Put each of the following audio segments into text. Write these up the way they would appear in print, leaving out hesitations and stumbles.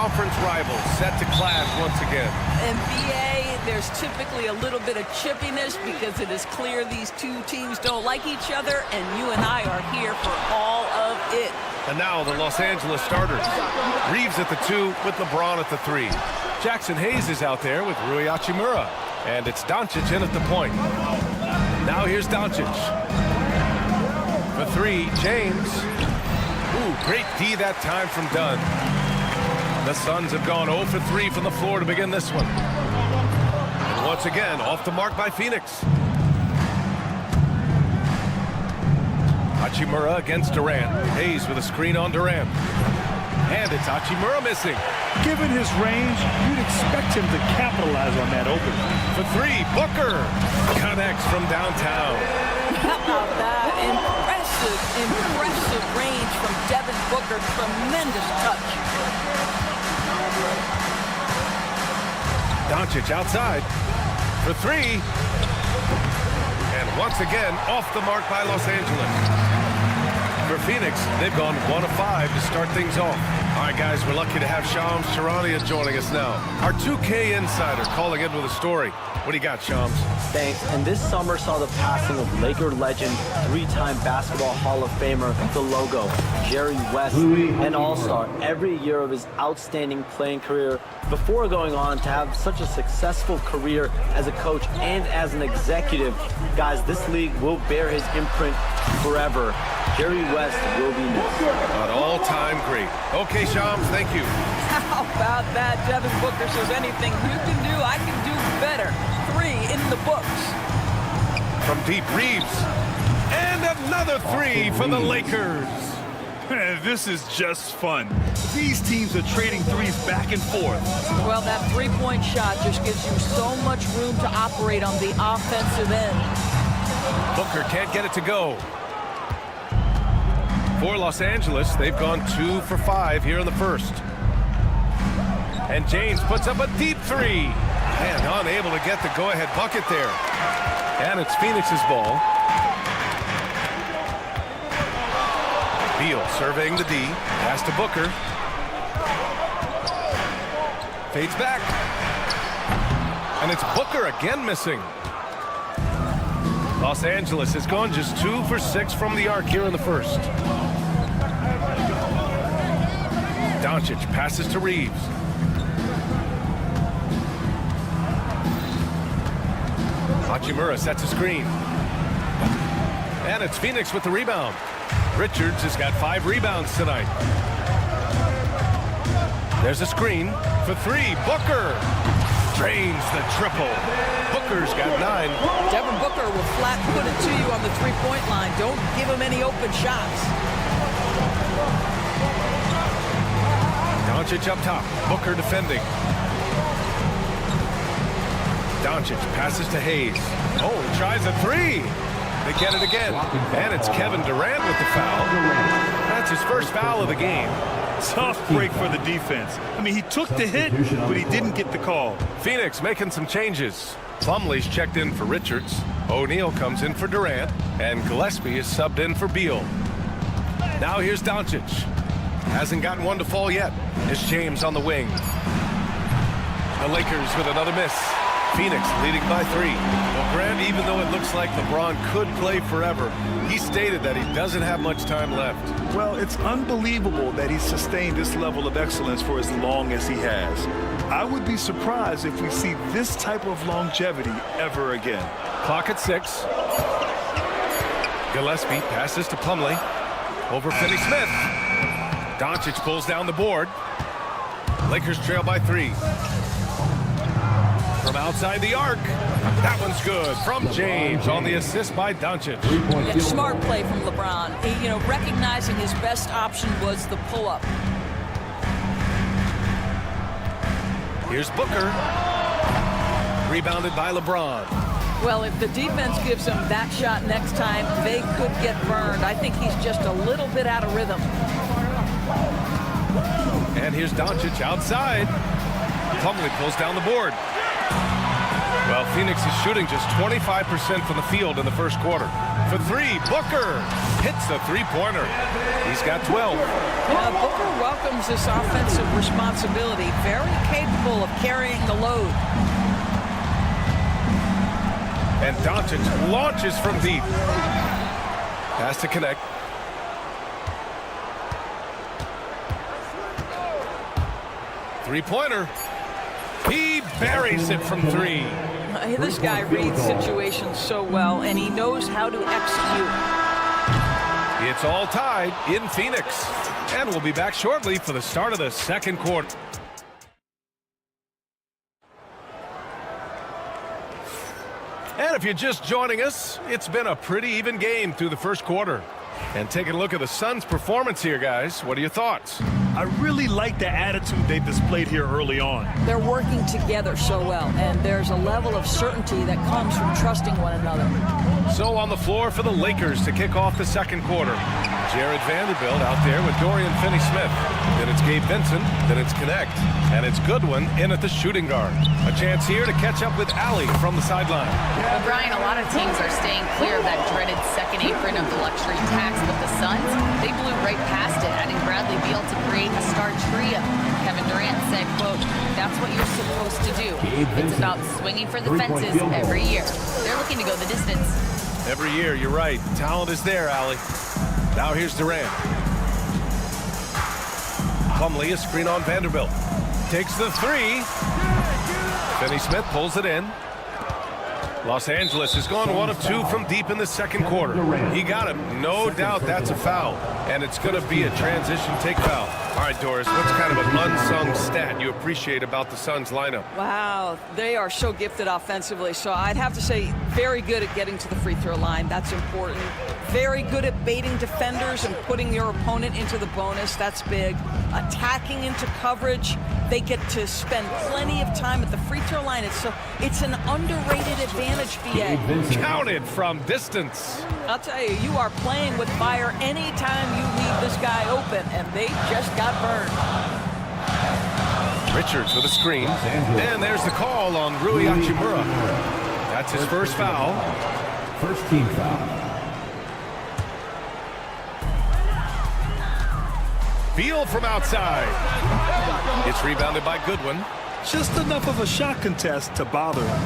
conference rivals set to clash once again. In BA, there's typically a little bit of chippiness because it is clear these two teams don't like each other, and you and I are here for all of it. And now the Los Angeles starters. Reeves at the 2 with LeBron at the 3. Jackson Hayes is out there with Rui Hachimura. And it's Doncic in at the point. Now here's Doncic. For 3, James. Ooh, great D that time from Dunn. The Suns have gone 0 for 3 from the floor to begin this one. And once again, off the mark by Phoenix. Hachimura against Durant. Hayes with a screen on Durant. And it's Hachimura missing. Given his range, you'd expect him to capitalize on that opening. For 3, Booker connects from downtown. How about that? Impressive range from Devin Booker. Tremendous touch. Doncic outside for 3. And once again, off the mark by Los Angeles. For Phoenix, they've gone 1 of 5 to start things off. All right, guys, we're lucky to have Shams Charania joining us now. Our 2K insider calling in with a story. What do you got, Shams? Thanks. And this summer saw the passing of Laker legend, 3-time Basketball Hall of Famer, the logo, Jerry West, an all-star every year of his outstanding playing career before going on to have such a successful career as a coach and as an executive. Guys, this league will bear his imprint forever. Jerry West will be missed. An all-time great. Okay, Shams, thank you. How about that? Devin Booker says anything you can do, I can do better. 3 in the books. From deep, Reeves. And another 3 for the Lakers. This is just fun. These teams are trading threes back and forth. Well, that three-point shot just gives you so much room to operate on the offensive end. Booker can't get it to go. For Los Angeles, they've gone 2 for 5 here in the first. And James puts up a deep 3. And unable to get the go-ahead bucket there. And it's Phoenix's ball. Beal surveying the D. Pass to Booker. Fades back. And it's Booker again missing. Los Angeles has gone just 2 for 6 from the arc here in the first. Doncic passes to Reeves. Hachimura sets a screen. And it's Phoenix with the rebound. Richards has got 5 rebounds tonight. There's a screen for 3. Booker drains the triple. Booker's got 9. Devin Booker will flat put it to you on the three-point line. Don't give him any open shots. Doncic up top. Booker defending. Doncic passes to Hayes. Oh, he tries a 3. They get it again. And it's Kevin Durant with the foul. That's his first foul of the game. Tough break for the defense. I mean, he took the hit, but he didn't get the call. Phoenix making some changes. Plumlee's checked in for Richards. O'Neal comes in for Durant. And Gillespie is subbed in for Beal. Now here's Doncic. Hasn't gotten one to fall yet. It's James on the wing. The Lakers with another miss. Phoenix leading by 3. Well, Grant, even though it looks like LeBron could play forever, he stated that he doesn't have much time left. Well, it's unbelievable that he's sustained this level of excellence for as long as he has. I would be surprised if we see this type of longevity ever again. Clock at 6. Gillespie passes to Plumlee. Over Finney-Smith. Doncic pulls down the board. Lakers trail by 3. From outside the arc. That one's good from James on the assist by Doncic. Yeah, smart play from LeBron. You know, recognizing his best option was the pull-up. Here's Booker. Rebounded by LeBron. Well, if the defense gives him that shot next time, they could get burned. I think he's just a little bit out of rhythm. And here's Doncic outside. Plumlee pulls down the board. Well, Phoenix is shooting just 25% from the field in the first quarter. For 3, Booker hits the three-pointer. He's got 12. Yeah, Booker welcomes this offensive responsibility. Very capable of carrying the load. And Doncic launches from deep. Has to connect. Three-pointer. He buries it from three. This guy reads situations so well, and he knows how to execute. It's all tied in Phoenix. And we'll be back shortly for the start of the second quarter. And if you're just joining us, it's been a pretty even game through the first quarter. And taking a look at the Suns' performance here, guys. What are your thoughts? I really like the attitude they displayed here early on. They're working together so well, and there's a level of certainty that comes from trusting one another. So on the floor for the Lakers to kick off the second quarter. Jared Vanderbilt out there with Dorian Finney-Smith. Then it's Gabe Vincent. Then it's Connect. And it's Goodwin in at the shooting guard. A chance here to catch up with Allie from the sideline. Well, Brian, a lot of teams are staying clear of that dreaded second apron of the luxury tax, but the Suns, they blew right past it, adding Bradley Beal to create a star trio. Kevin Durant said, quote, "That's what you're supposed to do. It's about swinging for the fences every year." They're looking to go the distance. Every year, you're right. Talent is there, Allie. Now here's Durant. Plumlee, a screen on Vanderbilt. Takes the three. Finney-Smith pulls it in. Los Angeles has gone 1 of 2 from deep in the second quarter. He got him. No doubt that's a foul. And it's going to be a transition take foul. All right, Doris, what's kind of an unsung stat you appreciate about the Suns lineup? Wow, they are so gifted offensively. So I'd have to say very good at getting to the free throw line. That's important. Very good at baiting defenders and putting your opponent into the bonus. That's big. Attacking into coverage. They get to spend plenty of time at the free throw line. It's an underrated advantage, BA. Counted from distance. I'll tell you, you are playing with fire anytime you leave this guy open, and they just got burned. Richards with a screen. And there's the call on Rui Hachimura. That's his first foul. First team foul. Beal from outside. It's rebounded by Goodwin. Just enough of a shot contest to bother him.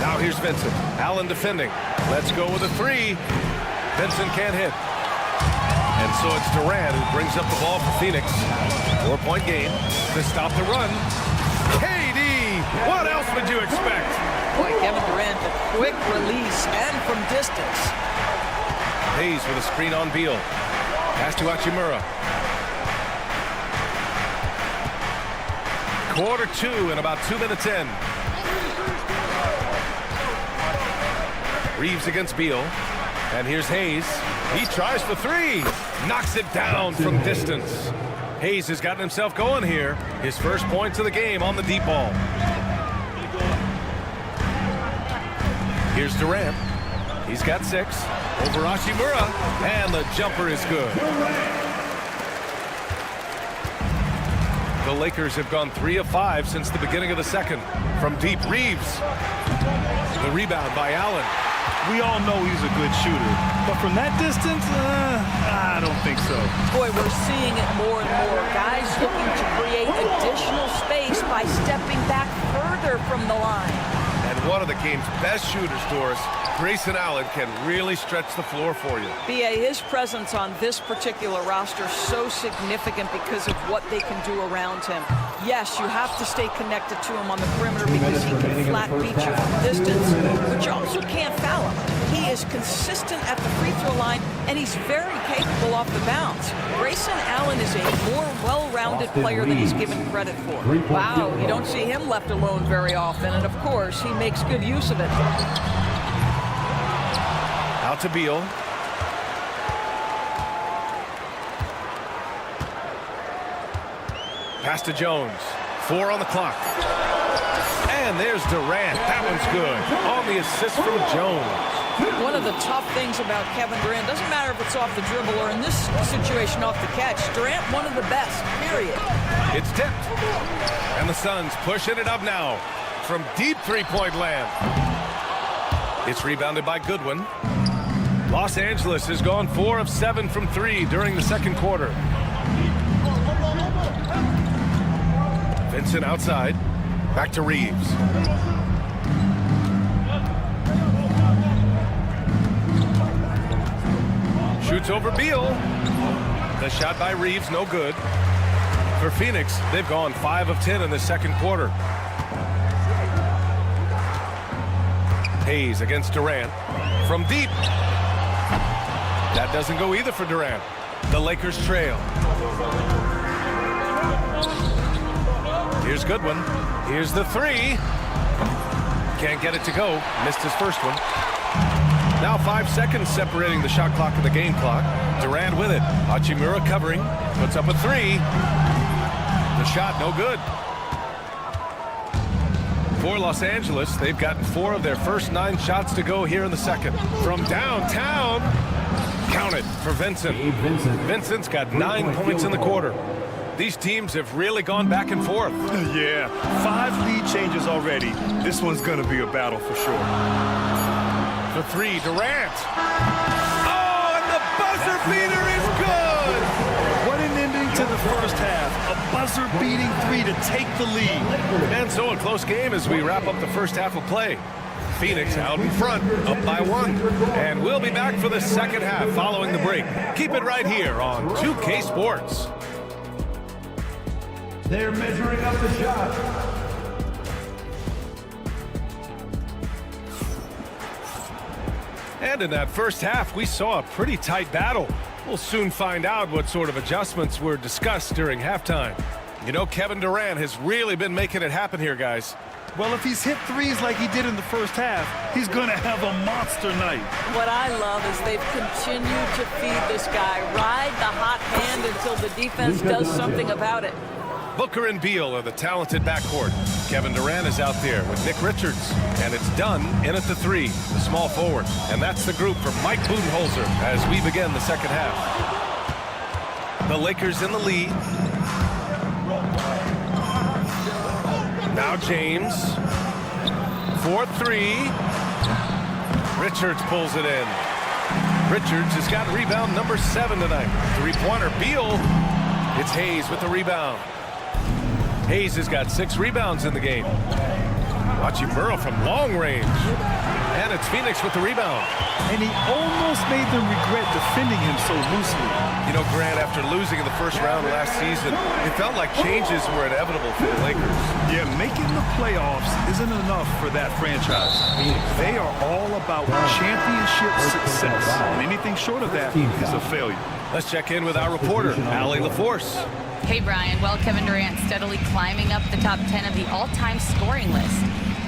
Now here's Vincent. Allen defending. Let's go with a three. Vincent can't hit. And so it's Durant who brings up the ball for Phoenix. 4-point game to stop the run. KD! What else would you expect? Boy, Kevin Durant, a quick release and from distance. Hayes with a screen on Beal. Pass to Hachimura. Quarter 2 and about 2 minutes in. Reeves against Beal. And here's Hayes. He tries for three. Knocks it down from distance. Hayes has gotten himself going here. His first points of the game on the deep ball. Here's Durant. He's got 6. Over Hachimura. And the jumper is good. The Lakers have gone 3 of 5 since the beginning of the second. From deep, Reeves. The rebound by Allen. We all know he's a good shooter, but from that distance, I don't think so. Boy, we're seeing it more and more. Guys looking to create additional space by stepping back further from the line. And one of the game's best shooters, Doris, Grayson Allen, can really stretch the floor for you. BA, his presence on this particular roster is so significant because of what they can do around him. Yes, you have to stay connected to him on the perimeter because he can flat beat you from distance, but you also can't foul him. He is consistent at the free throw line, and he's very capable off the bounce. Grayson Allen is a more well-rounded player than he's given credit for. Wow, you don't see him left alone very often, and of course, he makes good use of it. Out to Beal. Pass to Jones. 4 on the clock. And there's Durant. That one's good. On the assist from Jones. One of the tough things about Kevin Durant, doesn't matter if it's off the dribble or in this situation off the catch, Durant one of the best, period. It's tipped. And the Suns pushing it up now from deep three-point land. It's rebounded by Goodwin. Los Angeles has gone 4 of 7 from 3 during the second quarter. Vincent outside. Back to Reeves. Shoots over Beal. The shot by Reeves, no good. For Phoenix, they've gone 5 of 10 in the second quarter. Hayes against Durant. From deep. That doesn't go either for Durant. The Lakers trail. Here's Goodwin. Here's the three. Can't get it to go. Missed his first one. Now 5 seconds separating the shot clock and the game clock. Durant with it. Hachimura covering. Puts up a three. The shot no good. For Los Angeles, they've gotten 4 of their first 9 shots to go here in the second. From downtown. Count it for Vincent. Vincent's got 9 points in the quarter. These teams have really gone back and forth. Yeah, 5 lead changes already. This one's going to be a battle for sure. For 3, Durant. Oh, and the buzzer beater is good! What an ending to the first half. A buzzer-beating 3 to take the lead. And so a close game as we wrap up the first half of play. Phoenix out in front, up by 1. And we'll be back for the second half following the break. Keep it right here on 2K Sports. They're measuring up the shot. And in that first half, we saw a pretty tight battle. We'll soon find out what sort of adjustments were discussed during halftime. You know, Kevin Durant has really been making it happen here, guys. Well, if he's hit threes like he did in the first half, he's going to have a monster night. What I love is they've continued to feed this guy. Ride the hot hand until the defense does something about it. Booker and Beal are the talented backcourt. Kevin Durant is out there with Nick Richards. And it's Dunn in at the 3, the small forward. And that's the group for Mike Budenholzer as we begin the second half. The Lakers in the lead. Now James. 4-3. Richards pulls it in. Richards has got rebound number 7 tonight. 3-pointer. Beal. It's Hayes with the rebound. Hayes has got 6 rebounds in the game. Hachimura from long range. And it's Phoenix with the rebound. And he almost made them regret defending him so loosely. You know, Grant, after losing in the first round last season, it felt like changes were inevitable for the Lakers. Yeah, making the playoffs isn't enough for that franchise. They are all about championship success. And anything short of that is a failure. Let's check in with our reporter, Allie LaForce. Hey, Brian. Well, Kevin Durant steadily climbing up the top 10 of the all-time scoring list.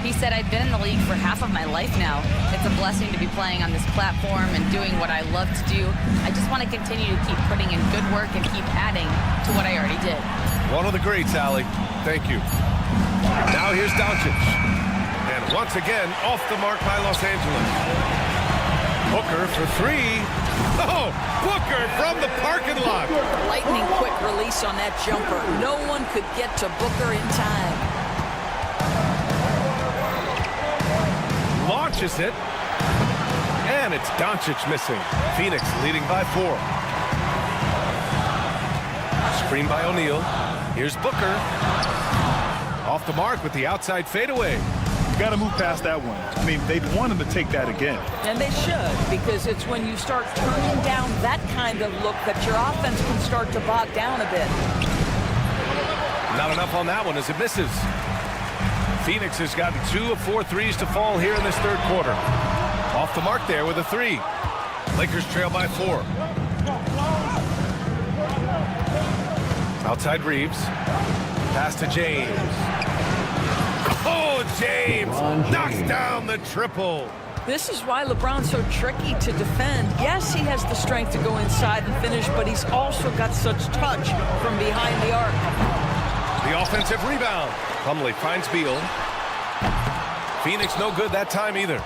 He said, I've been in the league for half of my life now. It's a blessing to be playing on this platform and doing what I love to do. I just want to continue to keep putting in good work and keep adding to what I already did. One of the greats, Allie. Thank you. Now here's Doncic. And once again, off the mark by Los Angeles. Booker for 3. Oh, Booker from the parking lot. Lightning quick release on that jumper. No one could get to Booker in time. Launches it. And it's Doncic missing. Phoenix leading by 4. Screen by O'Neal. Here's Booker. Off the mark with the outside fadeaway. You got to move past that one. I mean, they'd want him to take that again. And they should, because it's when you start turning down that kind of look that your offense can start to bog down a bit. Not enough on that one as it misses. Phoenix has gotten 2 of 4 threes to fall here in this third quarter. Off the mark there with a 3. Lakers trail by 4. Outside Reeves. Pass to James. Oh, James knocks down the triple. This is why LeBron's so tricky to defend. Yes, he has the strength to go inside and finish, but he's also got such touch from behind the arc. The offensive rebound. Plumlee finds Beal. Phoenix no good that time either.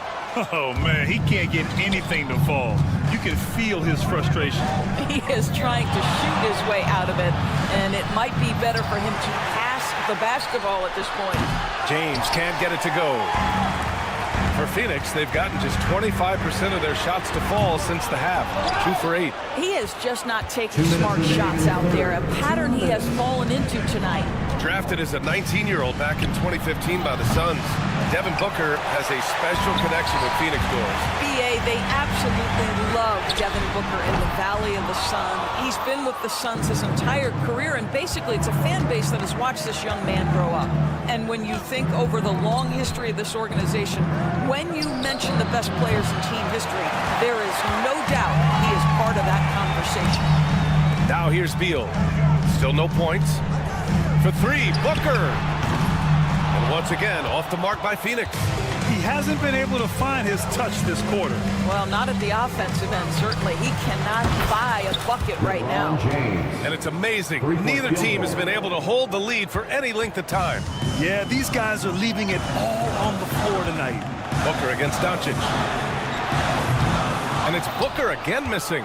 Oh, man, he can't get anything to fall. You can feel his frustration. He is trying to shoot his way out of it, and it might be better for him to pass the basketball at this point. James can't get it to go. For Phoenix, they've gotten just 25% of their shots to fall since the half. 2 for 8. He is just not taking smart shots out there, a pattern he has fallen into tonight. Drafted as a 19-year-old back in 2015 by the Suns, Devin Booker has a special connection with Phoenix doors. BA, they absolutely love Devin Booker in the Valley of the Sun. He's been with the Suns his entire career, and basically it's a fan base that has watched this young man grow up. And when you think over the long history of this organization, when you mention the best players in team history, there is no doubt he is part of that conversation. Now here's Beal. Still no points. For 3, Booker. And once again, off the mark by Phoenix. He hasn't been able to find his touch this quarter. Well, not at the offensive end, certainly. He cannot buy a bucket right now. And it's amazing. Neither team has been able to hold the lead for any length of time. Yeah, these guys are leaving it all on the floor tonight. Booker against Doncic. And it's Booker again missing.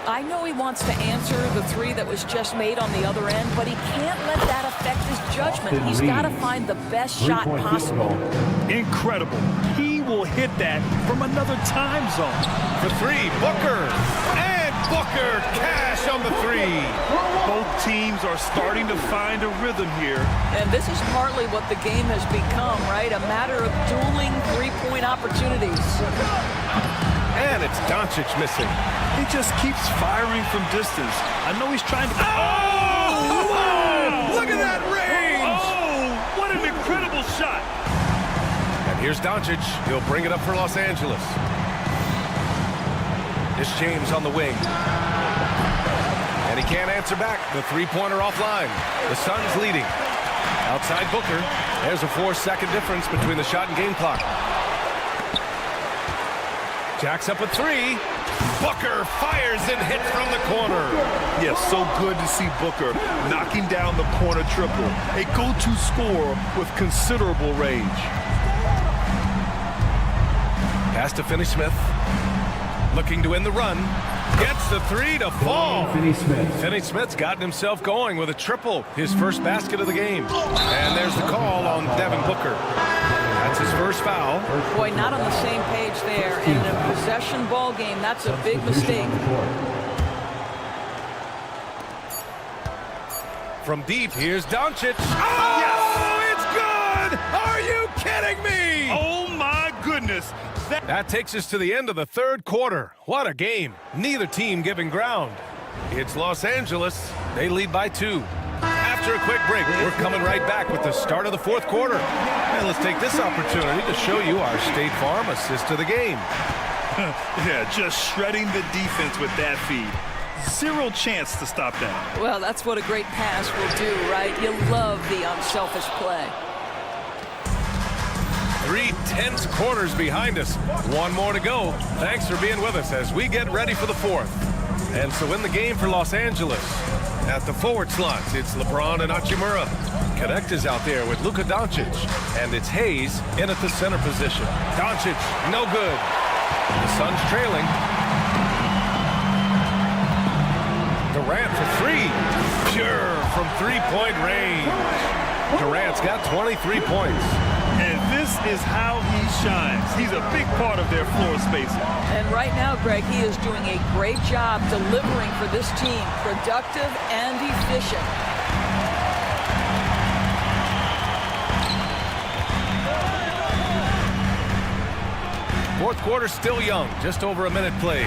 I know he wants to answer the 3 that was just made on the other end, but he can't let that affect his judgment. He's got to find the best shot possible. Incredible. He will hit that from another time zone. For 3, Booker. And Booker, cash on the 3. Both teams are starting to find a rhythm here. And this is partly what the game has become, right? A matter of dueling 3-point opportunities. And it's Doncic missing. He just keeps firing from distance. I know he's trying to... Oh! Wow! Look at that range! Oh, what an incredible shot. And here's Doncic. He'll bring it up for Los Angeles. It's James on the wing. And he can't answer back. The 3-pointer offline. The Suns leading. Outside Booker. There's a 4-second difference between the shot and game clock. Jack's up at 3. Booker fires and hits from the corner. Yes, so good to see Booker knocking down the corner triple. A go-to scorer with considerable range. Pass to Finney-Smith. Looking to win the run. Gets the 3 to fall. Finney-Smith's gotten himself going with a triple. His first basket of the game. And there's the call on Devin Booker. That's his first foul. Boy, not on the same page there. And in a possession ball game, that's a big mistake. From deep, here's Doncic. Oh, yes! It's good! Are you kidding me? Oh, my goodness. That takes us to the end of the 3rd quarter. What a game. Neither team giving ground. It's Los Angeles. They lead by 2. After a quick break, we're coming right back with the start of the 4th quarter. And let's take this opportunity to show you our State Farm assist to the game. Yeah, just shredding the defense with that feed. Zero chance to stop that. Well, that's what a great pass will do, right? You love the unselfish play. 3 tense quarters behind us. 1 more to go. Thanks for being with us as we get ready for the 4th. And so in the game for Los Angeles, at the forward slots, it's LeBron and Hachimura. Connect is out there with Luka Doncic. And it's Hayes in at the center position. Doncic, no good. The Suns trailing. Durant for 3. Pure from 3-point range. Durant's got 23 points. And this is how he shines. He's a big part of their floor spacing. And right now, Greg, he is doing a great job delivering for this team. Productive and efficient. Fourth quarter still young. Just over a minute played.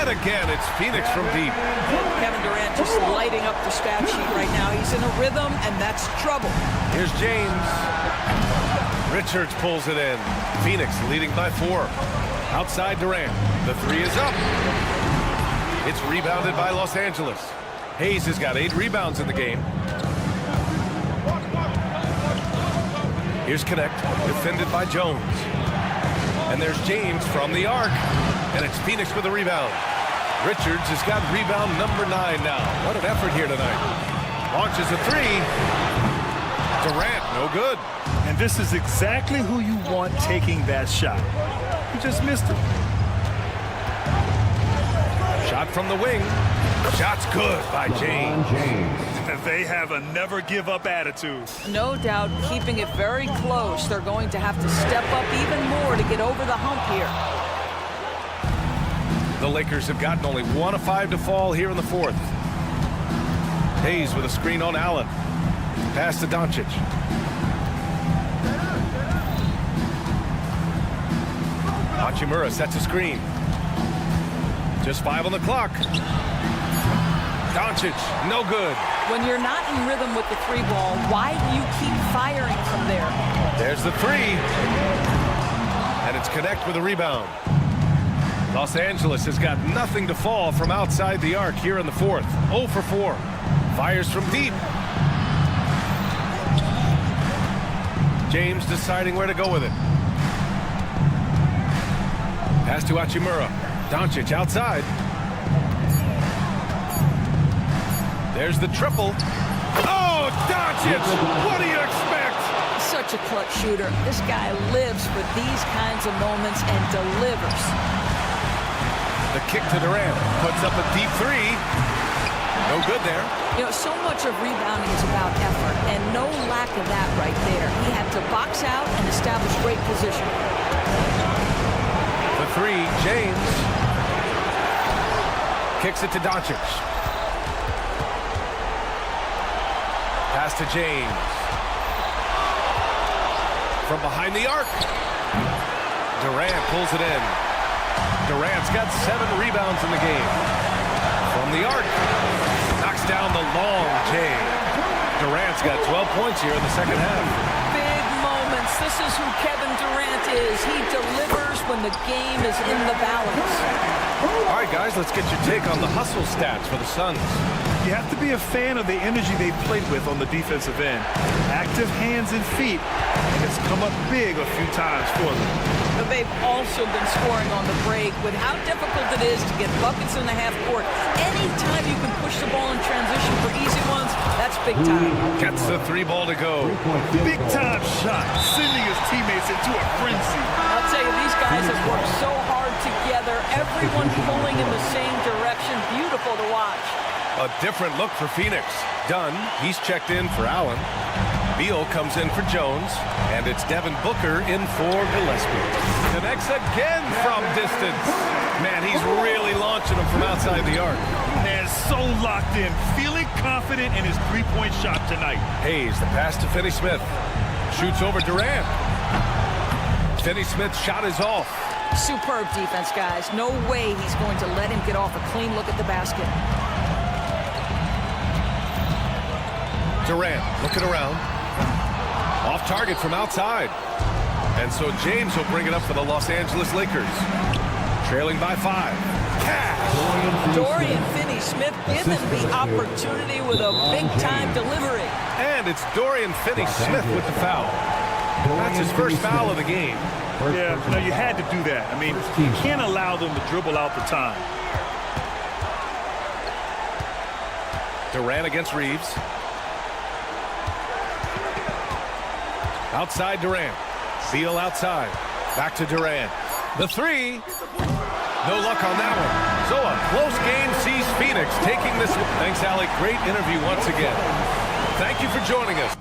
And again, it's Phoenix from deep. Kevin Durant just lighting up the stat sheet right now. He's in a rhythm, and that's trouble. Here's James. Richards pulls it in. Phoenix leading by 4. Outside Durant. The 3 is up. It's rebounded by Los Angeles. Hayes has got 8 rebounds in the game. Here's Connect. Defended by Jones. And there's James from the arc. And it's Phoenix with a rebound. Richards has got rebound number 9 now. What an effort here tonight. Launches a 3. Durant, no good. And this is exactly who you want taking that shot. He just missed it. Shot from the wing. Shot's good by James. They have a never-give-up attitude. No doubt, keeping it very close. They're going to have to step up even more to get over the hump here. The Lakers have gotten only 1 of 5 to fall here in the fourth. Hayes with a screen on Allen. Pass to Doncic. Hachimura sets a screen. Just 5 on the clock. Doncic, no good. When you're not in rhythm with the three ball, why do you keep firing from there? There's the three. And it's connect with a rebound. Los Angeles has got nothing to fall from outside the arc here in the fourth. 0 for 4. Fires from deep. James deciding where to go with it. Pass to Hachimura. Doncic outside. There's the triple. Oh, Doncic! What do you expect? Such a clutch shooter. This guy lives for these kinds of moments and delivers. The kick to Durant. Puts up a deep three. No good there. You know, so much of rebounding is about effort, and no lack of that right there. He had to box out and establish great position. The three, James. Kicks it to Doncic. Pass to James. From behind the arc. Durant pulls it in. Durant's got 7 rebounds in the game. From the arc. Knocks down the long J. Durant's got 12 points here in the second half. Big moments. This is who Kevin Durant is. He delivers when the game is in the balance. All right, guys, let's get your take on the hustle stats for the Suns. You have to be a fan of the energy they've played with on the defensive end. Active hands and feet, and it's come up big a few times for them. But they've also been scoring on the break with how difficult it is to get buckets in the half court. Anytime you can push the ball in transition for easy ones, that's big time. Gets the 3 ball to go. Big time shot, sending his teammates into a frenzy. I'll tell you, these guys have worked so hard together. Everyone pulling in the same direction. Beautiful to watch. A different look for Phoenix. Dunn, he's checked in for Allen. Beal comes in for Jones. And it's Devin Booker in for Gillespie. Connects again from distance. Man, he's really launching them from outside the arc. And so locked in, feeling confident in his three-point shot tonight. Hayes, the pass to Finney-Smith. Shoots over Durant. Finney-Smith's shot is off. Superb defense, guys. No way he's going to let him get off a clean look at the basket. Durant looking around. Off target from outside. And so James will bring it up for the Los Angeles Lakers. Trailing by 5. Cash! Dorian Finney-Smith given the opportunity with a big-time delivery. And it's Dorian Finney-Smith with the foul. That's his first foul of the game. Yeah, no, you had to do that. I mean, you can't allow them to dribble out the time. Durant against Reeves. Outside Durant. Beal outside. Back to Durant. The 3. No luck on that one. So a close game sees Phoenix taking this. Thanks, Alec. Great interview once again. Thank you for joining us.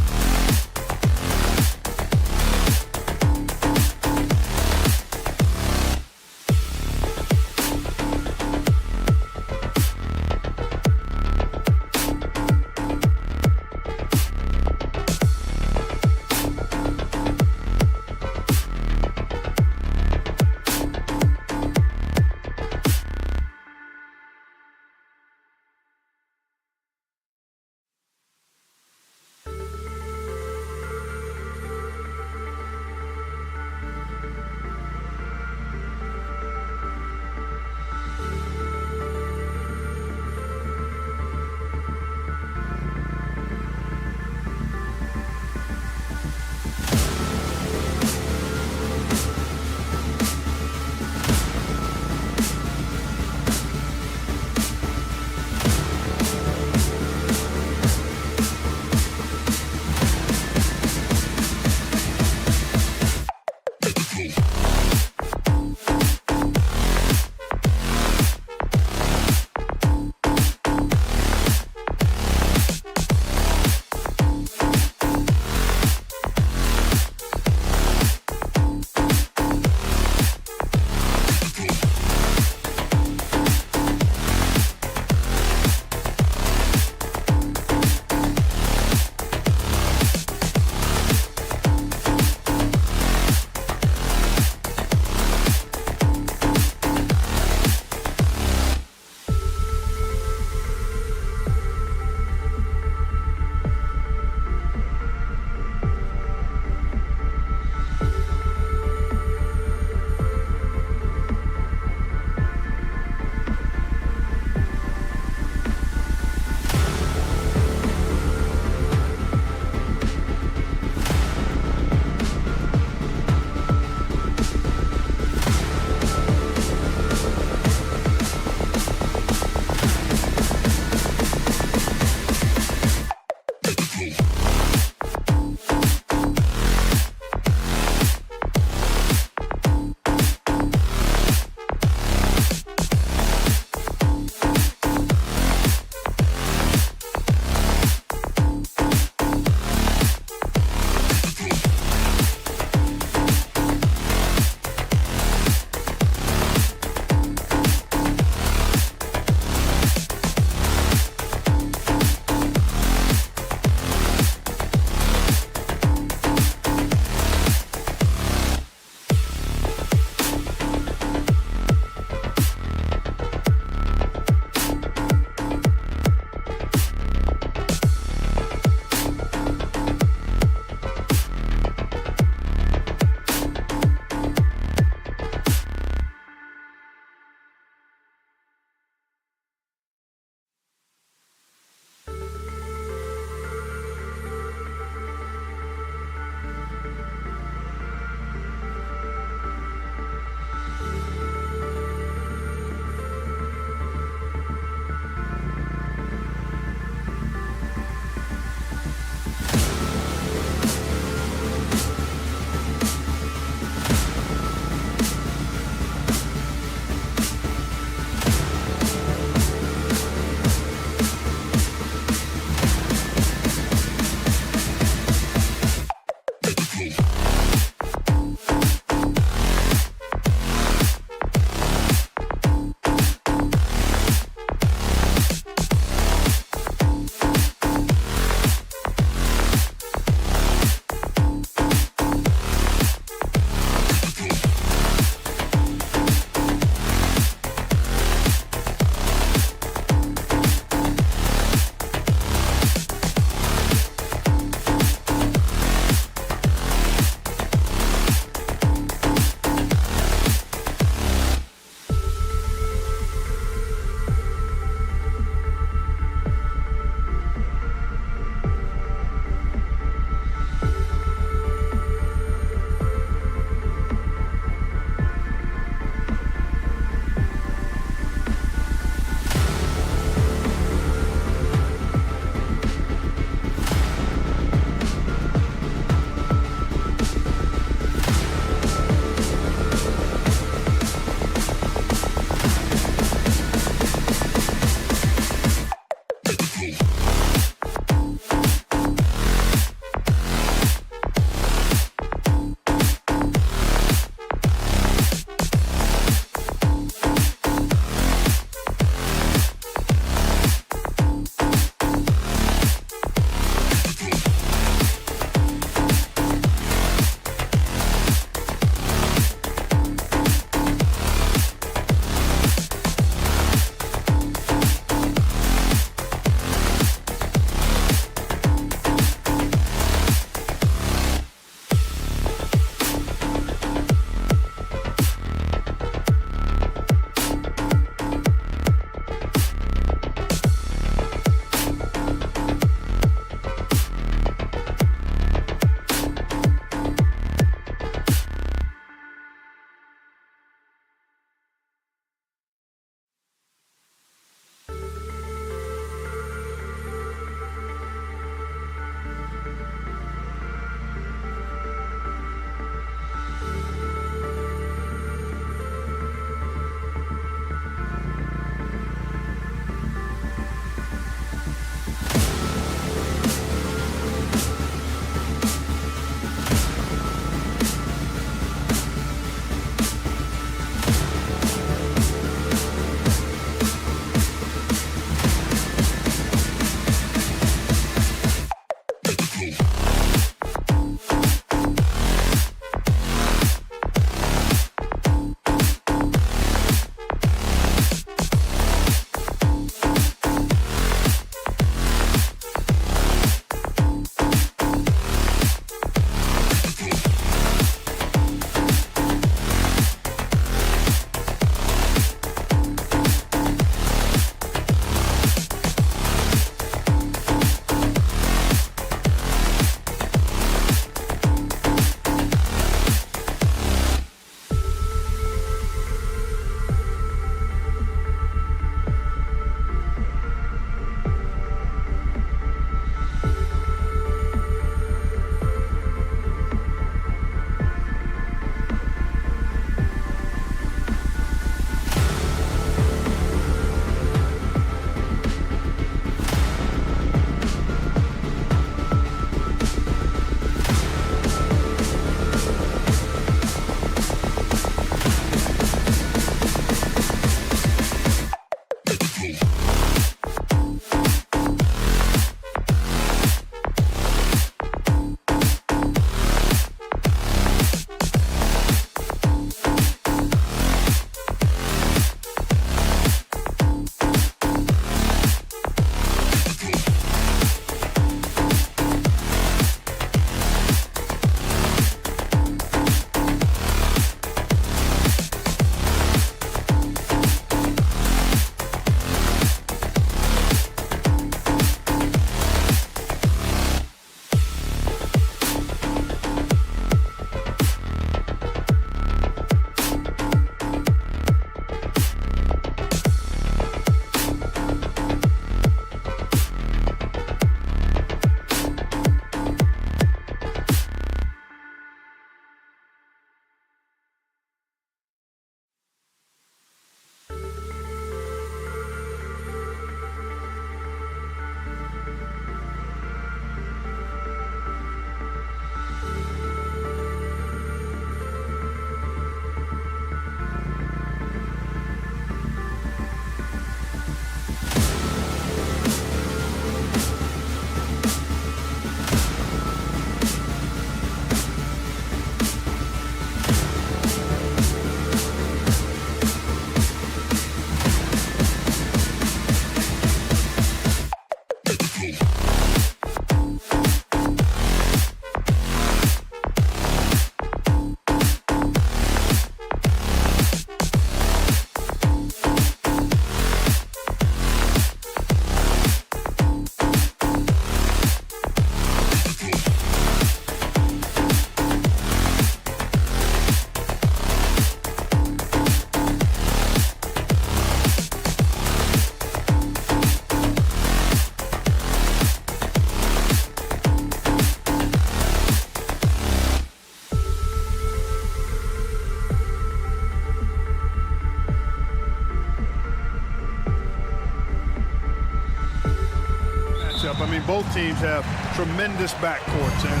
I mean, both teams have tremendous backcourts, and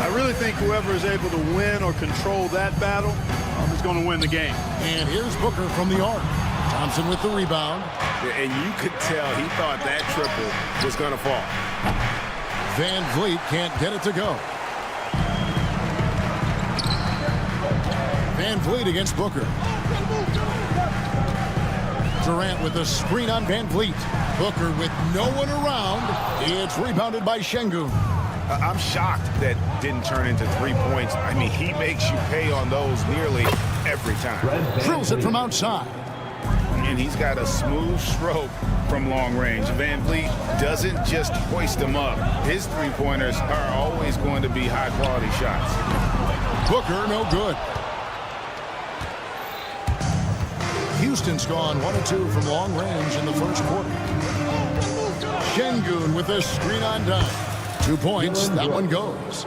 I really think whoever is able to win or control that battle is going to win the game. And here's Booker from the arc. Thompson with the rebound. And you could tell he thought that triple was going to fall. Van Vliet can't get it to go. Van Vliet against Booker. Durant with the screen on Van Vliet. Booker with no one around. It's rebounded by Şengün. I'm shocked that didn't turn into 3 points. I mean, he makes you pay on those nearly every time. Drills it from outside. And he's got a smooth stroke from long range. Van Vliet doesn't just hoist them up. His three-pointers are always going to be high-quality shots. Booker, no good. Houston's gone 1 of 2 from long range in the first quarter. Şengün with a screen on dime. 2 points. That one goes.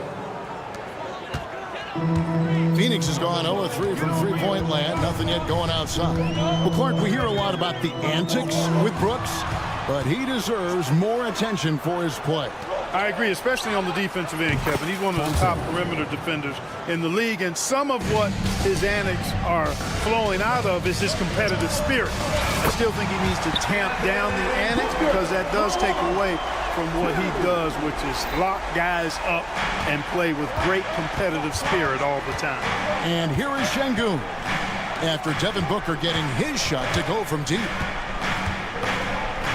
Phoenix has gone 0 of 3 from three-point land. Nothing yet going outside. Well, Clark, we hear a lot about the antics with Brooks, but he deserves more attention for his play. I agree, especially on the defensive end, Kevin. He's one of the top perimeter defenders in the league, and some of what his antics are flowing out of is his competitive spirit. I still think he needs to tamp down the antics because that does take away from what he does, which is lock guys up and play with great competitive spirit all the time. And here is Şengün after Devin Booker getting his shot to go from deep.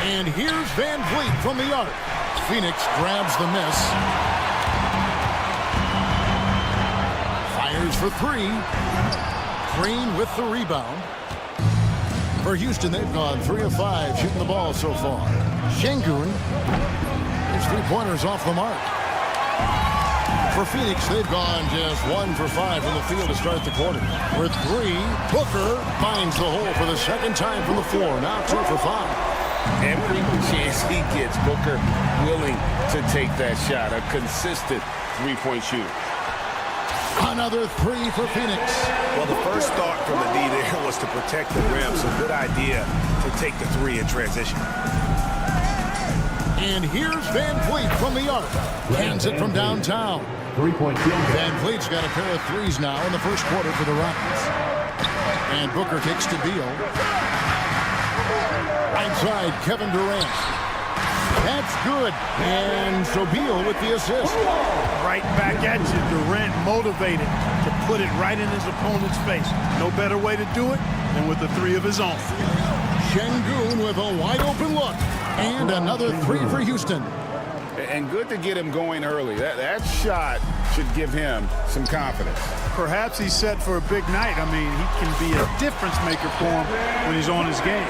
And here's Van Vliet from the arc. Phoenix grabs the miss. Fires for 3. Green with the rebound. For Houston, they've gone 3 of 5 shooting the ball so far. Şengün, his three-pointers off the mark. For Phoenix, they've gone just 1 for 5 from the field to start the quarter. With 3, Booker finds the hole for the second time from the floor. Now 2 for 5. Every chance he gets, Booker willing to take that shot. A consistent three-point shooter. Another 3 for Phoenix. Well, the first thought from the D there was to protect the rim, so good idea to take the 3 in transition. And here's Van Vliet from the arc. Hands it from downtown. 3-point field goal. Van Vliet's got a pair of 3s now in the first quarter for the Rockets. And Booker kicks to Beal. Right side, Kevin Durant. That's good. And so Beal with the assist. Right back at you. Durant motivated to put it right in his opponent's face. No better way to do it than with the 3 of his own. Şengün with a wide open look. And another 3 for Houston. And good to get him going early. That shot should give him some confidence. Perhaps he's set for a big night. I mean, he can be a difference maker for him when he's on his game.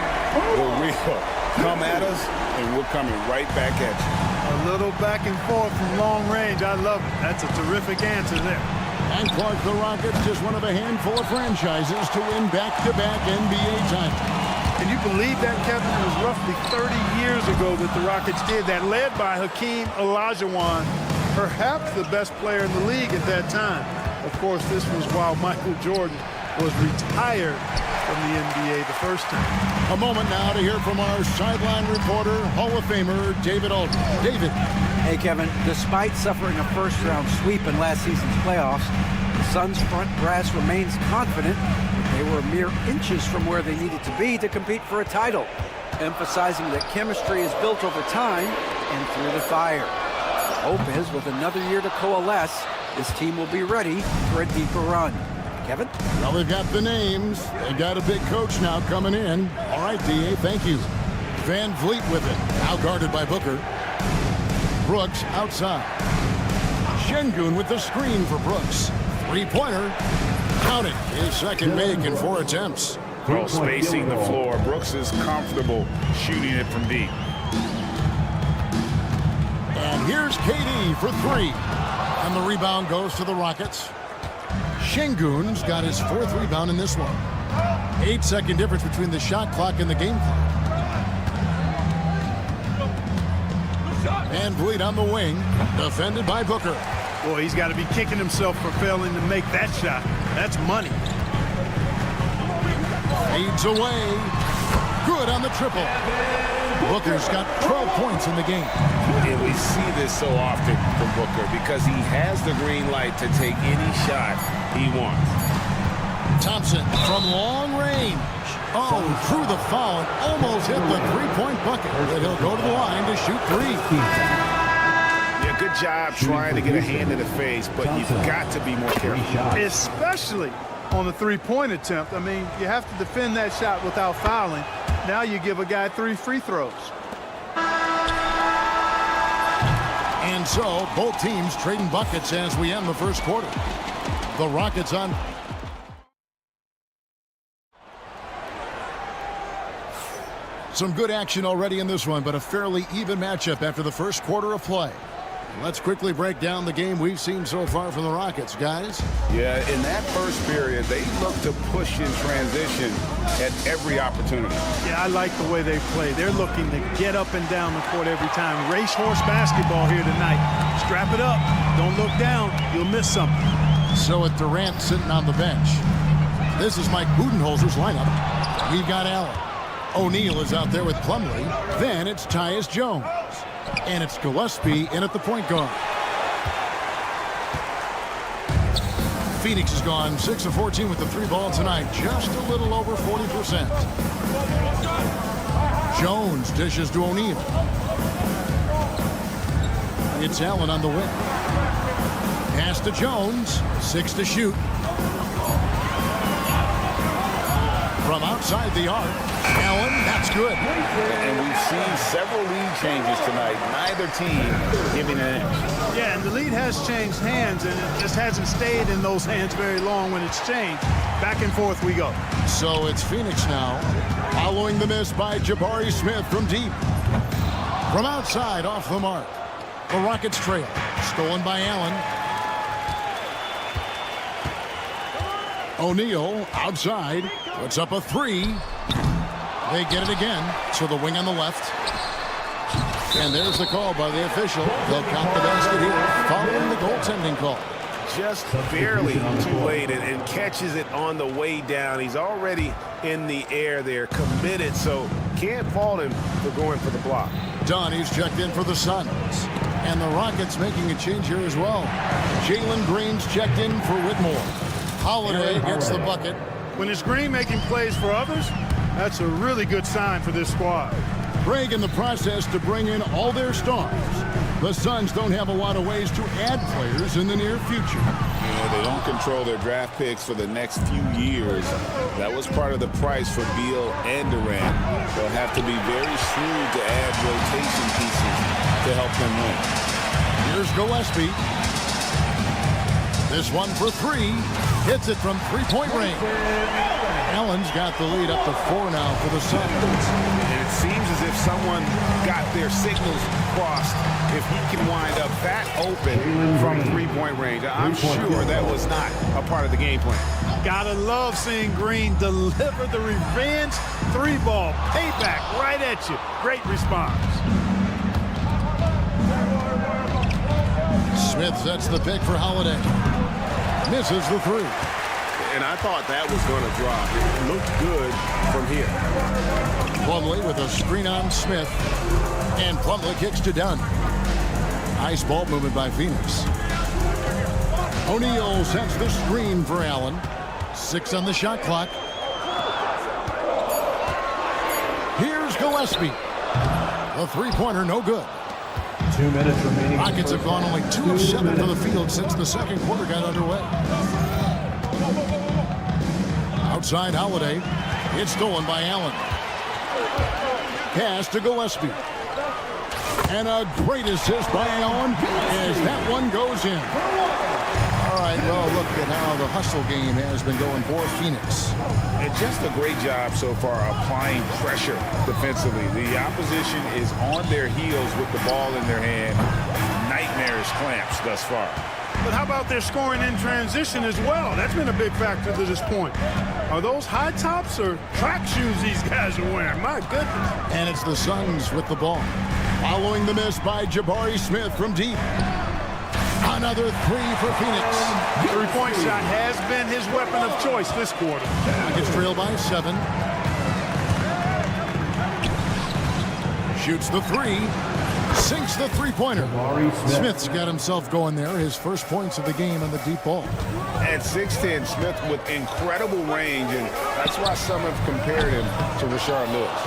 For real. Come at us, and we're coming right back at you. A little back and forth from long range. I love it. That's a terrific answer there. And Clark, the Rockets, just one of a handful of franchises to win back-to-back NBA titles. Can you believe that, Kevin? It was roughly 30 years ago that the Rockets did that, led by Hakeem Olajuwon, perhaps the best player in the league at that time. Of course, this was while Michael Jordan was retired from the NBA the first time. A moment now to hear from our sideline reporter, Hall of Famer David Aldridge. David. Hey, Kevin. Despite suffering a first-round sweep in last season's playoffs, the Suns' front brass remains confident that they were mere inches from where they needed to be to compete for a title, emphasizing that chemistry is built over time and through the fire. Hope is, with another year to coalesce, this team will be ready for a deeper run. Kevin? Well, they've got the names. They've got a big coach now coming in. All right, D.A., thank you. Van Vliet with it. Now guarded by Booker. Brooks outside. Şengün with the screen for Brooks. Three-pointer. Count it. His second make in 4 attempts. Well, spacing the floor. Brooks is comfortable shooting it from deep. And here's KD for 3. And the rebound goes to the Rockets. Şengün's got his 4th rebound in this one. 8-second difference between the shot clock and the game clock. Van Vliet on the wing, defended by Booker. Boy, he's got to be kicking himself for failing to make that shot. That's money. Fades away. Good on the triple. Booker's got 12 points in the game. And we see this so often from Booker because he has the green light to take any shot he wants. Thompson from long range. Oh, through the foul and almost hit the three-point bucket. But he'll go to the line to shoot three. Yeah, good job trying to get a hand in the face, but you've got to be more careful. Especially on the three-point attempt. I mean, you have to defend that shot without fouling. Now you give a guy 3 free throws. And so, both teams trading buckets as we end the first quarter. The Rockets on. Some good action already in this one, but a fairly even matchup after the first quarter of play. Let's quickly break down the game we've seen so far from the Rockets, guys. Yeah, in that first period, they looked to push in transition at every opportunity. Yeah, I like the way they play. They're looking to get up and down the court every time. Racehorse basketball here tonight. Strap it up. Don't look down. You'll miss something. So with Durant sitting on the bench, this is Mike Budenholzer's lineup. We've got Allen. O'Neal is out there with Plumlee. Then it's Tyus Jones. And it's Gillespie in at the point guard. Phoenix has gone 6 of 14 with the 3-ball tonight. Just a little over 40%. Jones dishes to O'Neal. It's Allen on the wing. Pass to Jones. 6 to shoot. From outside the arc. Allen, that's good. And we've seen several lead changes tonight. Neither team giving an edge. Yeah, and the lead has changed hands, and it just hasn't stayed in those hands very long when it's changed. Back and forth we go. So it's Phoenix now, following the miss by Jabari Smith from deep. From outside, off the mark. The Rockets trail. Stolen by Allen. O'Neal outside. Puts up a 3. They get it again. So the wing on the left. And there's the call by the official. They'll count the basket here following the goaltending call. Just barely too late and catches it on the way down. He's already in the air there, committed, so can't fault him for going for the block. Donnie's checked in for the Suns. And the Rockets making a change here as well. Jalen Green's checked in for Whitmore. Holiday gets the bucket. When it's Green making plays for others, that's a really good sign for this squad. Craig in the process to bring in all their stars. The Suns don't have a lot of ways to add players in the near future. Yeah, they don't control their draft picks for the next few years. That was part of the price for Beal and Durant. They'll have to be very shrewd to add rotation pieces to help them win. Here's Gillespie. This one for 3. Hits it from 3-point range. Allen's got the lead up to 4 now for the Suns. And it seems as if someone got their signals crossed. If he can wind up that open from 3-point range, I'm sure that was not a part of the game plan. Gotta love seeing Green deliver the revenge 3-ball. Payback right at you. Great response. Smith sets the pick for Holiday. Misses the 3. And I thought that was going to drop. It looked good from here. Plumlee with a screen on Smith. And Plumlee kicks to Dunn. Nice ball movement by Phoenix. O'Neal sets the screen for Allen. 6 on the shot clock. Here's Gillespie. The 3-pointer, no good. 2 minutes remaining. Rockets have gone only 2 of 7 for the field since the second quarter got underway. Outside Holiday. It's stolen by Allen. Pass to Gillespie. And a great assist by Allen as that one goes in. All right, well, look at how the hustle game has been going for Phoenix. And just a great job so far applying pressure defensively. The opposition is on their heels with the ball in their hand. Nightmarish clamps thus far. But how about their scoring in transition as well? That's been a big factor to this point. Are those high tops or track shoes these guys are wearing? My goodness. And it's the Suns with the ball. Following the miss by Jabari Smith from deep. Another 3 for Phoenix. 3-point shot has been his weapon of choice this quarter. Rockets trail by 7. Shoots the three. Sinks the three-pointer. Smith's got himself going there. His first points of the game on the deep ball. At 6'10", Smith with incredible range, and that's why some have compared him to Rashard Lewis.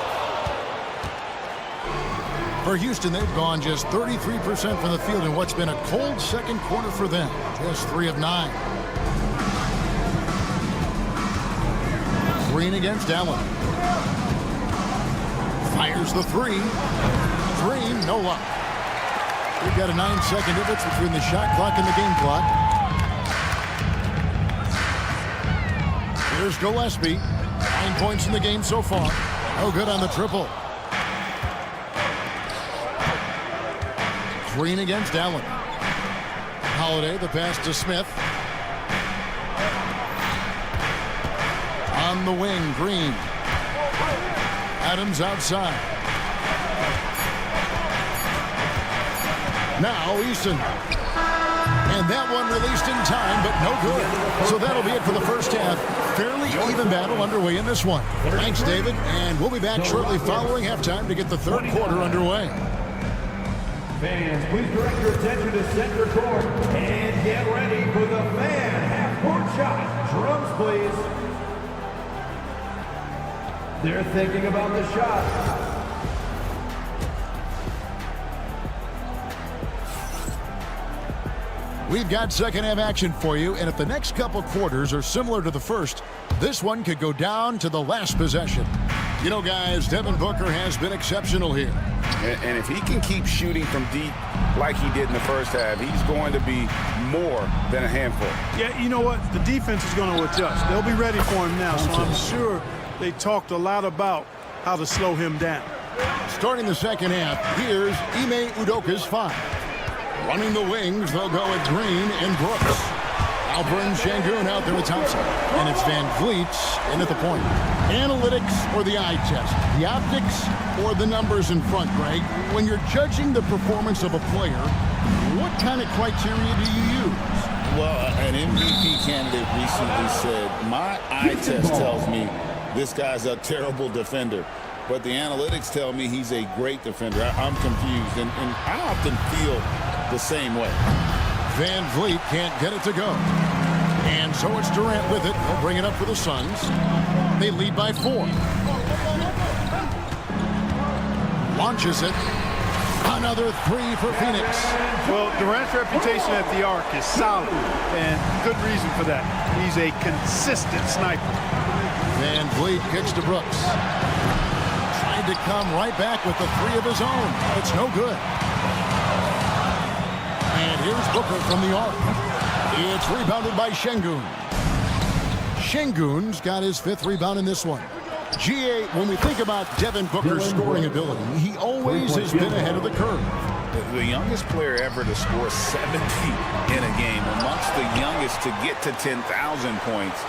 For Houston, they've gone just 33% from the field in what's been a cold second quarter for them. Just 3 of 9. Green against Allen. Fires the three. Green, no luck. We've got a 9-second difference between the shot clock and the game clock. Here's Gillespie. 9 points in the game so far. No good on the triple. Green against Allen. Holiday, the pass to Smith. On the wing, Green. Adams outside. Now Easton. And that one released in time, but no good. So that'll be it for the first half. Fairly even battle underway in this one. Thanks, David. And we'll be back shortly following halftime to get the third quarter underway. Fans, please direct your attention to center court and get ready for the fan half-court shot. Drums, please. They're thinking about the shot. We've got second half action for you, and if the next couple quarters are similar to the first, this one could go down to the last possession. You know, guys, Devin Booker has been exceptional here. And if he can keep shooting from deep like he did in the first half, he's going to be more than a handful. Yeah, you know what? The defense is going to adjust. They'll be ready for him now, so I'm sure they talked a lot about how to slow him down. Starting the second half, here's Ime Udoka's 5. Running the wings, they'll go with Green and Brooks. Alper and Şengün out there with Thompson. And it's Van Vliet's in at the point. Analytics or the eye test? The optics or the numbers in front, Greg? When you're judging the performance of a player, what kind of criteria do you use? Well, an MVP candidate recently said, my eye test tells me this guy's a terrible defender, but the analytics tell me he's a great defender. I'm confused, and I often feel the same way. Van Vliet can't get it to go. And so it's Durant with it. He'll bring it up for the Suns. They lead by 4. Launches it. Another 3 for Phoenix. Well, Durant's reputation at the arc is solid, and good reason for that. He's a consistent sniper. Van Vliet kicks to Brooks. Tried to come right back with the 3 of his own. It's no good. And here's Booker from the arc. It's rebounded by Şengün. Şengün's got his 5th rebound in this one. GA, when we think about Devin Booker's scoring ability, he always has been ahead of the curve. The youngest player ever to score 70 in a game, amongst the youngest to get to 10,000 points.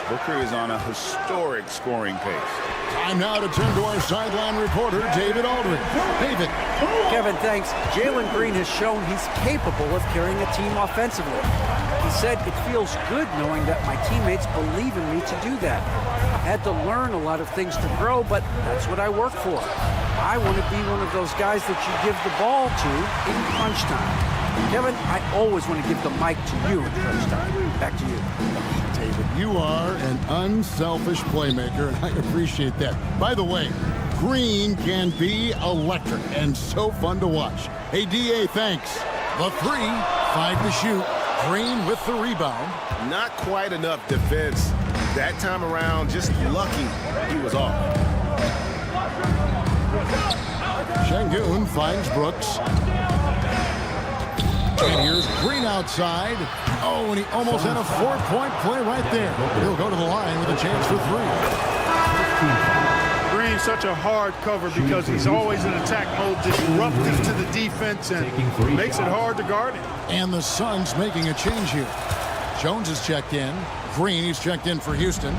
Booker is on a historic scoring pace. Time now to turn to our sideline reporter, David Aldridge. David. Kevin, thanks. Jalen Green has shown he's capable of carrying a team offensively. He said, it feels good knowing that my teammates believe in me to do that. I've had to learn a lot of things to grow, but that's what I work for. I want to be one of those guys that you give the ball to in crunch time. Kevin, I always want to give the mic to you in crunch time. Back to you. David, you are an unselfish playmaker, and I appreciate that. By the way, Green can be electric and so fun to watch. Hey, DA, thanks. The 3, 5 to shoot. Green with the rebound. Not quite enough defense that time around. Just lucky he was off. Şengün finds Brooks. And here's Green outside. Oh, and he almost had a 4-point play right there. He'll go to the line with a chance for 3. Green's such a hard cover because he's always in attack mode, disruptive to the defense, and makes it hard to guard him. And the Suns making a change here. Jones is checked in. Green, he's checked in for Houston.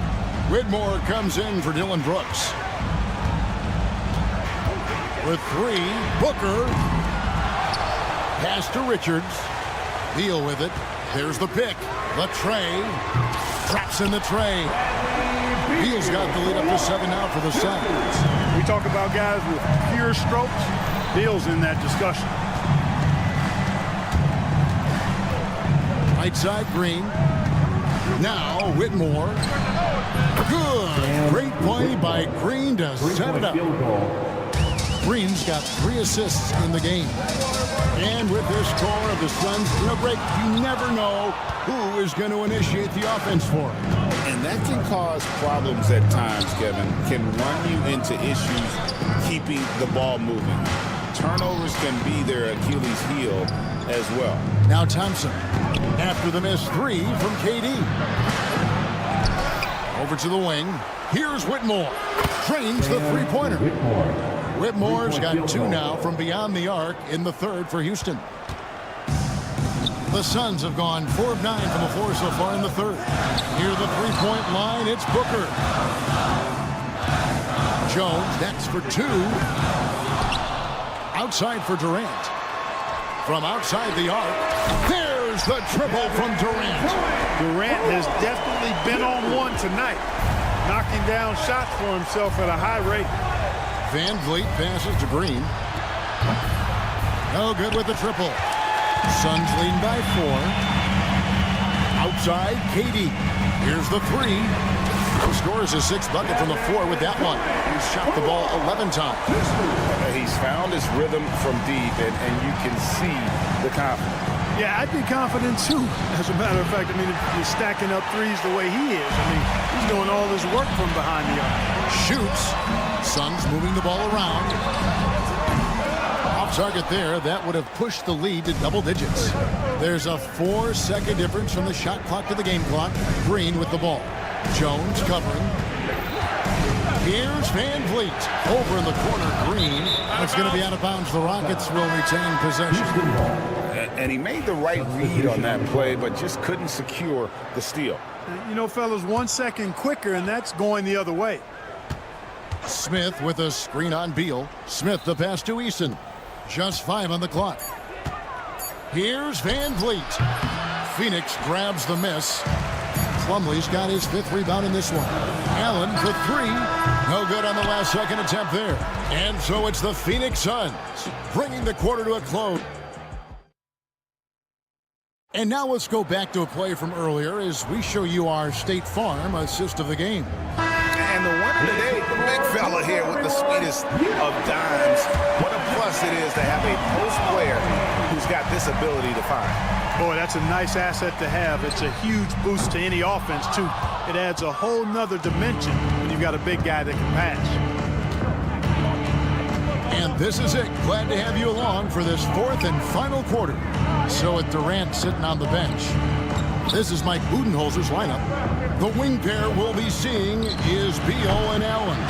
Whitmore comes in for Dylan Brooks. With 3, Booker. Pass to Richards. Beal with it. There's the pick. The tray. Traps in the tray. Beal's got the lead up to 7 now for the Suns. We talk about guys with pure strokes. Beal's in that discussion. Right side, Green. Now, Whitmore. Good. Great play by Green to set it up. Green's got 3 assists in the game. And with this score of the Suns in a break, you never know who is going to initiate the offense for it. And that can cause problems at times, Kevin. Can run you into issues keeping the ball moving. Turnovers can be their Achilles heel as well. Now Thompson, after the missed 3 from KD. Over to the wing. Here's Whitmore. Trains the three-pointer. Whitmore's got 2 now from beyond the arc in the third for Houston. The Suns have gone 4 of 9 from the floor so far in the third. Near the three-point line, it's Booker. Jones next for 2. Outside for Durant. From outside the arc, there's the triple from Durant. Durant has definitely been on one tonight, knocking down shots for himself at a high rate. Van Vliet passes to Green. No good with the triple. Suns leading by 4. Outside, KD. Here's the 3. He scores his 6th bucket from the floor with that one. He's shot the ball 11 times. He's found his rhythm from deep, and you can see the confidence. Yeah, I'd be confident too. As a matter of fact, I mean, if you're stacking up threes the way he is, I mean, he's doing all his work from behind the arc. Shoots. Suns moving the ball around. Off target there. That would have pushed the lead to double digits. There's a 4-second difference from the shot clock to the game clock. Green with the ball. Jones covering. Here's Van Vliet. Over in the corner, Green. That's going to be out of bounds. The Rockets will retain possession. And he made the right read on that play, but just couldn't secure the steal. You know, fellas, 1 second quicker, and that's going the other way. Smith with a screen on Beal. Smith the pass to Eason. Just 5 on the clock. Here's Van Vliet. Phoenix grabs the miss. Plumlee's got his 5th rebound in this one. Allen for 3. No good on the last second attempt there. And so it's the Phoenix Suns bringing the quarter to a close. And now let's go back to a play from earlier as we show you our State Farm assist of the game. And the winner today, the big fella here with the sweetest of dimes. What a plus it is to have a post player who's got this ability to find. Boy, that's a nice asset to have. It's a huge boost to any offense, too. It adds a whole nother dimension when you've got a big guy that can pass. And this is it. Glad to have you along for this 4th and final quarter. So with Durant sitting on the bench, this is Mike Budenholzer's lineup. The wing pair we'll be seeing is Beal and Allen.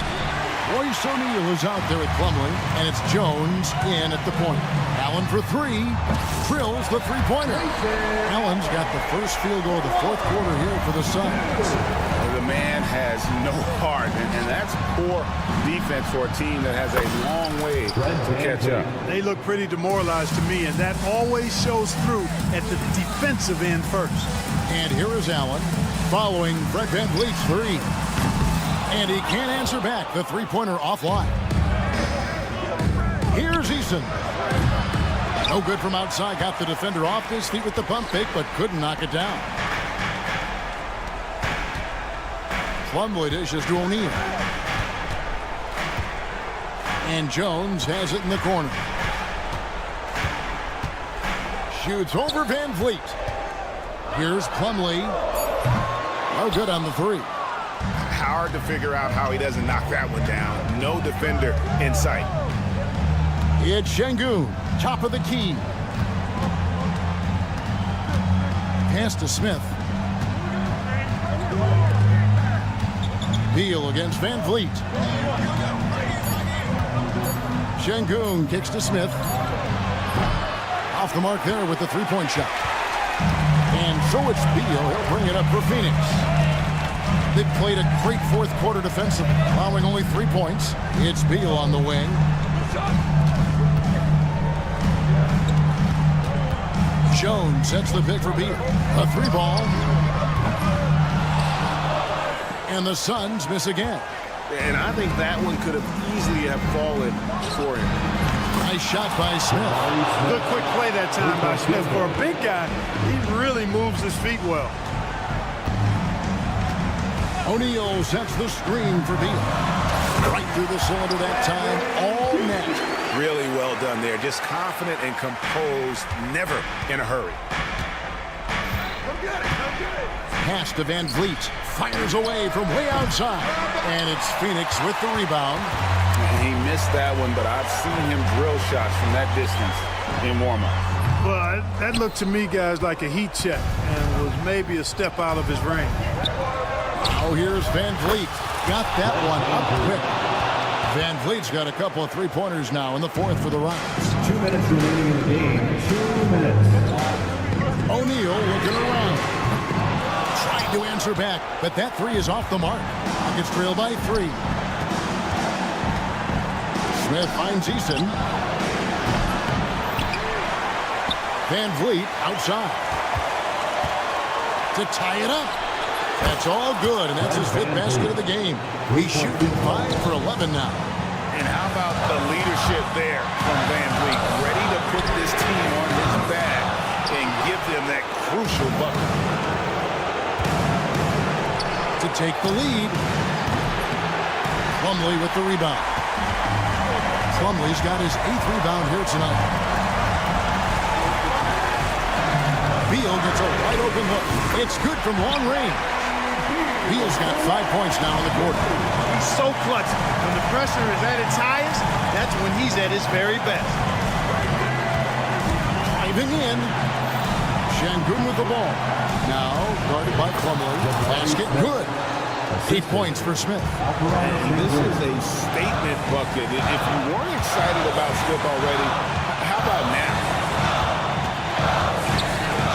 Royce O'Neal is out there at Plumlee, and it's Jones in at the point. Allen for 3, drills the three-pointer. Allen's got the first field goal of the 4th quarter here for the Suns. The man has no heart, and that's poor defense for a team that has a long way to catch up. They look pretty demoralized to me, and that always shows through at the defensive end first. And here is Allen following Fred VanVleet's 3. And he can't answer back. The three-pointer offline. Here's Eason. No good from outside. Got the defender off his feet with the pump fake, but couldn't knock it down. Plumlee dishes to O'Neal. And Jones has it in the corner. Shoots over Van Vliet. Here's Plumlee. No good on the 3. Hard to figure out how he doesn't knock that one down. No defender in sight. It's Şengün, top of the key. Pass to Smith. Beal against Van Vliet. Şengün kicks to Smith. Off the mark there with the three-point shot. And so it's Beal. He'll bring it up for Phoenix. They've played a great 4th quarter defensively, allowing only 3 points. It's Beal on the wing. Jones sets the pick for Beal. A 3-ball. And the Suns miss again. And I think that one could have easily have fallen for him. Nice shot by Smith. Good quick play that time by Smith. For a big guy, he really moves his feet well. O'Neal sets the screen for Beal. Right through the cylinder that time. All net. Really well done there. Just confident and composed, never in a hurry. Pass to Van Vliet. Fires away from way outside. And it's Phoenix with the rebound. And he missed that one, but I've seen him drill shots from that distance in warm-up. Well, that looked to me, guys, like a heat check and was maybe a step out of his range. Oh, here's Van Vliet. Got that one up quick. Van Vliet's got a couple of three-pointers now in the fourth for the Rockets. 2 minutes remaining in the game. 2 minutes. O'Neal looking around. Trying to answer back, but that three is off the mark. Rockets trail by 3. Smith finds Eason. Van Vliet outside. To tie it up. That's all good, and that's his 5th basket of the game. He's shooting 5 for 11 now. And how about the leadership there from Van Vliet? Ready to put this team on his back and give them that crucial bucket. To take the lead. Plumlee with the rebound. Plumlee's got his 8th rebound here tonight. Beal gets a wide open look. It's good from long range. Beal's got 5 points now in the quarter. He's so clutch. When the pressure is at its highest, that's when he's at his very best. Driving in. Şengün with the ball. Now guarded by Plumlee. Basket good. 8 points for Smith. And this is a statement bucket. If you weren't excited about Smith already, how about now?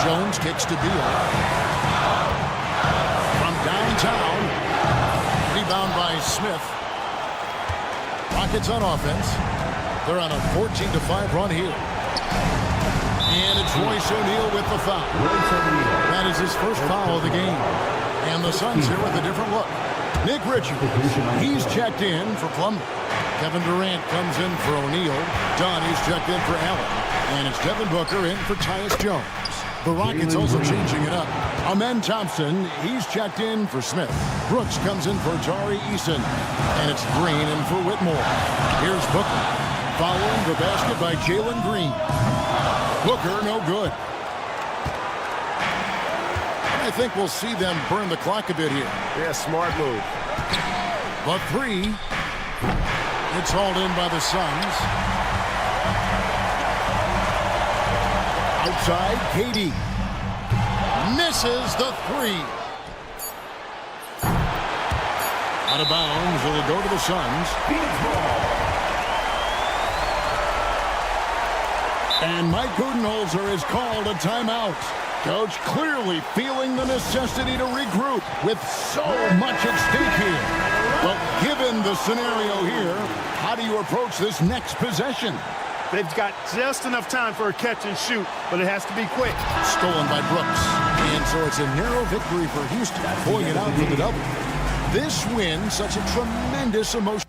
Jones kicks to Beal. From downtown. Rebound by Smith. Rockets on offense. They're on a 14-5 run here. And it's Royce O'Neal with the foul. That is his first foul of the game. And the Suns here with a different look. Nick Richards, he's checked in for Plumlee. Kevin Durant comes in for O'Neal. Donnie's checked in for Allen. And it's Devin Booker in for Tyus Jones. The Rockets also changing it up. Amen Thompson, he's checked in for Smith. Brooks comes in for Tari Eason. And it's Green in for Whitmore. Here's Booker. Following the basket by Jalen Green. Booker, no good. I think we'll see them burn the clock a bit here. Yeah, smart move. But 3. It's hauled in by the Suns. Outside, KD. Misses the 3. Out of bounds, it'll go to the Suns. And Mike Budenholzer has called a timeout. Coach clearly feeling the necessity to regroup with so much at stake here. But given the scenario here, how do you approach this next possession? They've got just enough time for a catch and shoot, but it has to be quick. Stolen by Brooks. And so it's a narrow victory for Houston, pulling it out for the double. This win, such a tremendous emotion.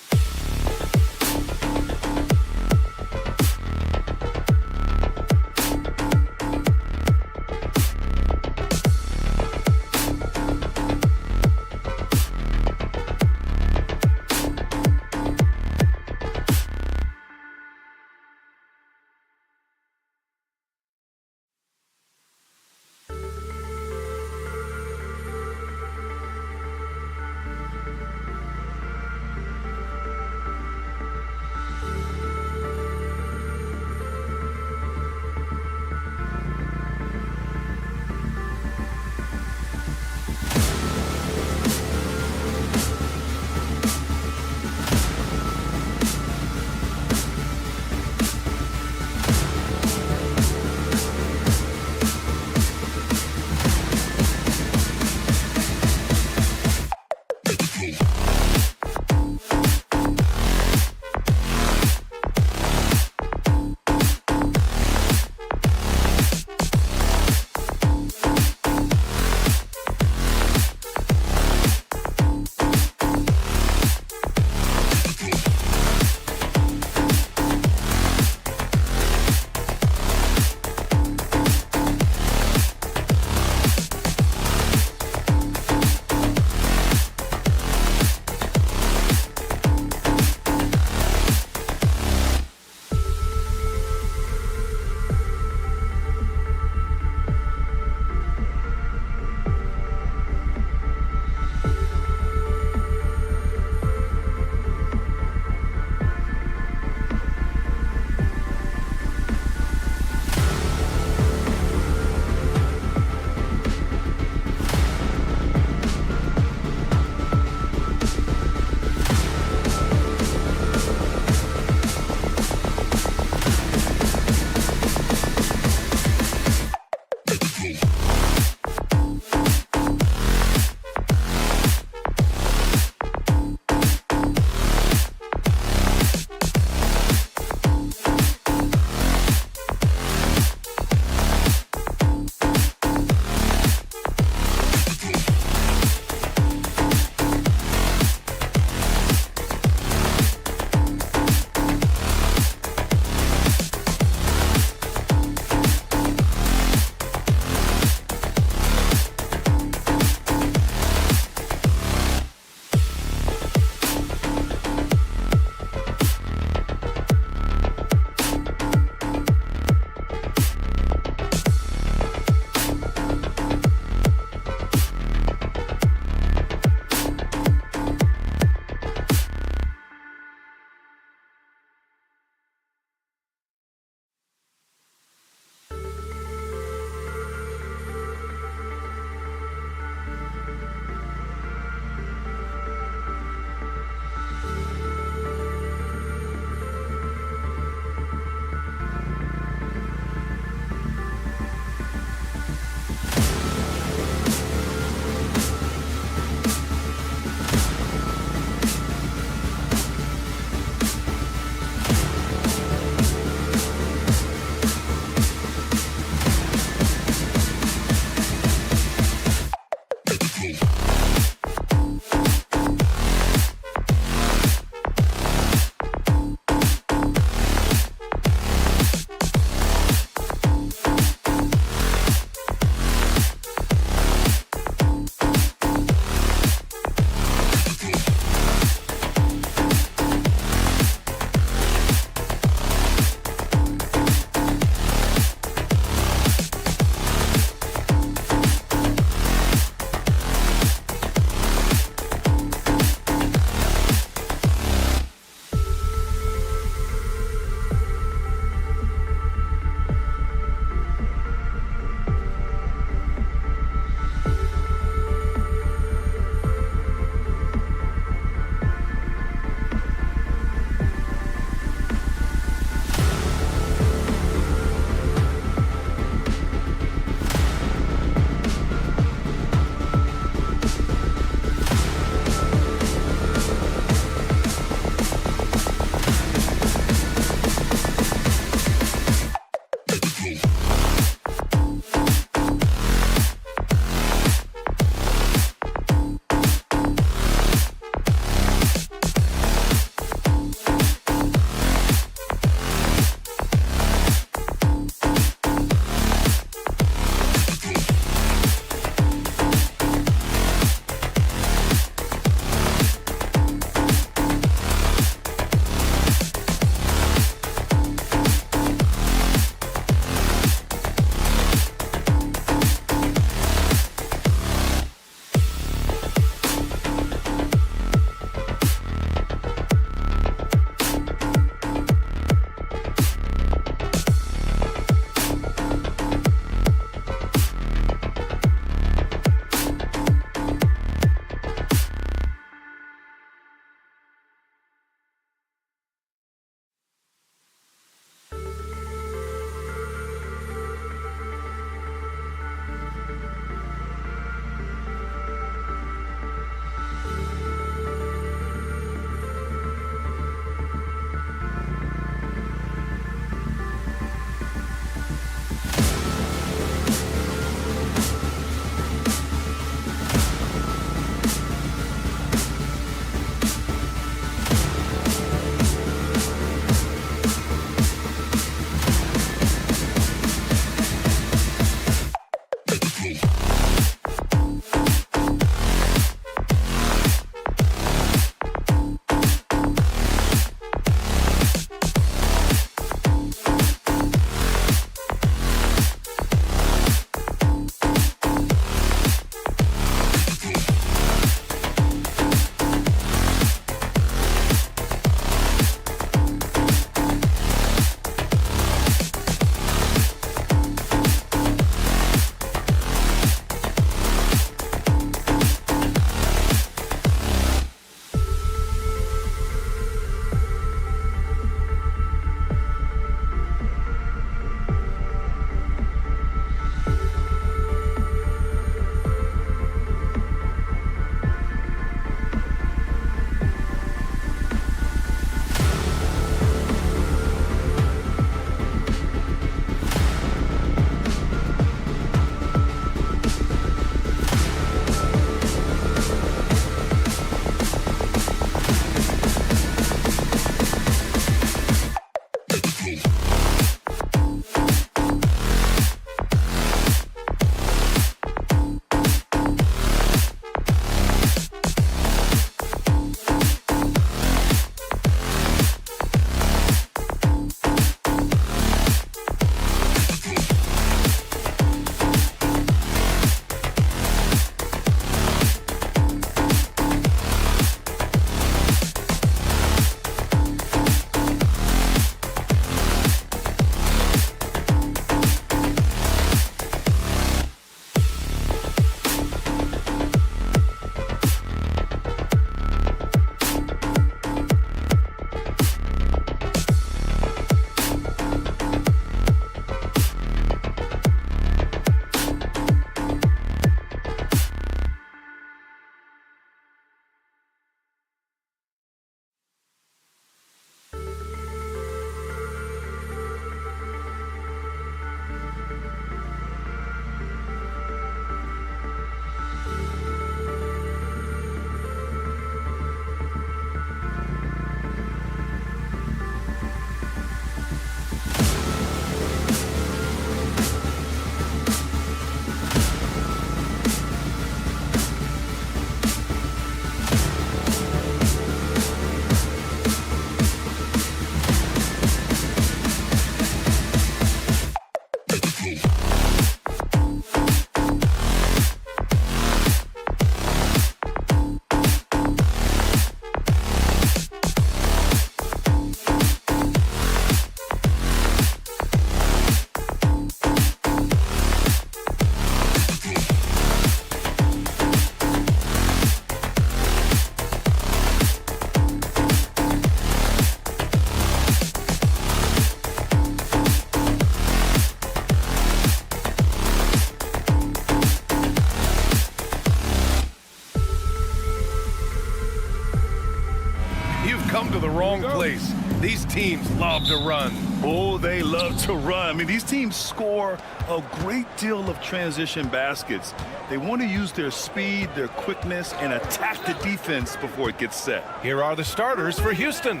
teams love to run. Oh, they love to run. I mean, these teams score a great deal of transition baskets. They want to use their speed, their quickness, and attack the defense before it gets set. Here are the starters for Houston.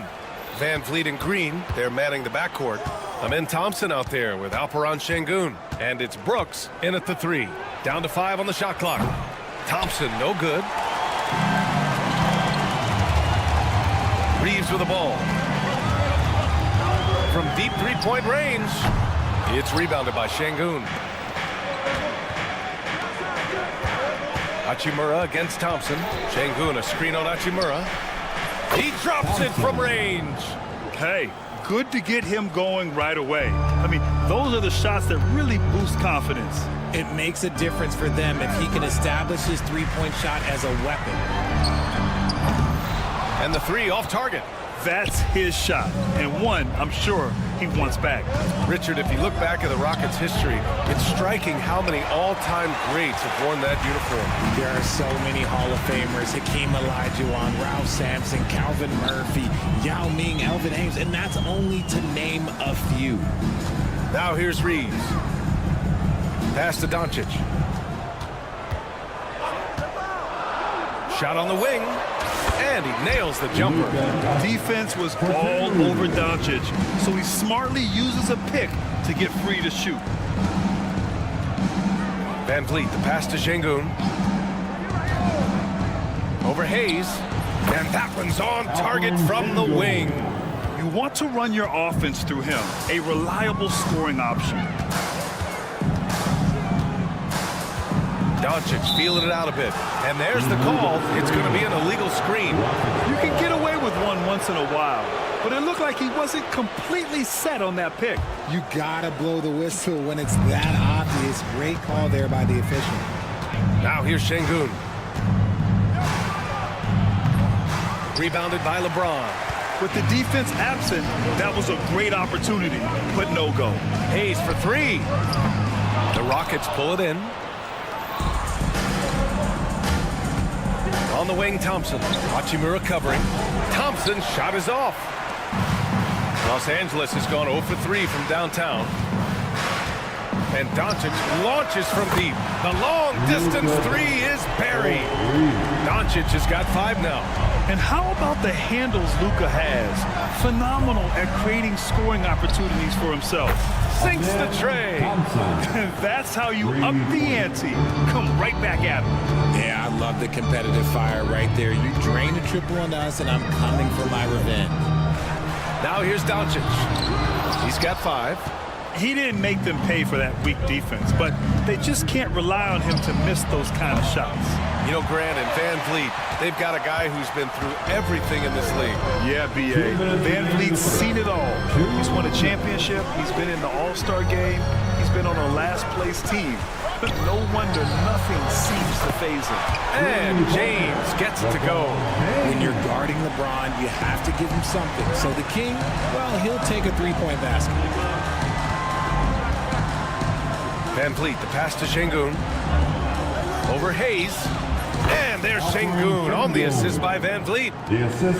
Van Vliet and Green, they're manning the backcourt. Amin Thompson out there with Alperon Şengün. And it's Brooks in at the 3. Down to 5 on the shot clock. Thompson, no good. Reeves with the ball. From deep three-point range, it's rebounded by Şengün. Hachimura against Thompson. Şengün, a screen on Hachimura. He drops it from range. Hey, good to get him going right away. I mean, those are the shots that really boost confidence. It makes a difference for them if he can establish his three-point shot as a weapon. And the 3 off target. That's his shot, and one I'm sure he wants back. Richard, if you look back at the Rockets' history, it's striking how many all-time greats have worn that uniform. There are so many Hall of Famers: Hakeem Olajuwon, Ralph Sampson, Calvin Murphy, Yao Ming, Elvin Hayes, and that's only to name a few. Now here's Reeves. Pass to Doncic. Shot on the wing. And he nails the jumper. Defense was all over Doncic, so he smartly uses a pick to get free to shoot. Van Vliet, the pass to Şengün. Over Hayes. And that one's on target from the wing. You want to run your offense through him, a reliable scoring option. Doncic feeling it out a bit. And there's the call. It's going to be an illegal screen. You can get away with one once in a while, but it looked like he wasn't completely set on that pick. You gotta blow the whistle when it's that obvious. Great call there by the official. Now here's Şengün. Rebounded by LeBron. With the defense absent, that was a great opportunity, but no go. Hayes for 3. The Rockets pull it in. On the wing, Thompson. Hachimura covering. Thompson's shot is off. Los Angeles has gone 0 for 3 from downtown. And Doncic launches from deep. The long-distance 3 is buried. Doncic has got 5 now. And how about the handles Luka has? Phenomenal at creating scoring opportunities for himself. Sinks the tray. That's how you up the ante. Come right back at him. Yeah, I love the competitive fire right there. You drain a triple on us, and I'm coming for my revenge. Now here's Doncic. He's got 5. He didn't make them pay for that weak defense, but they just can't rely on him to miss those kind of shots. You know, Grant and Van Vliet, they've got a guy who's been through everything in this league. Yeah, B.A. Van Vliet's seen it all. He's won a championship. He's been in the All-Star game. He's been on a last-place team. But no wonder nothing seems to faze him. And James gets it to go. When you're guarding LeBron, you have to give him something. So the King, well, he'll take a three-point basket. Van Vliet, the pass to Şengün. Over Hayes. And there's Şengün on the assist by Van Vliet.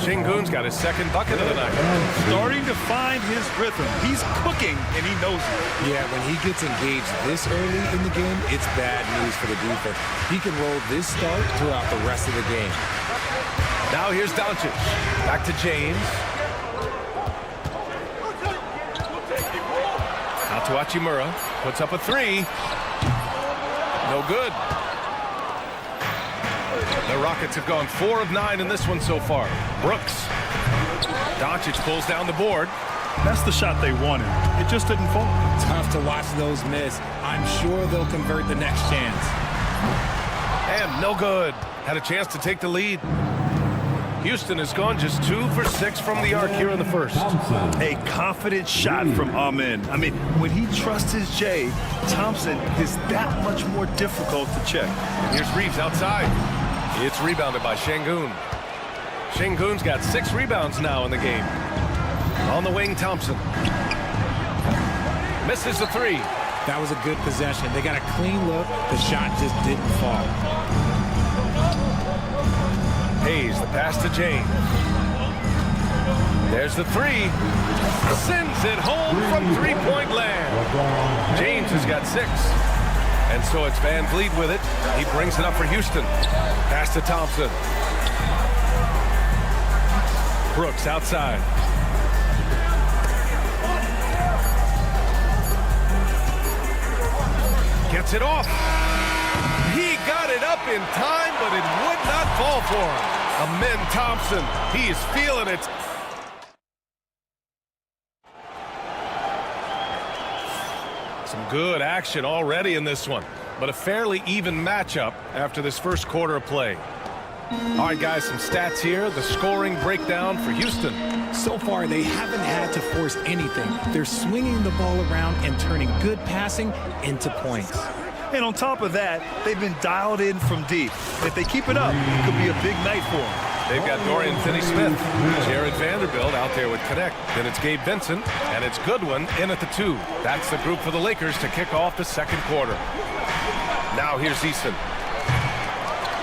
Şengün's got his second bucket of the night. Starting to find his rhythm. He's cooking, and he knows it. Yeah, when he gets engaged this early in the game, it's bad news for the defense. He can roll this start throughout the rest of the game. Now here's Doncic. Back to James. Out to Hachimura. Puts up a 3. No good. The Rockets have gone 4 of 9 in this one so far. Brooks. Doncic pulls down the board. That's the shot they wanted. It just didn't fall. Tough to watch those miss. I'm sure they'll convert the next chance. And no good. Had a chance to take the lead. Houston has gone just 2 for 6 from the arc here in the first. A confident shot from Amin. I mean, when he trusts his J, Thompson is that much more difficult to check. Here's Reeves outside. It's rebounded by Şengün. Şengün's got 6 rebounds now in the game. On the wing, Thompson. Misses the 3. That was a good possession. They got a clean look. The shot just didn't fall. Hayes, the pass to James. There's the three. Sends it home from three-point land. James has got 6. And so it's Van Vliet with it. He brings it up for Houston. Pass to Thompson. Brooks outside. Gets it off. He got it up in time, but it would not fall for him. Amen Thompson. He is feeling it. Some good action already in this one, but a fairly even matchup after this first quarter of play. All right, guys, some stats here. The scoring breakdown for Houston. So far, they haven't had to force anything. They're swinging the ball around and turning good passing into points. And on top of that, they've been dialed in from deep. If they keep it up, it could be a big night for them. They've got Dorian Finney-Smith, Jared Vanderbilt out there with Connect. Then it's Gabe Vincent, and it's Goodwin in at the 2. That's the group for the Lakers to kick off the second quarter. Now here's Easton.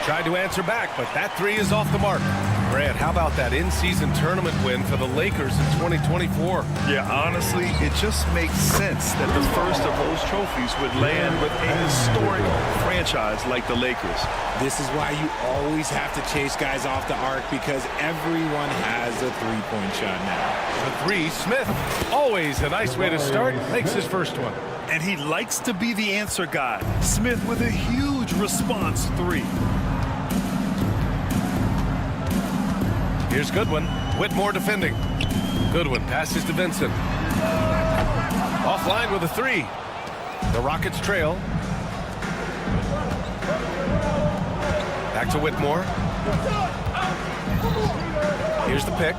Tried to answer back, but that 3 is off the mark. Grant, how about that in-season tournament win for the Lakers in 2024? Yeah, honestly, it just makes sense that the first of those trophies would land with a historic franchise like the Lakers. This is why you always have to chase guys off the arc, because everyone has a three-point shot now. The 3, Smith. Always a nice way to start. Makes his first one. And he likes to be the answer guy. Smith with a huge response 3. Here's Goodwin. Whitmore defending. Goodwin passes to Vincent. Offline with a 3. The Rockets trail. Back to Whitmore. Here's the pick.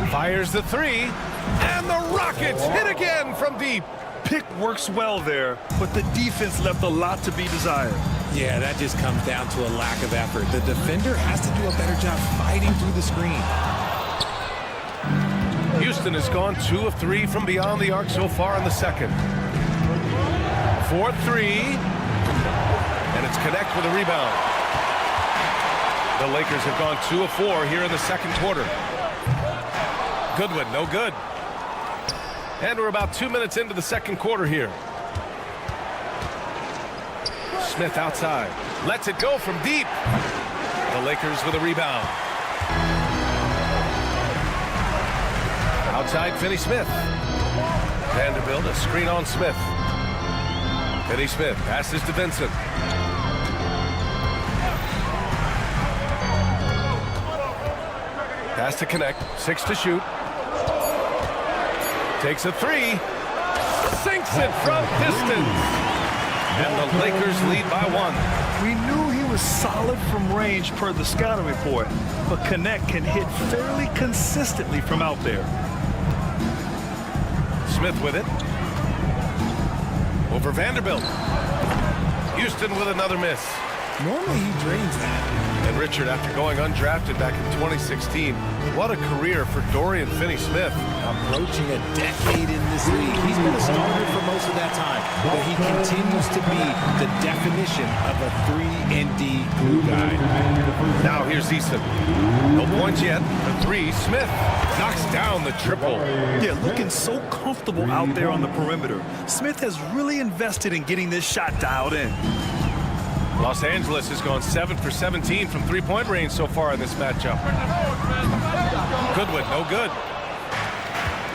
Fires the 3. And the Rockets hit again from deep. Pick works well there, but the defense left a lot to be desired. Yeah, that just comes down to a lack of effort. The defender has to do a better job fighting through the screen. Houston has gone 2 of 3 from beyond the arc so far in the second. 4-3. And it's Connect with a rebound. The Lakers have gone 2 of 4 here in the second quarter. Goodwin, no good. And we're about 2 minutes into the second quarter here. Smith outside. Lets it go from deep. The Lakers with a rebound. Outside, Finney-Smith. Vanderbilt, a screen on Smith. Finney-Smith passes to Vincent. Pass to Connect. 6 to shoot. Takes a 3. Sinks it from distance. And the Lakers lead by 1. We knew he was solid from range per the scouting report, but Connect can hit fairly consistently from out there. Smith with it. Over Vanderbilt. Houston with another miss. Normally he drains that. And Richard, after going undrafted back in 2016, what a career for Dorian Finney-Smith. Approaching a decade in this league. He's been a starter for most of that time, but he continues to be the definition of a 3-and-D glue guy. Now here's Easton. No points yet. The 3, Smith knocks down the triple. Yeah, looking so comfortable out there on the perimeter. Smith has really invested in getting this shot dialed in. Los Angeles has gone 7 for 17 from three-point range so far in this matchup. Goodwin, no good.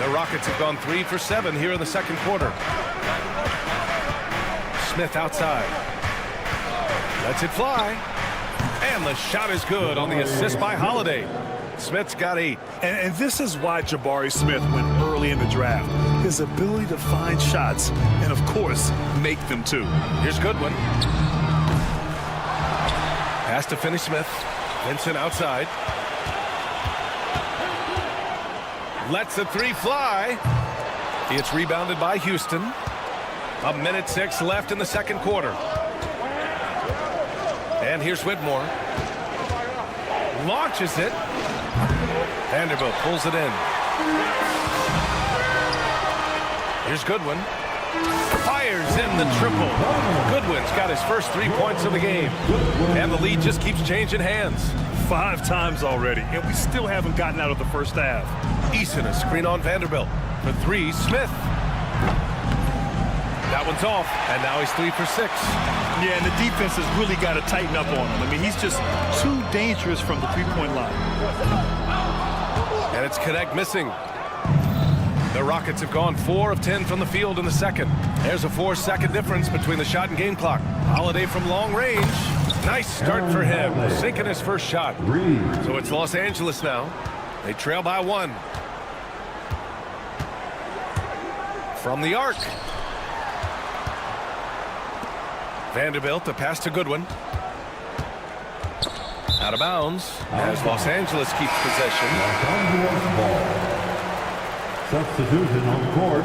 The Rockets have gone 3 for 7 here in the second quarter. Smith outside. Lets it fly. And the shot is good on the assist by Holiday. Smith's got 8. And this is why Jabari Smith went early in the draft. His ability to find shots and, of course, make them too. Here's Goodwin. Pass to Finney-Smith. Vincent outside. Lets the 3 fly. It's rebounded by Houston. 1:06 left in the second quarter. And here's Whitmore. Launches it. Vanderbilt pulls it in. Here's Goodwin. Fires in the triple. Goodwin's got his first 3 points of the game. And the lead just keeps changing hands. 5 times already, and we still haven't gotten out of the first half. Eason, a screen on Vanderbilt. For 3, Smith. That one's off, and now he's 3 for 6. Yeah, and the defense has really got to tighten up on him. I mean, he's just too dangerous from the three-point line. And it's Connect missing. The Rockets have gone 4 of 10 from the field in the second. There's a 4-second difference between the shot and game clock. Holiday from long range. Nice start for him, sinking his first shot. So it's Los Angeles now. They trail by 1. From the arc. Vanderbilt, a pass to Goodwin. Out of bounds as Los Angeles keeps possession. Los Angeles ball. Substitution on court.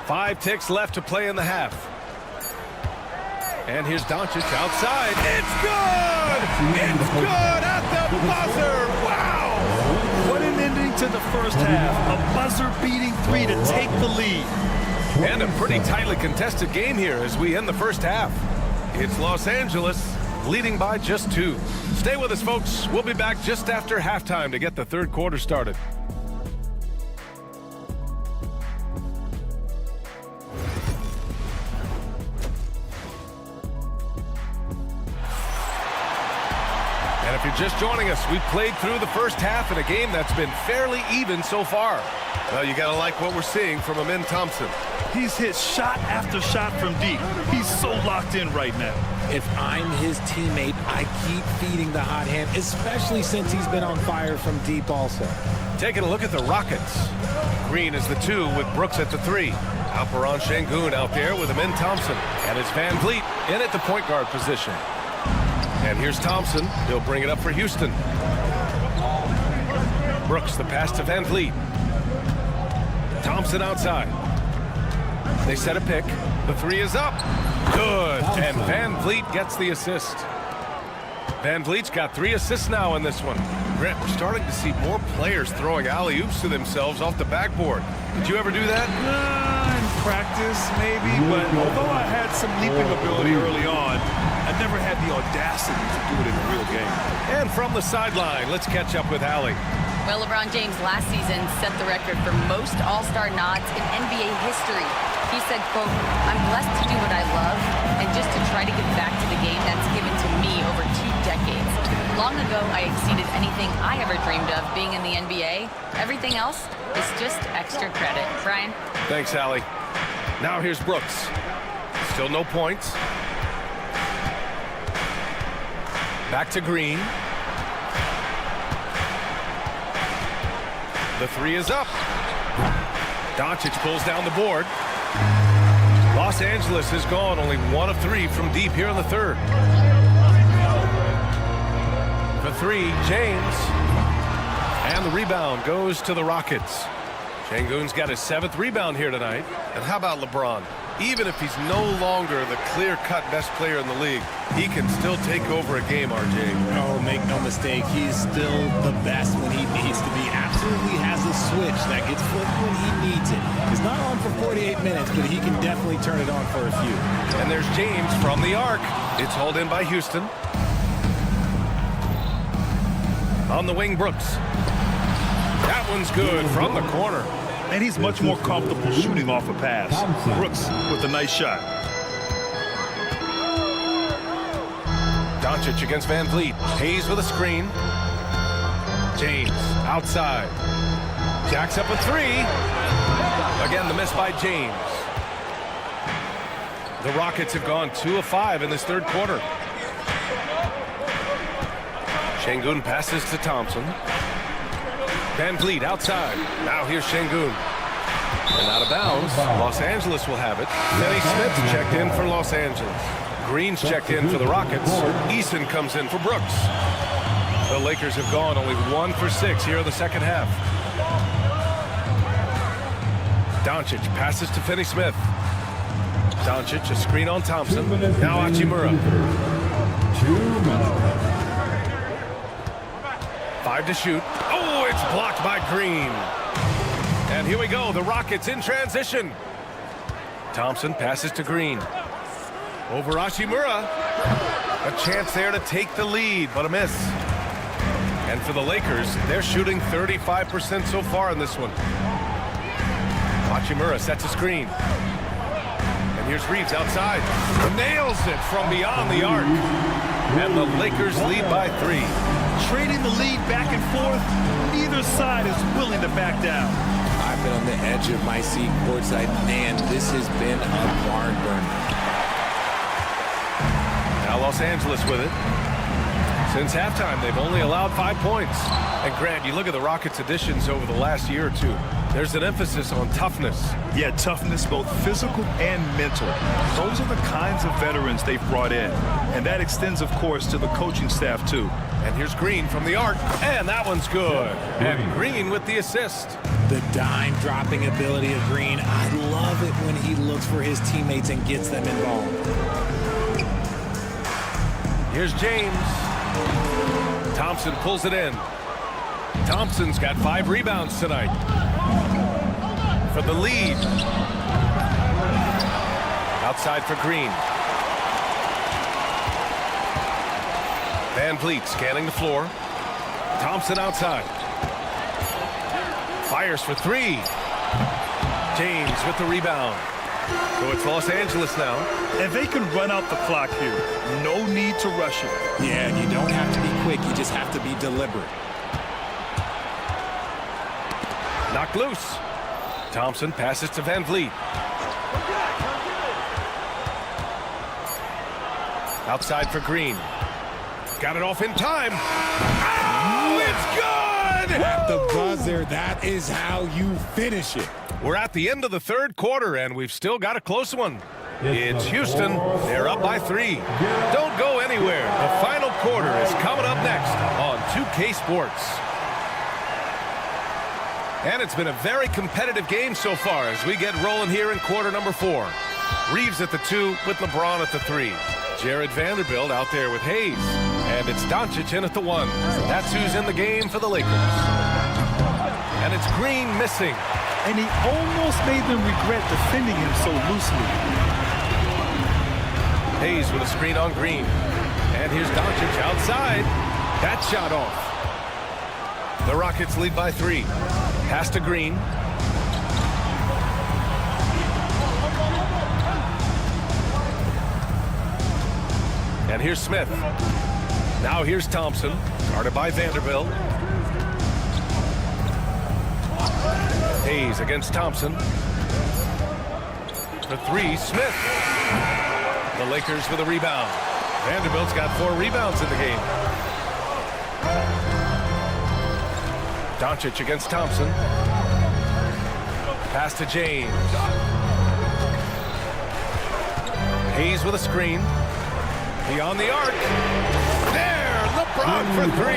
5 ticks left to play in the half. And here's Doncic outside. It's good! It's good at the buzzer! Wow! What an ending to the first half. A buzzer-beating 3 to take the lead. And a pretty tightly contested game here as we end the first half. It's Los Angeles leading by just 2. Stay with us, folks. We'll be back just after halftime to get the third quarter started. And if you're just joining us, we've played through the first half in a game that's been fairly even so far. Well, you got to like what we're seeing from Amin Thompson. He's hit shot after shot from deep. He's so locked in right now. If I'm his teammate, I keep feeding the hot hand, especially since he's been on fire from deep also. Taking a look at the Rockets. Green is the 2 with Brooks at the 3. Alperon Şengün out there with Amin Thompson. And it's Van Vliet in at the point guard position. And here's Thompson. He'll bring it up for Houston. Brooks, the pass to Van Vliet. Thompson outside. They set a pick. The 3 is up. Good. And Van Vliet gets the assist. Van Vliet's got 3 assists now in this one. Grant, we're starting to see more players throwing alley-oops to themselves off the backboard. Did you ever do that? In practice, maybe, but although I had some leaping ability early on, I never had the audacity to do it in a real game. And from the sideline, let's catch up with Allie. Well, LeBron James last season set the record for most All-Star nods in NBA history. He said, quote, "I'm blessed to do what I love and just to try to give back to the game that's given to me over 2 decades. Long ago, I exceeded anything I ever dreamed of being in the NBA. Everything else is just extra credit." Brian? Thanks, Allie. Now here's Brooks. Still no points. Back to Green. The 3 is up. Doncic pulls down the board. Los Angeles has gone only 1 of 3 from deep here in the third. The 3, James. And the rebound goes to the Rockets. Şengün's got his 7th rebound here tonight. And how about LeBron? Even if he's no longer the clear-cut best player in the league, he can still take over a game, RJ. Oh, make no mistake, he's still the best when he needs to be. Absolutely has a switch that gets flipped when he needs it. He's not on for 48 minutes, but he can definitely turn it on for a few. And there's James from the arc. It's hauled in by Houston. On the wing, Brooks. That one's good from the corner. And he's much more comfortable shooting off a pass. Brooks with a nice shot. Doncic against Van Vliet. Hayes with a screen. James outside. Jacks up a 3. Again, the miss by James. The Rockets have gone 2 of 5 in this third quarter. Şengün passes to Thompson. Van Vliet outside. Now here's Şengün. And out of bounds. Los Angeles will have it. Finney Smith checked in for Los Angeles. Green's checked in for the Rockets. Eason comes in for Brooks. The Lakers have gone only 1 for 6 here in the second half. Doncic passes to Finney Smith. Doncic, a screen on Thompson. Now Hachimura. 2 minutes. 5 to shoot. Oh, it's blocked by Green. And here we go, the Rockets in transition. Thompson passes to Green. Over Hachimura. A chance there to take the lead, but a miss. And for the Lakers, they're shooting 35% so far in this one. Hachimura sets a screen. And here's Reeves outside. Nails it from beyond the arc. And the Lakers lead by 3. Trading the lead back and forth, neither side is willing to back down. I've been on the edge of my seat courtside. Man, this has been a barn burner. Now Los Angeles with it. Since halftime, they've only allowed 5 points. And Grant, you look at the Rockets' additions over the last year or two. There's an emphasis on toughness. Yeah, toughness, both physical and mental. Those are the kinds of veterans they've brought in. And that extends, of course, to the coaching staff, too. And here's Green from the arc. And that one's good. And Green with the assist. The dime-dropping ability of Green. I love it when he looks for his teammates and gets them involved. Here's James. Thompson pulls it in. Thompson's got 5 rebounds tonight. For the lead. Outside for Green. Van Vliet scanning the floor. Thompson outside. Fires for 3. James with the rebound. So it's Los Angeles now. And they can run out the clock here. No need to rush it. Yeah, and you don't have to be quick. You just have to be deliberate. Knocked loose. Thompson passes to Van Vliet. Outside for Green. Got it off in time. Oh, it's good! At the buzzer, that is how you finish it. We're at the end of the third quarter, and we've still got a close one. It's Houston. They're up by 3. Don't go anywhere. The final quarter is coming up next on 2K Sports. And it's been a very competitive game so far as we get rolling here in quarter number 4. Reeves at the 2 with LeBron at the 3. Jared Vanderbilt out there with Hayes. And it's Doncic in at the 1. That's who's in the game for the Lakers. And it's Green missing. And he almost made them regret defending him so loosely. Hayes with a screen on Green. And here's Doncic outside. That shot off. The Rockets lead by 3. Pass to Green. And here's Smith. Now here's Thompson. Guarded by Vanderbilt. Hayes against Thompson. The 3, Smith. The Lakers with a rebound. Vanderbilt's got 4 rebounds in the game. Doncic against Thompson. Pass to James. Hayes with a screen. Beyond the arc. There, LeBron for 3.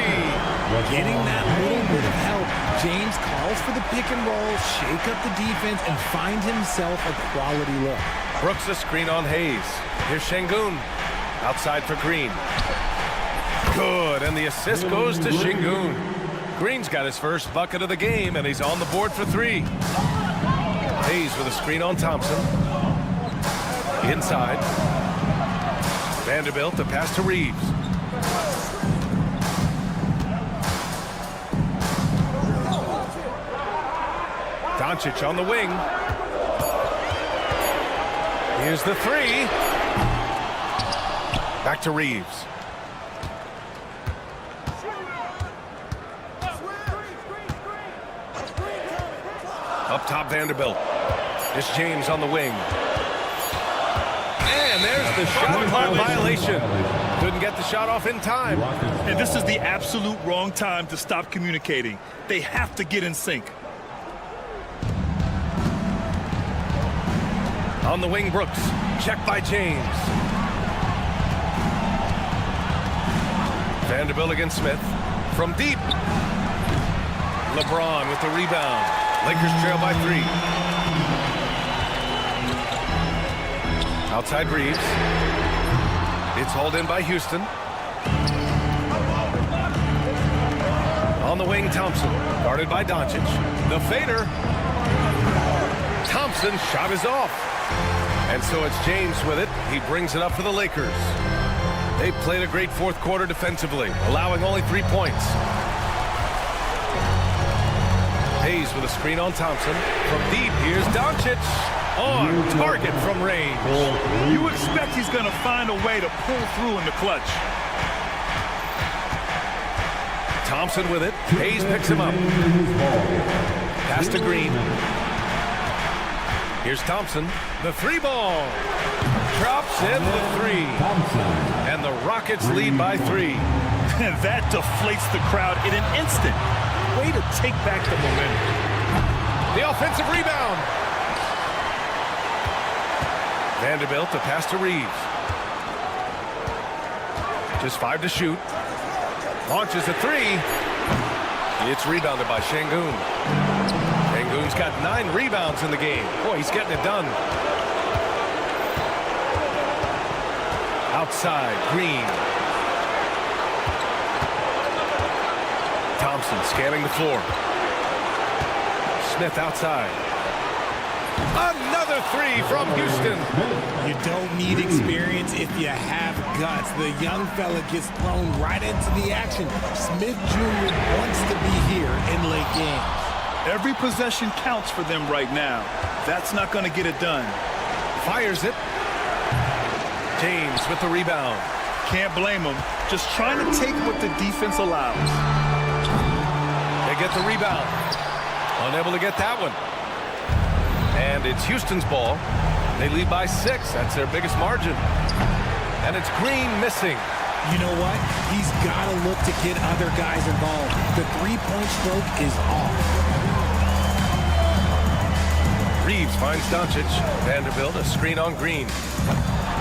Getting that little bit of help. James calls for the pick and roll, shake up the defense, and find himself a quality look. Brooks a screen on Hayes. Here's Şengün. Outside for Green. Good, and the assist goes to Şengün. Green's got his first bucket of the game, and he's on the board for 3. Hayes with a screen on Thompson. Inside. Vanderbilt, the pass to Reeves. Doncic on the wing. Here's the 3. Back to Reeves. Up top, Vanderbilt. It's James on the wing. And there's the shot clock violation. Couldn't get the shot off in time. And this is the absolute wrong time to stop communicating. They have to get in sync. On the wing, Brooks. Checked by James. Vanderbilt against Smith. From deep. LeBron with the rebound. Lakers trail by 3. Outside Reeves. It's hauled in by Houston. On the wing, Thompson. Guarded by Doncic. The fader. Thompson's shot is off. And so it's James with it. He brings it up for the Lakers. They played a great fourth quarter defensively, allowing only 3 points. Hayes with a screen on Thompson. From deep, here's Doncic. On target from range. You expect he's going to find a way to pull through in the clutch. Thompson with it. Hayes picks him up. Pass to Green. Here's Thompson. The 3-ball. Drops in the 3. And the Rockets lead by 3. That deflates the crowd in an instant. Way to take back the momentum. The offensive rebound. Vanderbilt to pass to Reeves. Just 5 to shoot. Launches a 3. It's rebounded by Şengün. Şengün's got 9 rebounds in the game. Boy, he's getting it done. Outside, Green. Thompson scanning the floor. Smith outside. Another 3 from Houston. You don't need experience if you have guts. The young fella gets thrown right into the action. Smith Jr. wants to be here in late games. Every possession counts for them right now. That's not going to get it done. Fires it. James with the rebound. Can't blame him. Just trying to take what the defense allows. They get the rebound. Unable to get that one. And it's Houston's ball. They lead by 6. That's their biggest margin. And it's Green missing. You know what? He's got to look to get other guys involved. The three-point stroke is off. Reeves finds Doncic. Vanderbilt, a screen on Green.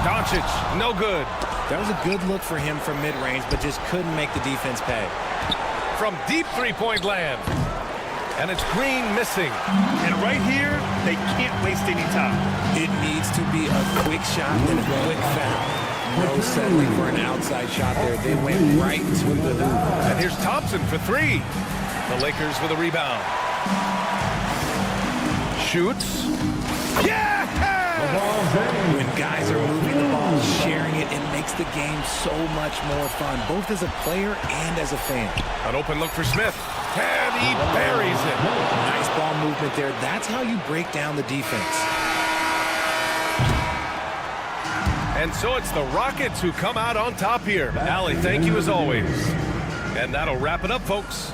Doncic, no good. That was a good look for him from mid-range, but just couldn't make the defense pay. From deep three-point land. And it's Green missing. And right here, they can't waste any time. It needs to be a quick shot and a quick foul. No settling for an outside shot there. They went right to the hoop. And here's Thompson for 3. The Lakers with a rebound. Shoots. Yeah! When guys are moving the ball, sharing it, it makes the game so much more fun, both as a player and as a fan. An open look for Smith. And he buries it. Nice ball movement there. That's how you break down the defense. And so it's the Rockets who come out on top here. Allie, thank you as always. And that'll wrap it up, folks.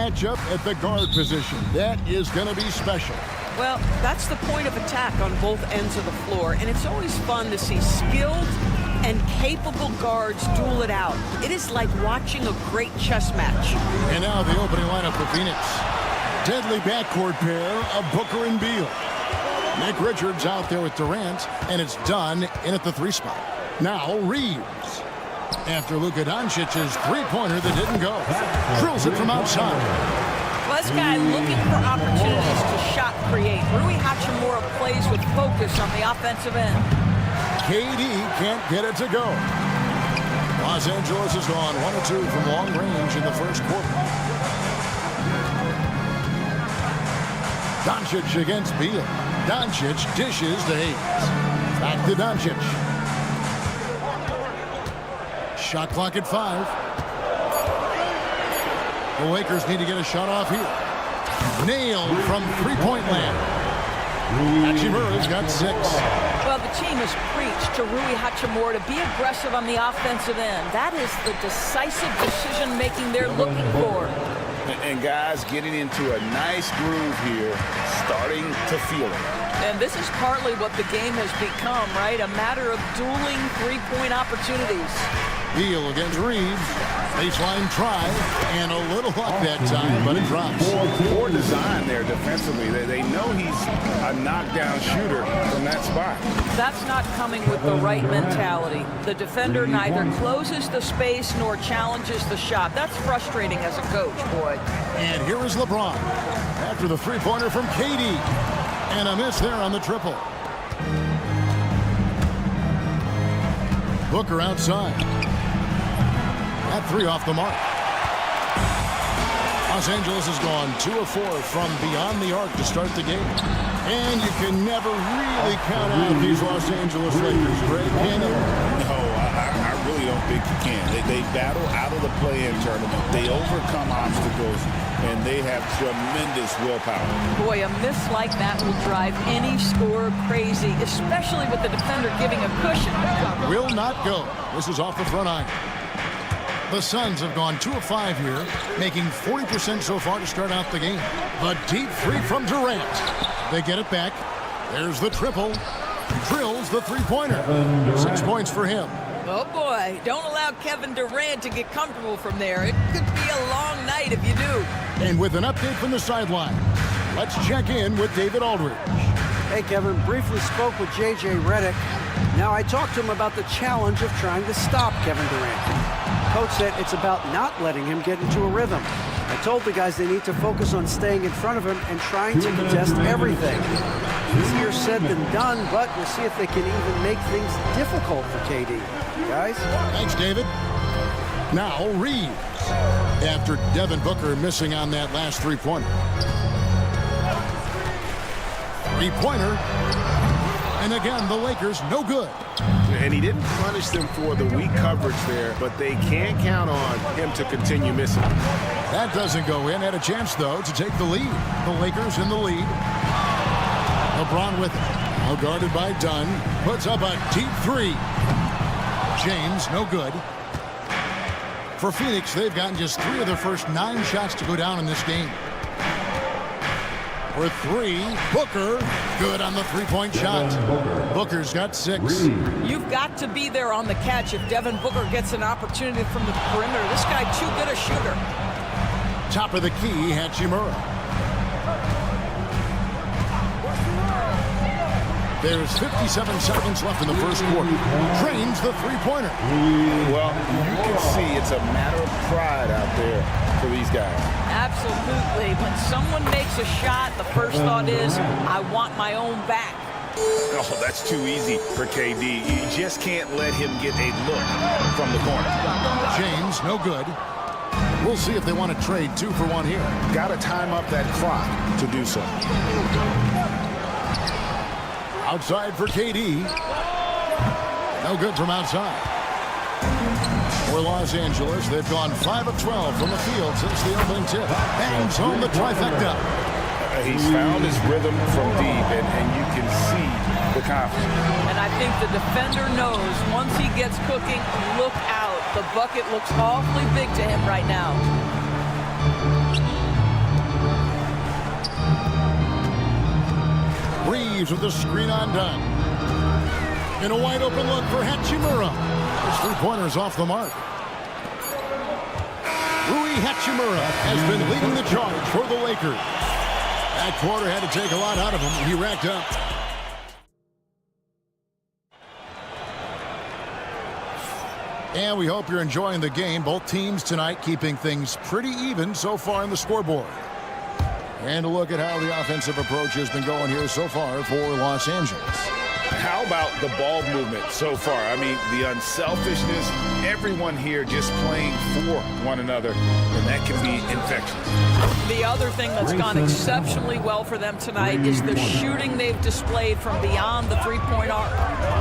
matchup at the guard position. That is going to be special. Well, that's the point of attack on both ends of the floor, and it's always fun to see skilled and capable guards duel it out. It is like watching a great chess match. And now the opening lineup for Phoenix. Deadly backcourt pair of Booker and Beal. Nick Richards out there with Durant, and it's done in at the 3 spot. Now Reeves. After Luka Doncic's three-pointer that didn't go. Drills it from outside. Well, this guy looking for opportunities to shot create. Rui Hachimura plays with focus on the offensive end. KD can't get it to go. Los Angeles has gone 1 of 2 from long range in the first quarter. Doncic against Beal. Doncic dishes to Hayes. Back to Doncic. Shot clock at 5. The Lakers need to get a shot off here. Nailed from three-point land. Hachimura's got 6. Well, the team has preached to Rui Hachimura to be aggressive on the offensive end. That is the decisive decision-making they're looking for. And guys getting into a nice groove here, starting to feel it. And this is partly what the game has become, right? A matter of dueling three-point opportunities. Beal against Reeves. Baseline try, and a little luck that time, but it drops. Poor design there defensively. They know he's a knockdown shooter from that spot. That's not coming with the right mentality. The defender neither closes the space nor challenges the shot. That's frustrating as a coach, boy. And here is LeBron after the three-pointer from KD. And a miss there on the triple. Booker outside. That 3 off the mark. Los Angeles has gone 2 of 4 from beyond the arc to start the game. And you can never really count out these Los Angeles Lakers, Greg, can you? No, I really don't think you can. They battle out of the play-in tournament. They overcome obstacles, and they have tremendous willpower. Boy, a miss like that will drive any scorer crazy, especially with the defender giving a cushion. Will not go. This is off the front iron. The Suns have gone 2 of 5 here, making 40% so far to start out the game. The deep 3 from Durant. They get it back. There's the triple. Drills the three-pointer. 6 points for him. Oh, boy. Don't allow Kevin Durant to get comfortable from there. It could be a long night if you do. And with an update from the sideline, let's check in with David Aldridge. Hey, Kevin, briefly spoke with J.J. Redick. Now, I talked to him about the challenge of trying to stop Kevin Durant. Coach said it's about not letting him get into a rhythm. I told the guys they need to focus on staying in front of him and trying to contest everything. Easier said than done, but we'll see if they can even make things difficult for KD. Guys? Thanks, David. Now, Reeves. After Devin Booker missing on that last three-pointer. Three-pointer. And again, the Lakers no good. And he didn't punish them for the weak coverage there, but they can't count on him to continue missing. That doesn't go in. Had a chance, though, to take the lead. The Lakers in the lead. LeBron with it. Now guarded by Dunn. Puts up a deep 3. James, no good. For Phoenix, they've gotten just 3 of their first 9 shots to go down in this game. For 3, Booker, good on the three-point shot. Booker's got 6. You've got to be there on the catch if Devin Booker gets an opportunity from the perimeter. This guy too good a shooter. Top of the key, Hachimura. There's 57 seconds left in the first quarter. Drains the three-pointer. Well, you can see it's a matter of pride out there for these guys. Absolutely. When someone makes a shot, the first thought is, I want my own back. Oh, that's too easy for KD. You just can't let him get a look from the corner. James, no good. We'll see if they want to trade 2 for 1 here. Got to time up that clock to do so. Outside for KD. No good from outside. For Los Angeles, they've gone 5 of 12 from the field since the opening tip. Bangs home the trifecta. He's found his rhythm from deep, and you can see the confidence. And I think the defender knows once he gets cooking, look out. The bucket looks awfully big to him right now. Reeves with the screen on Dunn. In a wide open look for Hachimura. His three-pointers off the mark. Rui Hachimura has been leading the charge for the Lakers. That quarter had to take a lot out of him. He racked up. And we hope you're enjoying the game. Both teams tonight keeping things pretty even so far in the scoreboard. And a look at how the offensive approach has been going here so far for Los Angeles. How about the ball movement so far? I mean, the unselfishness, everyone here just playing for one another, and that can be infectious. The other thing that's gone exceptionally well for them tonight is the shooting they've displayed from beyond the three-point arc.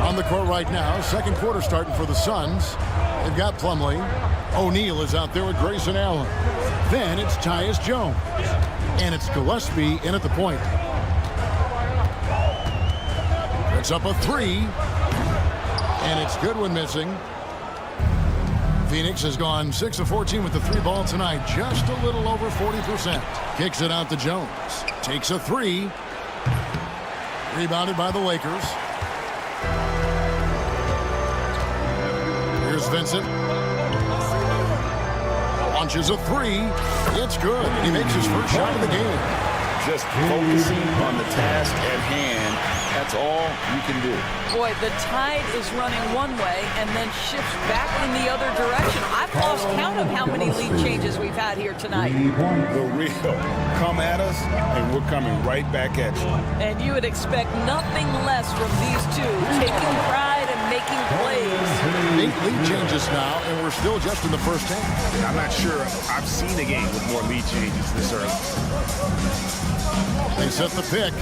On the court right now, second quarter starting for the Suns. They've got Plumlee. O'Neal is out there with Grayson Allen. Then it's Tyus Jones. And it's Gillespie in at the point. It's up a three. And it's Goodwin missing. Phoenix has gone 6 of 14 with the three ball tonight. Just a little over 40%. Kicks it out to Jones. Takes a three. Rebounded by the Lakers. Here's Vincent. Launches a three. It's good. He makes his first shot of the game. Just focusing on the task at hand. That's all you can do. Boy, the tide is running one way and then shifts back in the other direction. I've lost count of how many lead changes we've had here tonight. The real. Come at us, and we're coming right back at you. And you would expect nothing less from these two, taking pride and making plays. 8 lead changes now, and we're still just in the first half. I'm not sure I've seen a game with more lead changes this early. They set the pick.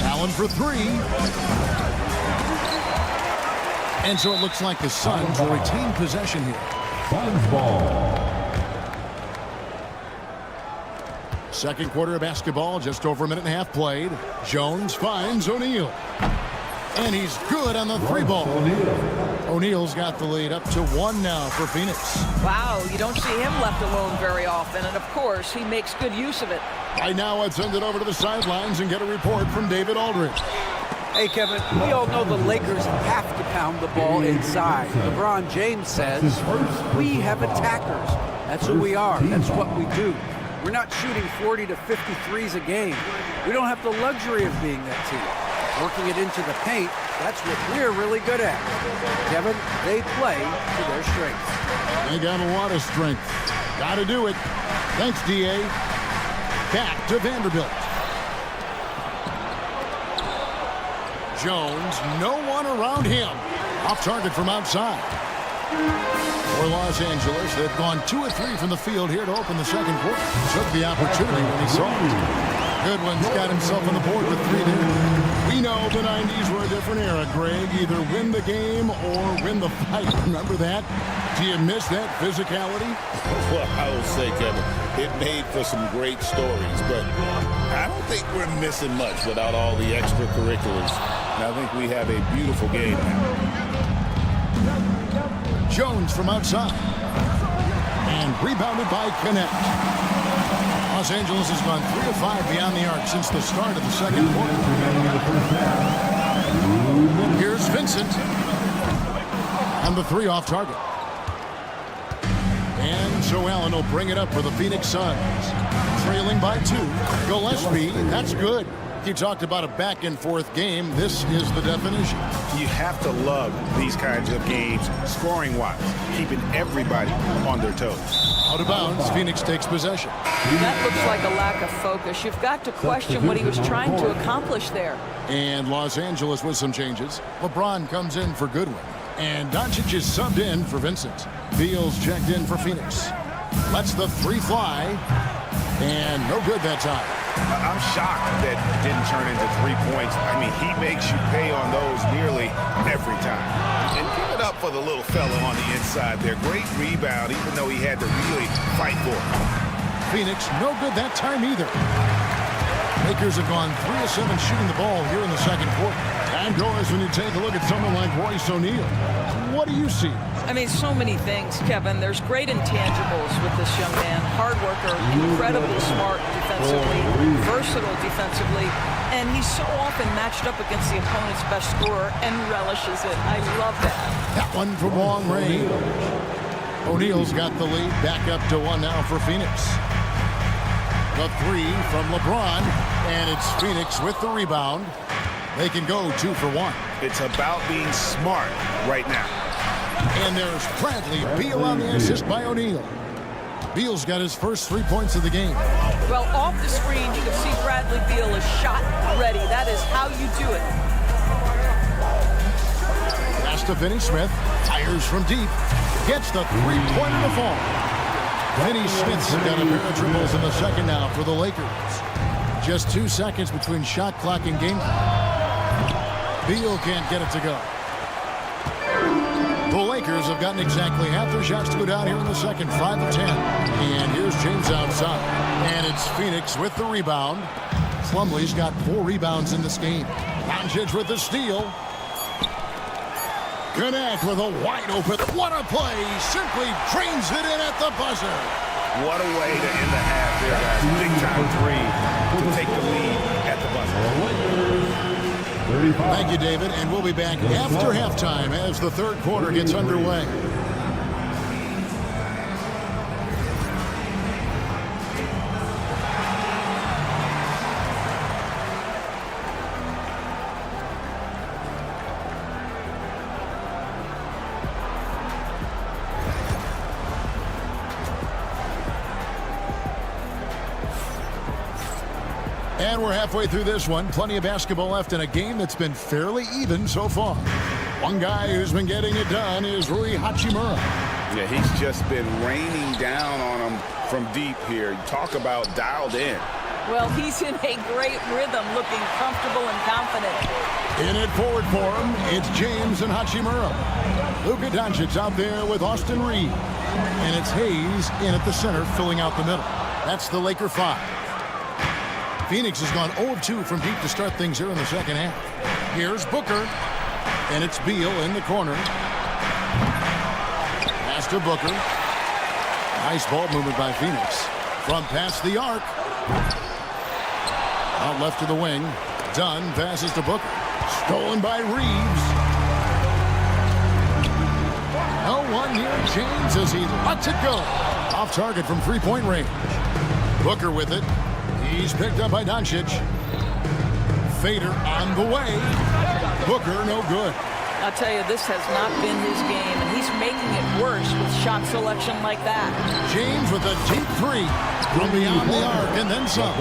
Allen for three. And so it looks like the Suns will retain possession here. Suns ball. Second quarter of basketball, just over a minute and a half played. Jones finds O'Neal. And he's good on the three ball. O'Neal's got the lead up to 1 now for Phoenix. Wow, you don't see him left alone very often. And, of course, he makes good use of it. Right now, I'd send it over to the sidelines and get a report from David Aldridge. Hey, Kevin, we all know the Lakers have to pound the ball inside. LeBron James says, we have attackers. That's who we are. That's what we do. We're not shooting 40 to 53s a game. We don't have the luxury of being that team. Working it into the paint, that's what we're really good at. Kevin, they play to their strengths. They got a lot of strength. Got to do it. Thanks, D.A. Back to Vanderbilt. Jones, no one around him. Off target from outside. For Los Angeles, they've gone 2 of 3 from the field here to open the second quarter. Took the opportunity when he saw it. Goodwin's got himself on the board with 3 there. We know the 90s were a different era, Greg. Either win the game or win the fight. Remember that? Do you miss that physicality? Well, I will say, Kevin, it made for some great stories, but I don't think we're missing much without all the extracurriculars. And I think we have a beautiful game now. Jones from outside. And rebounded by Connect. Los Angeles has gone 3 of 5 beyond the arc since the start of the second quarter. Here's Vincent. And the 3 off target. And so Allen will bring it up for the Phoenix Suns. Trailing by 2. Gillespie, that's good. You talked about a back-and-forth game. This is the definition. You have to love these kinds of games, scoring-wise, keeping everybody on their toes. Out of bounds, Phoenix takes possession. That looks like a lack of focus. You've got to question what he was trying to accomplish there. And Los Angeles with some changes. LeBron comes in for Goodwin. And Doncic is subbed in for Vincent. Beal's checked in for Phoenix. Lets the 3 fly. And no good that time. I'm shocked that didn't turn into 3 points. I mean, he makes you pay on those nearly every time. And give it up for the little fella on the inside there. Great rebound, even though he had to really fight for it. Phoenix, no good that time either. They Lakers have gone 3 of 7 shooting the ball here in the second quarter. And Doris, when you take a look at someone like Royce O'Neal, what do you see? I mean, so many things, Kevin. There's great intangibles with this young man. Hard worker, incredibly smart defensively, versatile defensively, and he's so often matched up against the opponent's best scorer and relishes it. I love that. That one from long range. O'Neal's got the lead back up to 1 now for Phoenix. The 3 from LeBron, and it's Phoenix with the rebound. They can go 2 for 1. It's about being smart right now. And there's Bradley Beal on the assist by O'Neal. Beal's got his first 3 points of the game. Well, off the screen, you can see Bradley Beal is shot ready. That is how you do it. Pass to Finney-Smith. Fires from deep. Gets the three-pointer to fall. Finney-Smith's got a pair of triples in the second now for the Lakers. Just 2 seconds between shot clock and game clock. Beal can't get it to go. The Lakers have gotten exactly half their shots to go down here in the second, 5 of 10. And here's James outside. And it's Phoenix with the rebound. Plumlee's got 4 rebounds in this game. Doncic with the steal. Connect with a wide open. What a play. Simply drains it in at the buzzer. What a way to end the half there, guys. Big time 3 to take the lead at the buzzer. Thank you, David. And we'll be back after halftime as the third quarter gets underway. And we're halfway through this one. Plenty of basketball left in a game that's been fairly even so far. One guy who's been getting it done is Rui Hachimura. Yeah, he's just been raining down on him from deep here. You talk about dialed in. Well, he's in a great rhythm, looking comfortable and confident. In it forward for him, it's James and Hachimura. Luka Doncic out there with Austin Reeves. And it's Hayes in at the center, filling out the middle. That's the Laker 5. Phoenix has gone 0 of 2 from deep to start things here in the second half. Here's Booker, and it's Beal in the corner. Pass to Booker. Nice ball movement by Phoenix. From past the arc. Out left to the wing. Dunn passes to Booker. Stolen by Reeves. No one near James as he lets it go. Off target from three-point range. Booker with it. He's picked up by Doncic. Fader on the way. Booker no good. I'll tell you, this has not been his game, and he's making it worse with shot selection like that. James with a deep 3 from beyond the arc and then some.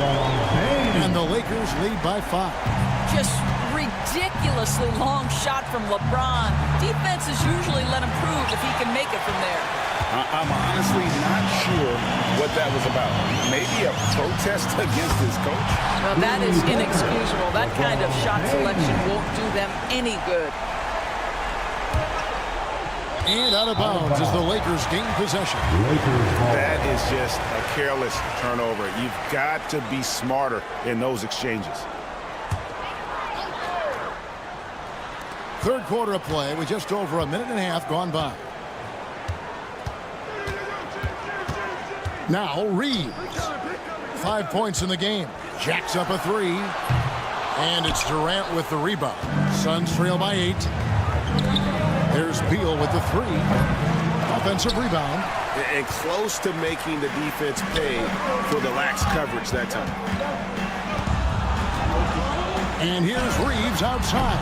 And the Lakers lead by 5. Just ridiculously long shot from LeBron. Defenses usually let him prove if he can make it from there. I'm honestly not sure what that was about. Maybe a protest against his coach? Well, that is inexcusable. That kind of shot selection won't do them any good. And out of bounds as the Lakers gain possession. That is just a careless turnover. You've got to be smarter in those exchanges. Third quarter of play with just over a minute and a half gone by. Now Reeves. 5 points in the game. Jacks up a 3. And it's Durant with the rebound. Suns trail by 8. There's Beal with the 3. Offensive rebound. And close to making the defense pay for the lax coverage that time. And here's Reeves outside.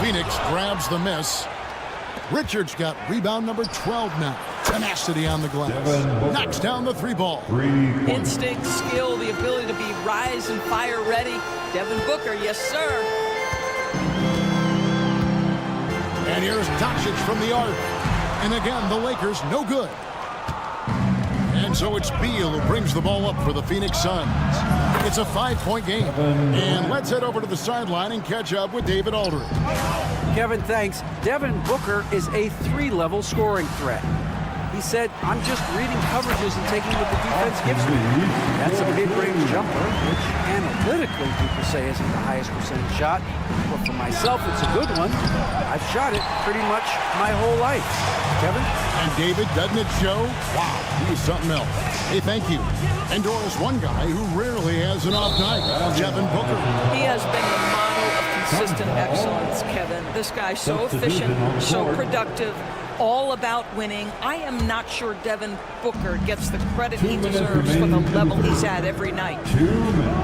Phoenix grabs the miss. Richards got rebound number 12 now. Tenacity on the glass. Knocks down the 3 ball. Instinct, skill, the ability to be rise and fire ready. Devin Booker, yes, sir. And here's Doncic from the arc. And again, the Lakers no good. And so it's Beal who brings the ball up for the Phoenix Suns. It's a 5-point game. And let's head over to the sideline and catch up with David Aldridge. Kevin, thanks. Devin Booker is a 3-level scoring threat. He said, I'm just reading coverages and taking what the defense gives me. That's a mid-range jumper, which analytically people say isn't the highest percentage shot. But for myself, it's a good one. I've shot it pretty much my whole life. Kevin? And David, doesn't it show? Wow, he's something else. Hey, thank you. And Doris, one guy who rarely has an off night, Devin Booker. He has been the model of consistent excellence, Kevin. This guy's so efficient, so productive, all about winning. I am not sure Devin Booker gets the credit he deserves for the level he's at every night.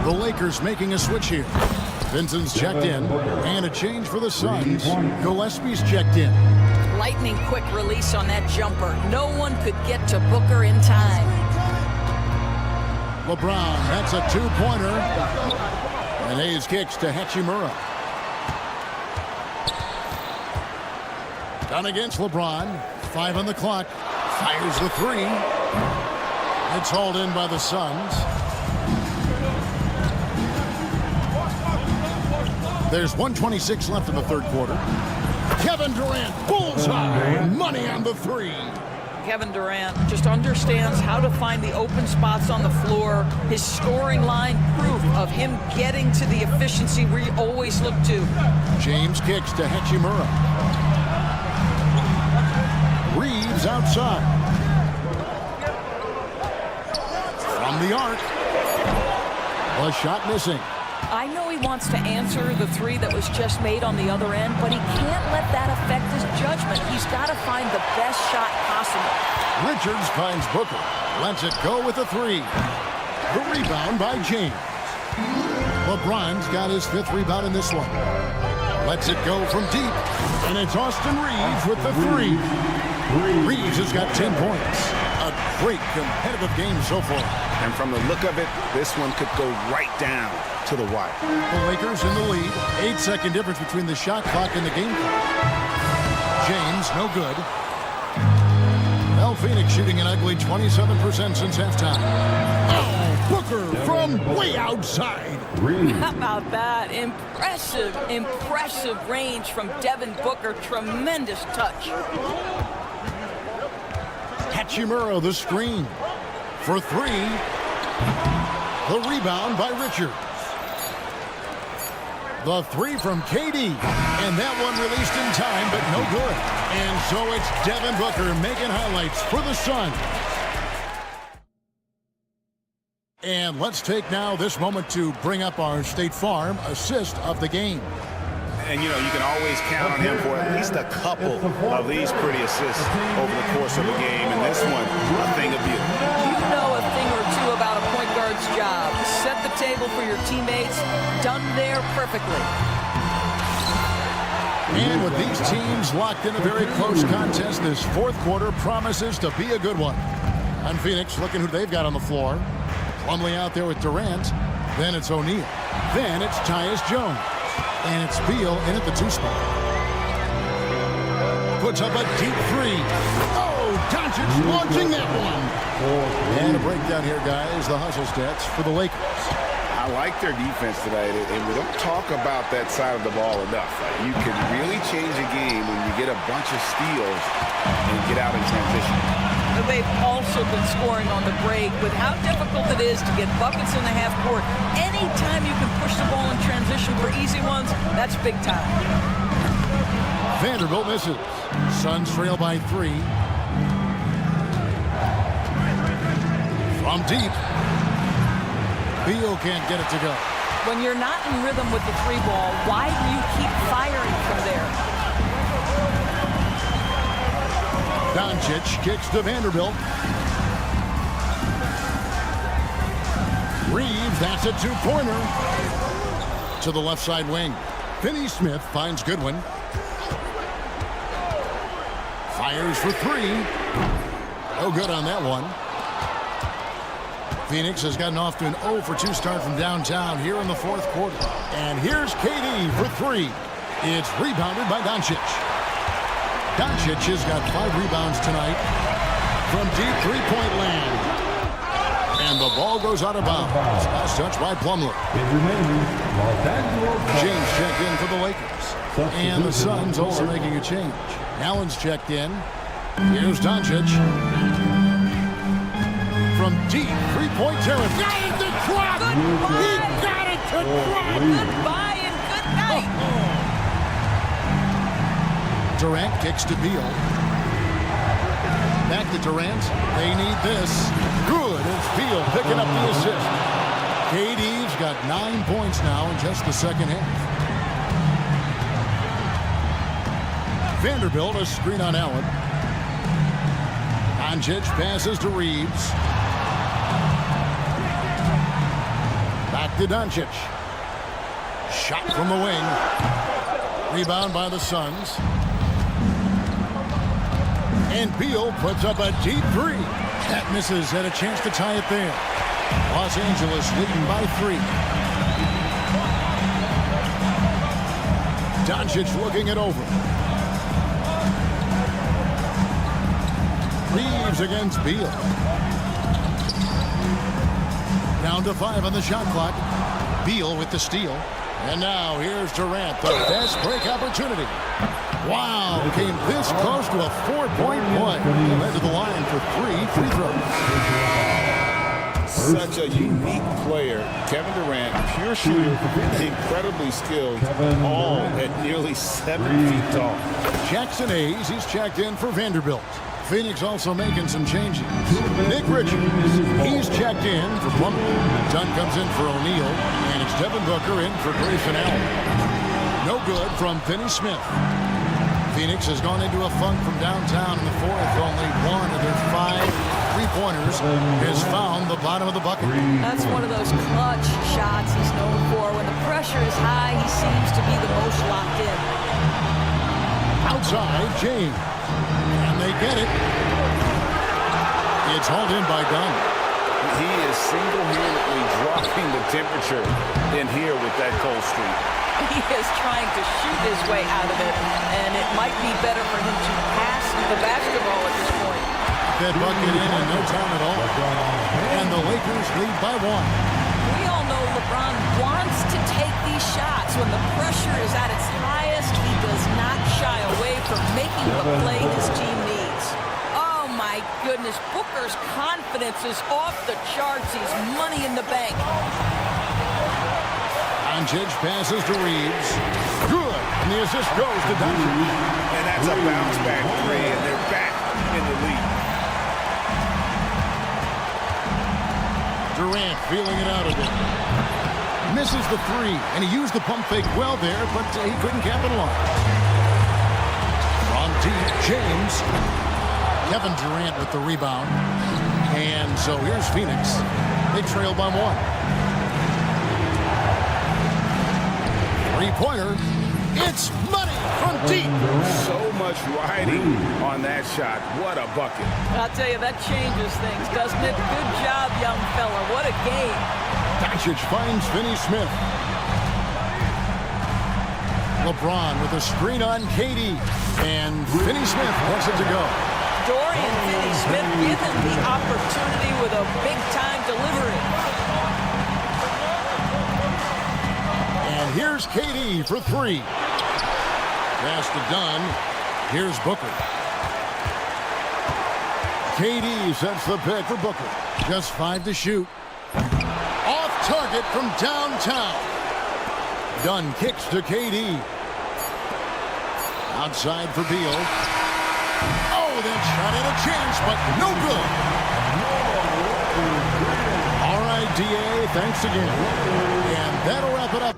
The Lakers making a switch here. Vincent's checked in, and a change for the Suns. Gillespie's checked in. Lightning quick release on that jumper. No one could get to Booker in time. LeBron, that's a two-pointer. And Hayes kicks to Hachimura. Down against LeBron. 5 on the clock. Fires the three. It's hauled in by the Suns. There's 1:26 left in the third quarter. Kevin Durant, bullseye. Money on the three. Kevin Durant just understands how to find the open spots on the floor. His scoring line, proof of him getting to the efficiency we always look to. James kicks to Hachimura. Reeves outside. From the arc. A shot missing. I know he wants to answer the three that was just made on the other end, but he can't let that affect his judgment. He's got to find the best shot possible. Richards finds Booker. Lets it go with a three. The rebound by James. LeBron's got his 5th rebound in this one. Lets it go from deep. And it's Austin Reeves with the three. Reeves has got 10 points. A great competitive game so far. And from the look of it, this one could go right down to the wire. The Lakers in the lead. 8-second difference between the shot clock and the game clock. James, no good. Well, Phoenix shooting an ugly 27% since halftime. Oh, Booker from way outside. How about that? Impressive, impressive range from Devin Booker. Tremendous touch. Hachimura, the screen. For three. The rebound by Richards. The three from KD. And that one released in time, but no good. And so it's Devin Booker making highlights for the Suns. And let's take now this moment to bring up our State Farm assist of the game. And, you know, you can always count on him for at least a couple of these pretty assists over the course of the game. And this one, a thing of beauty. You know a thing or two about a point guard's job. Set the table for your teammates. Done there perfectly. And with these teams locked in a very close contest, this fourth quarter promises to be a good one. And Phoenix looking who they've got on the floor. Plumlee out there with Durant. Then it's O'Neal. Then it's Tyus Jones. And it's Beal in at the 2 spot. Puts up a deep three. Oh, Doncic launching that one. And a breakdown here, guys. The hustle stats for the Lakers. I like their defense tonight, and we don't talk about that side of the ball enough. You can really change a game when you get a bunch of steals and get out in transition. They've also been scoring on the break with how difficult it is to get buckets in the half court. Anytime you can push the ball in transition for easy ones, that's big time. Vanderbilt misses. Suns trail by 3. From deep. Beal can't get it to go. When you're not in rhythm with the 3 ball, why do you keep firing from there? Doncic kicks to Vanderbilt. Reeves, that's a 2-pointer. To the left side wing. Finney Smith finds Goodwin. Fires for 3. No good on that one. Phoenix has gotten off to an 0-for-2 start from downtown here in the fourth quarter. And here's KD for 3. It's rebounded by Doncic. Doncic has got 5 rebounds tonight from deep 3-point land. And the ball goes out of bounds. Last touch by Plumlee. James checked in for the Lakers. And the Suns also making a change. Allen's checked in. Here's Doncic. From deep, three-point territory. Got it to drop! He got it to drop! Goodbye and good night. Durant kicks to Beal. Back to Durant. They need this. Good. It's Beal picking up the assist. KD's got 9 points now in just the second half. Vanderbilt, a screen on Allen. Doncic passes to Reeves. Back to Doncic. Shot from the wing. Rebound by the Suns. And Beal puts up a deep three. That misses. Had a chance to tie it there. Los Angeles leading by 3. Doncic looking it over. Reeves against Beal. Down to 5 on the shot clock. Beal with the steal. And now here's Durant, the best break opportunity. Wow, came this close to a 4-point play. He led to the line for 3 free throws. Such a unique player. Kevin Durant, pure shooter, incredibly skilled, all at nearly 7 feet tall. Jackson Hayes, he's checked in for Vanderbilt. Phoenix also making some changes. Nick Richards, he's checked in for Plumlee. Dunn comes in for O'Neal, and it's Devin Booker in for Grayson Allen. No good from Finney Smith. Phoenix has gone into a funk from downtown in the fourth. Only one of their 5 three-pointers has found the bottom of the bucket. That's one of those clutch shots he's known for. When the pressure is high, he seems to be the most locked in. Outside, James. And they get it. It's hauled in by Dunn. He is single-handedly dropping the temperature in here with that cold streak. He is trying to shoot his way out of it, and it might be better for him to pass the basketball at this point. That bucket in no time at all. And the Lakers lead by 1. We all know LeBron wants to take these shots. When the pressure is at its highest, he does not shy away from making the play his team needs. Oh my goodness, Booker's confidence is off the charts. He's money in the bank. Doncic passes to Reeves. Good. And the assist goes to Doncic. And that's a bounce-back three, and they're back in the lead. Durant feeling it out of it. Misses the 3, and he used the pump fake well there, but he couldn't capitalize. From deep, James. Kevin Durant with the rebound. And so here's Phoenix. They trail by 1. Three-pointer. It's money from deep. So much riding on that shot. What a bucket. I'll tell you, that changes things, doesn't it? Good job, young fella. What a game. Doncic finds Finney Smith. LeBron with a screen on KD. And Finney Smith wants it to go. Dorian Finney-Smith given the opportunity with a big-time delivery. And here's KD for 3. Pass to Dunn. Here's Booker. KD sets the pick for Booker. Just 5 to shoot. Off target from downtown. Dunn kicks to KD. Outside for Beal. Oh, that shot had a chance, but no good. All right, DA, thanks again. And that'll wrap it up.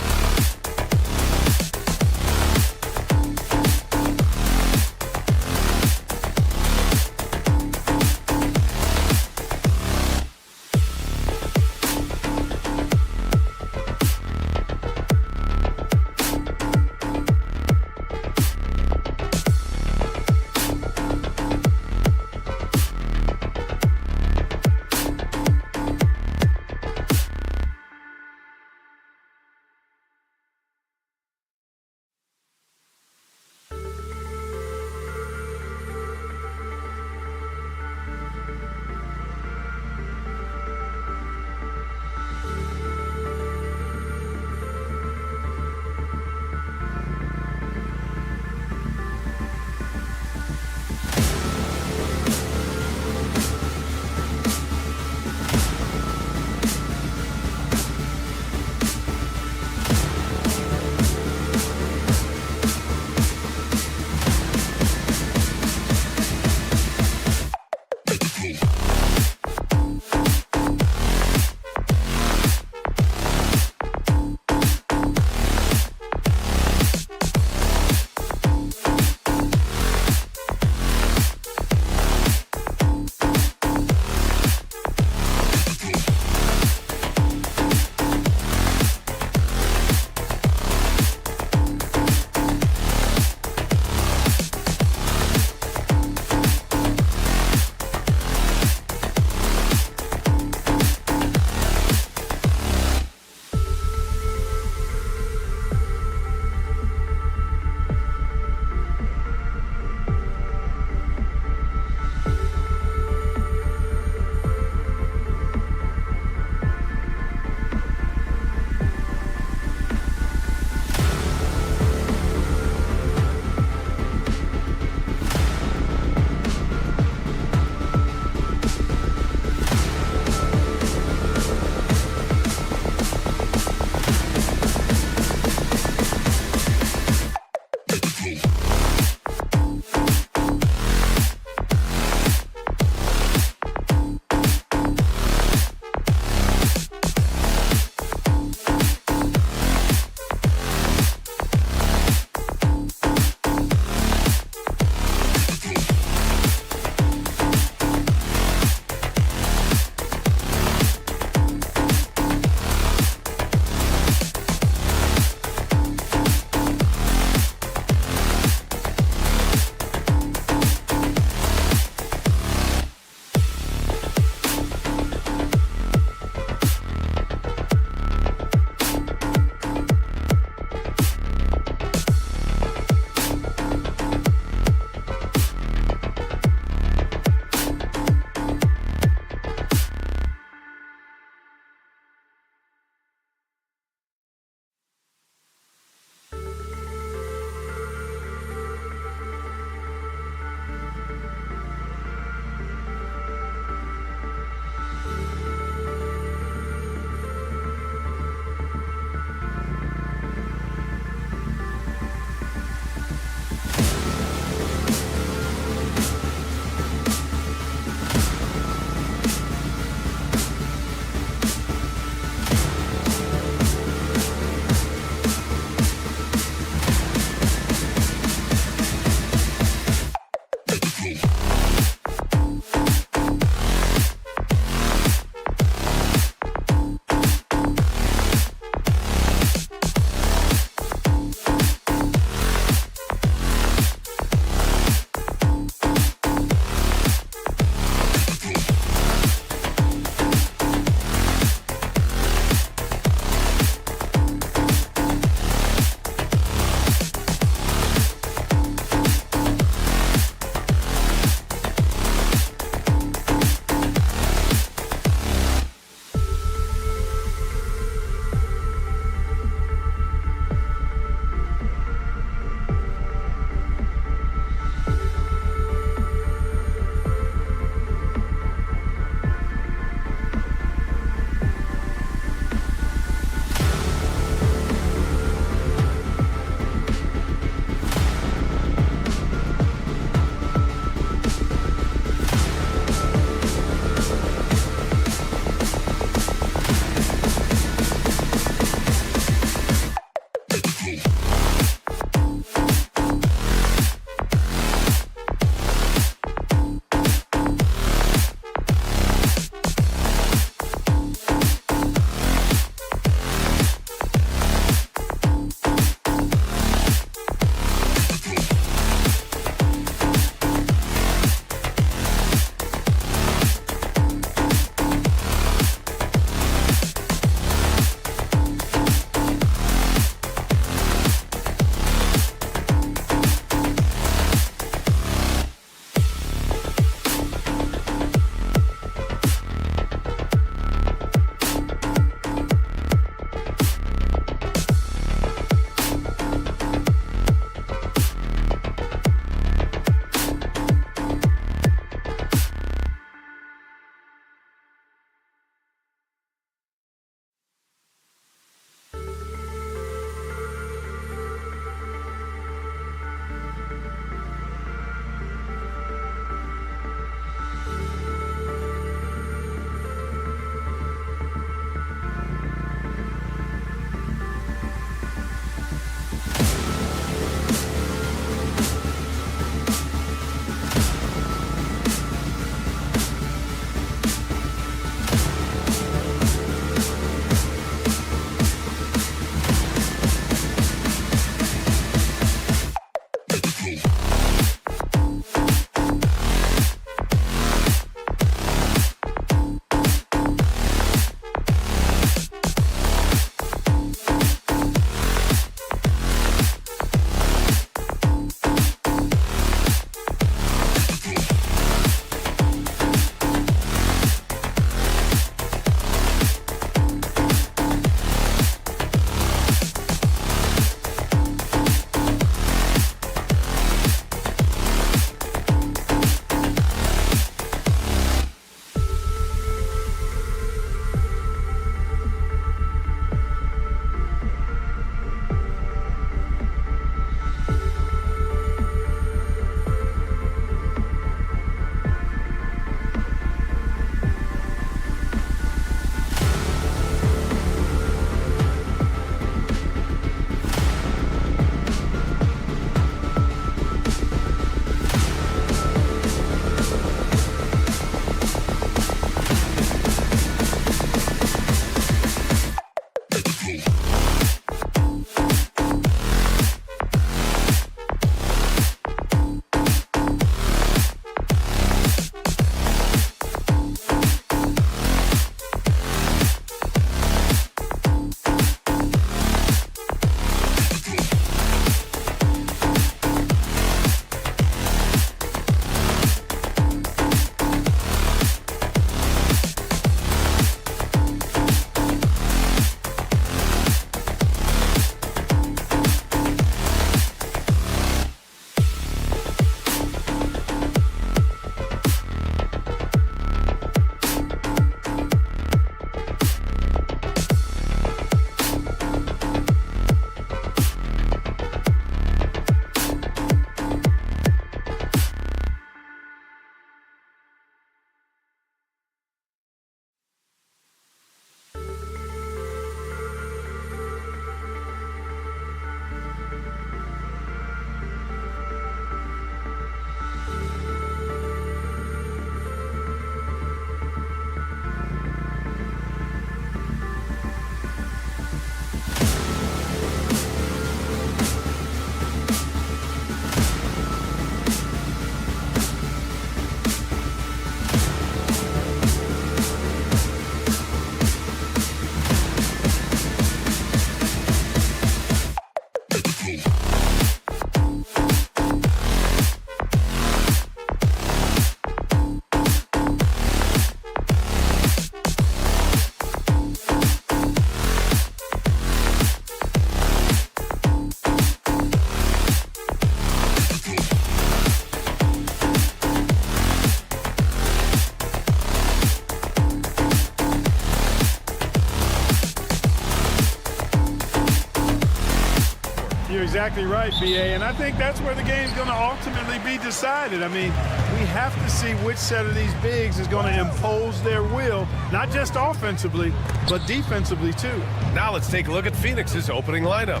exactly right, B.A., and I think that's where the game's going to ultimately be decided. I mean, we have to see which set of these bigs is going to impose their will, not just offensively, but defensively, too. Now let's take a look at Phoenix's opening lineup.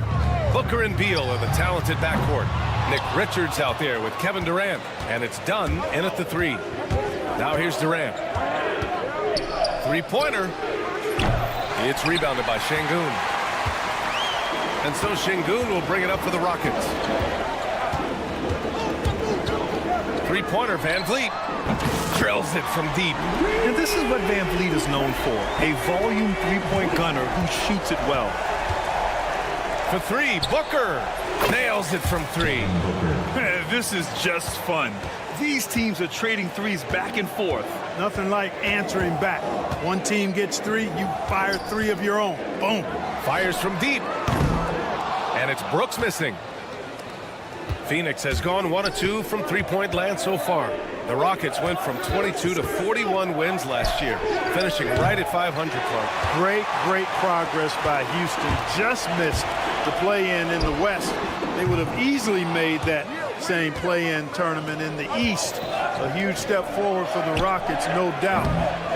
Booker and Beal are the talented backcourt. Nick Richards out there with Kevin Durant, and it's Dunn in at the 3. Now here's Durant. Three-pointer. It's rebounded by Şengün. And so Şengün will bring it up for the Rockets. Three-pointer, Van Vliet drills it from deep. And this is what Van Vliet is known for, a volume three-point gunner who shoots it well. For 3, Booker nails it from 3. This is just fun. These teams are trading threes back and forth. Nothing like answering back. One team gets 3, you fire 3 of your own. Boom. Fires from deep. And it's Brooks missing. Phoenix has gone 1 of 2 from three-point land so far. The Rockets went from 22 to 41 wins last year, finishing right at 500, Clark. Great progress by Houston. Just missed the play-in in the West. They would have easily made that same play-in tournament in the East. A huge step forward for the Rockets, no doubt.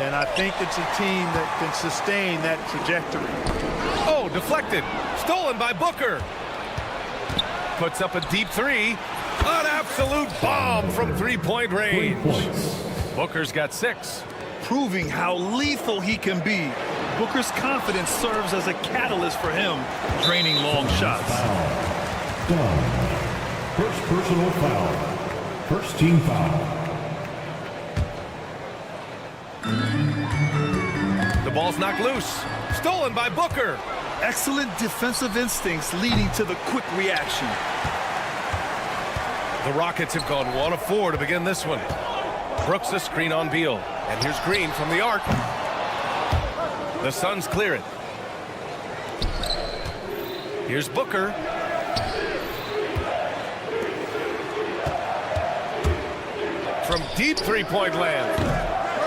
And I think it's a team that can sustain that trajectory. Oh, deflected. Stolen by Booker. Puts up a deep 3. An absolute bomb from three-point range. Booker's got 6. Proving how lethal he can be. Booker's confidence serves as a catalyst for him, draining long shots. Done. First personal foul. First team foul. The ball's knocked loose. Stolen by Booker. Excellent defensive instincts leading to the quick reaction. The Rockets have gone 1 of 4 to begin this one. Brooks a screen on Beal. And here's Green from the arc. The Suns clear it. Here's Booker. From deep three-point land.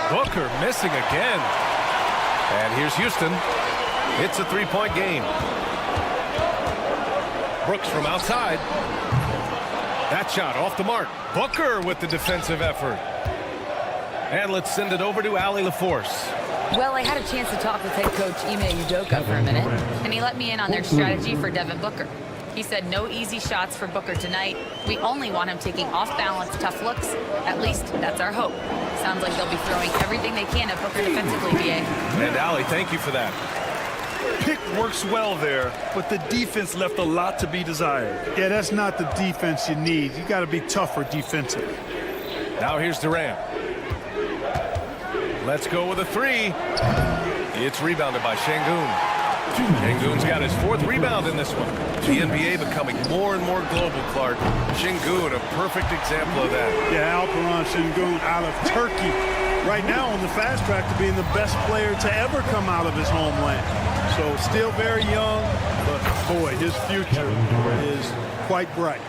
Booker missing again. And here's Houston. It's a three-point game. Brooks from outside. That shot off the mark. Booker with the defensive effort. And let's send it over to Allie LaForce. Well, I had a chance to talk with head coach Ime Udoka for a minute, and he let me in on their strategy for Devin Booker. He said no easy shots for Booker tonight. We only want him taking off-balance, tough looks. At least that's our hope. Sounds like they'll be throwing everything they can at Booker defensively, BA. And Allie, thank you for that. Pick works well there, but the defense left a lot to be desired. Yeah, that's not the defense you need. You got to be tougher defensively. Now here's Durant. Let's go with a 3. It's rebounded by Şengün. Şengün's got his 4th rebound in this one. The NBA becoming more and more global, Clark. Şengün, a perfect example of that. Yeah, Alperen Şengün out of Turkey. Right now on the fast track to being the best player to ever come out of his homeland. So still very young, but boy, his future is quite bright.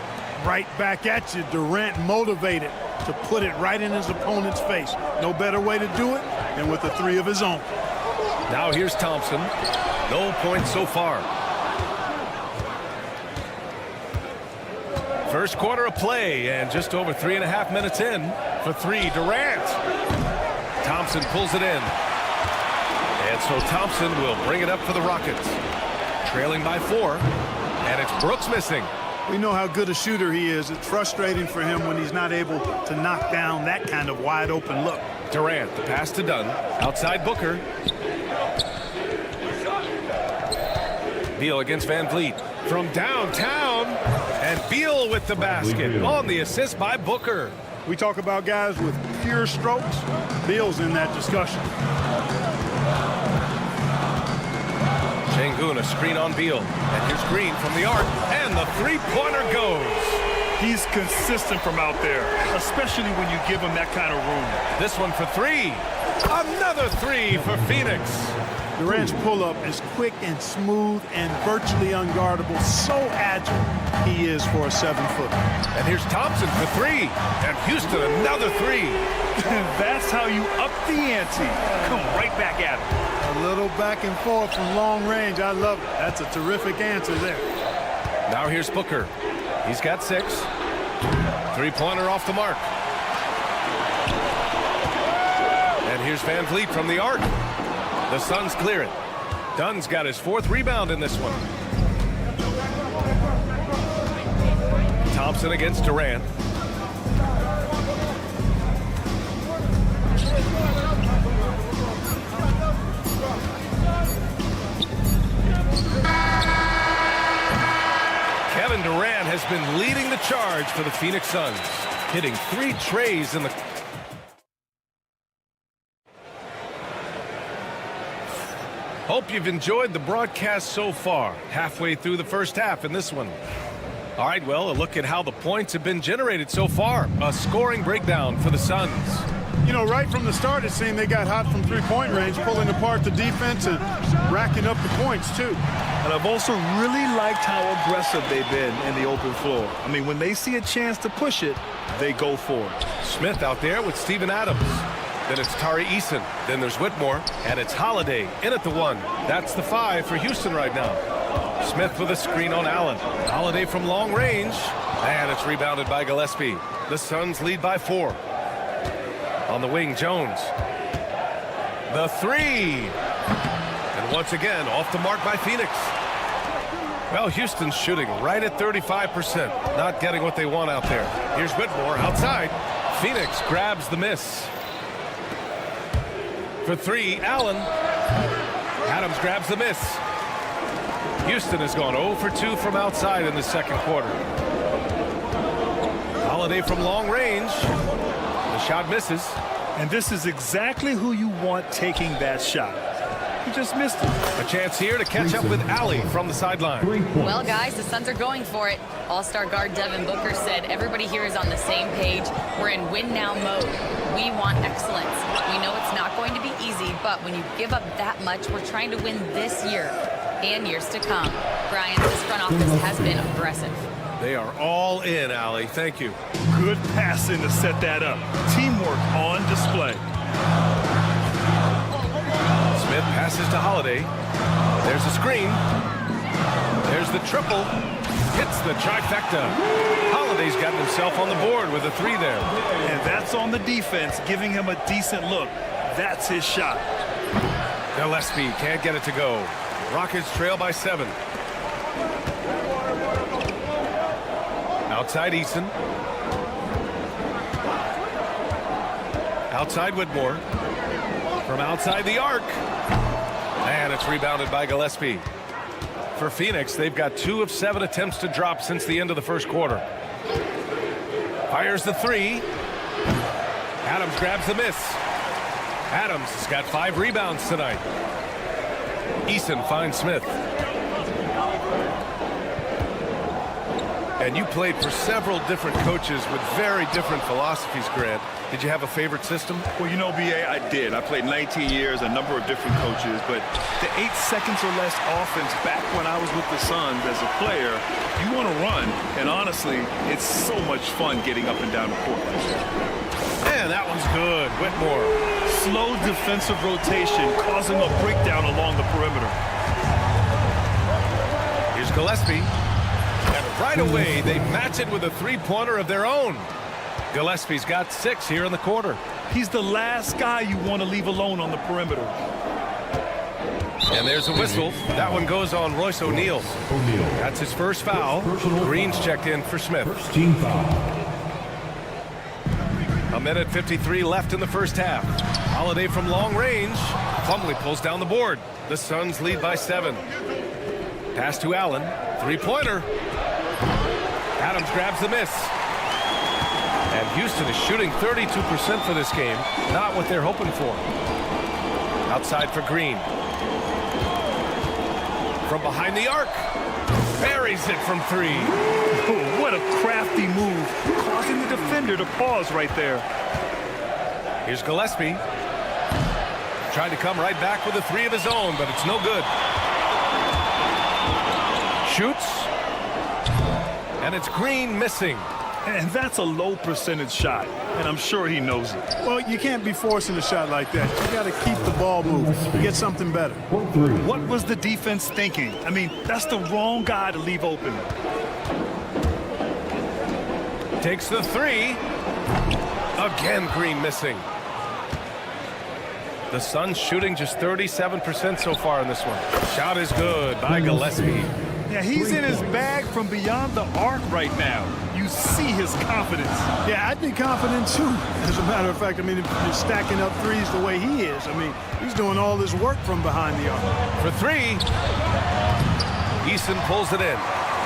Right back at you, Durant motivated to put it right in his opponent's face. No better way to do it than with a 3 of his own. Now here's Thompson. No points so far. First quarter of play, and just over 3.5 minutes in. For 3, Durant. Thompson pulls it in. And so Thompson will bring it up for the Rockets. Trailing by 4, and it's Brooks missing. We know how good a shooter he is. It's frustrating for him when he's not able to knock down that kind of wide open look. Durant, the pass to Dunn. Outside Booker. Beal against Van Vliet. From downtown. And Beal with the basket. On the assist by Booker. We talk about guys with pure strokes. Beal's in that discussion. Şengün, a screen on Beal. And here's Green from the arc. And the three-pointer goes. He's consistent from out there, especially when you give him that kind of room. This one for 3. Another 3 for Phoenix. Durant's pull-up is quick and smooth and virtually unguardable. So agile he is for a 7-footer. And here's Thompson for 3. And Houston, another 3. That's how you up the ante. Come right back at him. A little back and forth from long range. I love it. That's a terrific answer there. Now here's Booker. He's got 6. Three-pointer off the mark. And here's Van Vliet from the arc. The Suns clear it. Dunn's got his 4th rebound in this one. Thompson against Durant. Kevin Durant has been leading the charge for the Phoenix Suns, hitting 3 trays in the... Hope you've enjoyed the broadcast so far. Halfway through the first half in this one. All right, well, a look at how the points have been generated so far. A scoring breakdown for the Suns. You know, right from the start, it seemed they got hot from three-point range, pulling apart the defense and racking up the points, too. And I've also really liked how aggressive they've been in the open floor. I mean, when they see a chance to push it, they go for it. Smith out there with Steven Adams. Then it's Tari Eason. Then there's Whitmore. And it's Holiday in at the 1. That's the 5 for Houston right now. Smith with a screen on Allen. Holiday from long range. And it's rebounded by Gillespie. The Suns lead by 4. On the wing, Jones. The 3. And once again, off the mark by Phoenix. Well, Houston's shooting right at 35%. Not getting what they want out there. Here's Whitmore outside. Phoenix grabs the miss. For 3, Allen. Adams grabs the miss. Houston has gone 0 for 2 from outside in the second quarter. Holiday from long range. The shot misses. And this is exactly who you want taking that shot. He just missed it. A chance here to catch up with Allie from the sideline. Well, guys, the Suns are going for it. All-star guard Devin Booker said everybody here is on the same page. We're in win-now mode. We want excellence. We know it's not going to be easy, but when you give up that much, we're trying to win this year and years to come. Brian, this front office has been aggressive. They are all in, Allie. Thank you. Good passing to set that up. Teamwork on display. Smith passes to Holiday. There's a screen. There's the triple. Hits the trifecta. Holiday's gotten himself on the board with a 3 there. And that's on the defense, giving him a decent look. That's his shot. Gillespie can't get it to go. Rockets trail by 7. Outside Eason. Outside Whitmore. From outside the arc. And it's rebounded by Gillespie. For Phoenix, they've got 2 of 7 attempts to drop since the end of the first quarter. Fires the 3. Adams grabs the miss. Adams has got 5 rebounds tonight. Eason finds Smith. And you played for several different coaches with very different philosophies, Grant. Did you have a favorite system? Well, you know, B.A., I did. I played 19 years, a number of different coaches, but the 8 seconds or less offense back when I was with the Suns as a player, you want to run, and honestly, it's so much fun getting up and down the court. Man, that one's good. Whitmore. Slow defensive rotation, causing a breakdown along the perimeter. Here's Gillespie. And right away, they match it with a 3-pointer of their own. Gillespie's got 6 here in the quarter. He's the last guy you want to leave alone on the perimeter. And there's a whistle. That one goes on Royce O'Neal. That's his first foul. Green's checked in for Smith. First team foul. A minute 53 left in the first half. Holiday from long range. Plumlee pulls down the board. The Suns lead by 7. Pass to Allen. 3-pointer. Adams grabs the miss. And Houston is shooting 32% for this game. Not what they're hoping for. Outside for Green. From behind the arc. Buries it from 3. Oh, what a crafty move. Causing the defender to pause right there. Here's Gillespie. Trying to come right back with a 3 of his own, but it's no good. Shoots. And it's Green missing. And that's a low percentage shot, and I'm sure he knows it. Well, you can't be forcing a shot like that. You got to keep the ball moving. Get something better. What was the defense thinking? I mean, that's the wrong guy to leave open. Takes the three. Again, Green missing. The Suns shooting just 37% so far in this one. Shot is good by Gillespie. Yeah, he's in his bag from beyond the arc right now. You see his confidence. Yeah, I'd be confident too. As a matter of fact, I mean, if he's stacking up threes the way he is, I mean, he's doing all this work from behind the arc. For three, Eason pulls it in.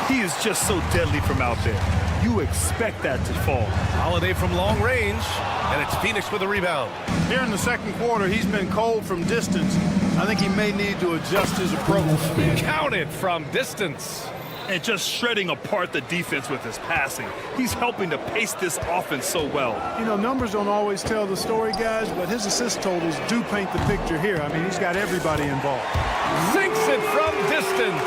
He is just so deadly from out there. You expect that to fall. Holiday from long range, and it's Phoenix with a rebound. Here in the second quarter, he's been cold from distance. I think he may need to adjust his approach. Count it from distance. And just shredding apart the defense with his passing. He's helping to pace this offense so well. You know, numbers don't always tell the story, guys, but his assist totals do paint the picture here. I mean, he's got everybody involved. Sinks it from distance.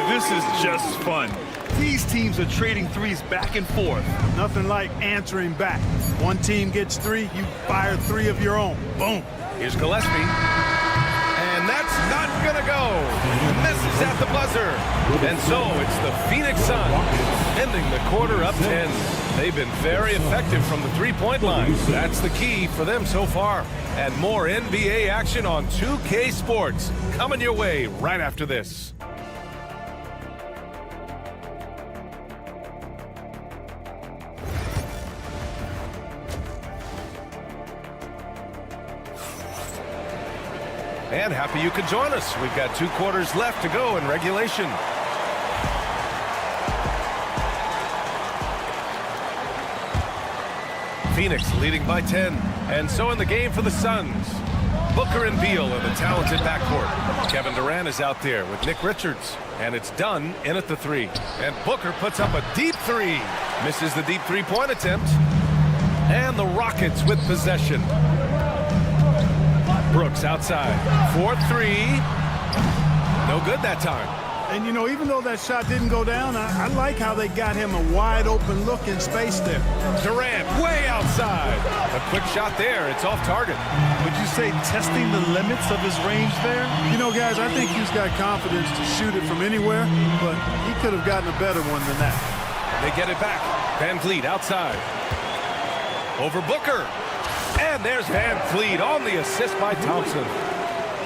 This is just fun. These teams are trading threes back and forth. Nothing like answering back. One team gets three, you fire three of your own. Boom. Here's Gillespie. And that's not gonna go. Misses at the buzzer. And so it's the Phoenix Suns ending the quarter up 10. They've been very effective from the three-point line. That's the key for them so far. And more NBA action on 2K Sports coming your way right after this. And happy you could join us. We've got 2 quarters left to go in regulation. Phoenix leading by 10. And so in the game for the Suns, Booker and Beal in the talented backcourt. Kevin Durant is out there with Nick Richards. And it's done in at the three. And Booker puts up a deep three. Misses the deep three-point attempt. And the Rockets with possession. Brooks outside. 4-3. No good that time. And, you know, even though that shot didn't go down, I like how they got him a wide-open look in space there. Durant way outside. A quick shot there. It's off target. Would you say testing the limits of his range there? You know, guys, I think he's got confidence to shoot it from anywhere, but he could have gotten a better one than that. They get it back. Van Vliet outside. Over Booker. And there's Van Vliet on the assist by Thompson.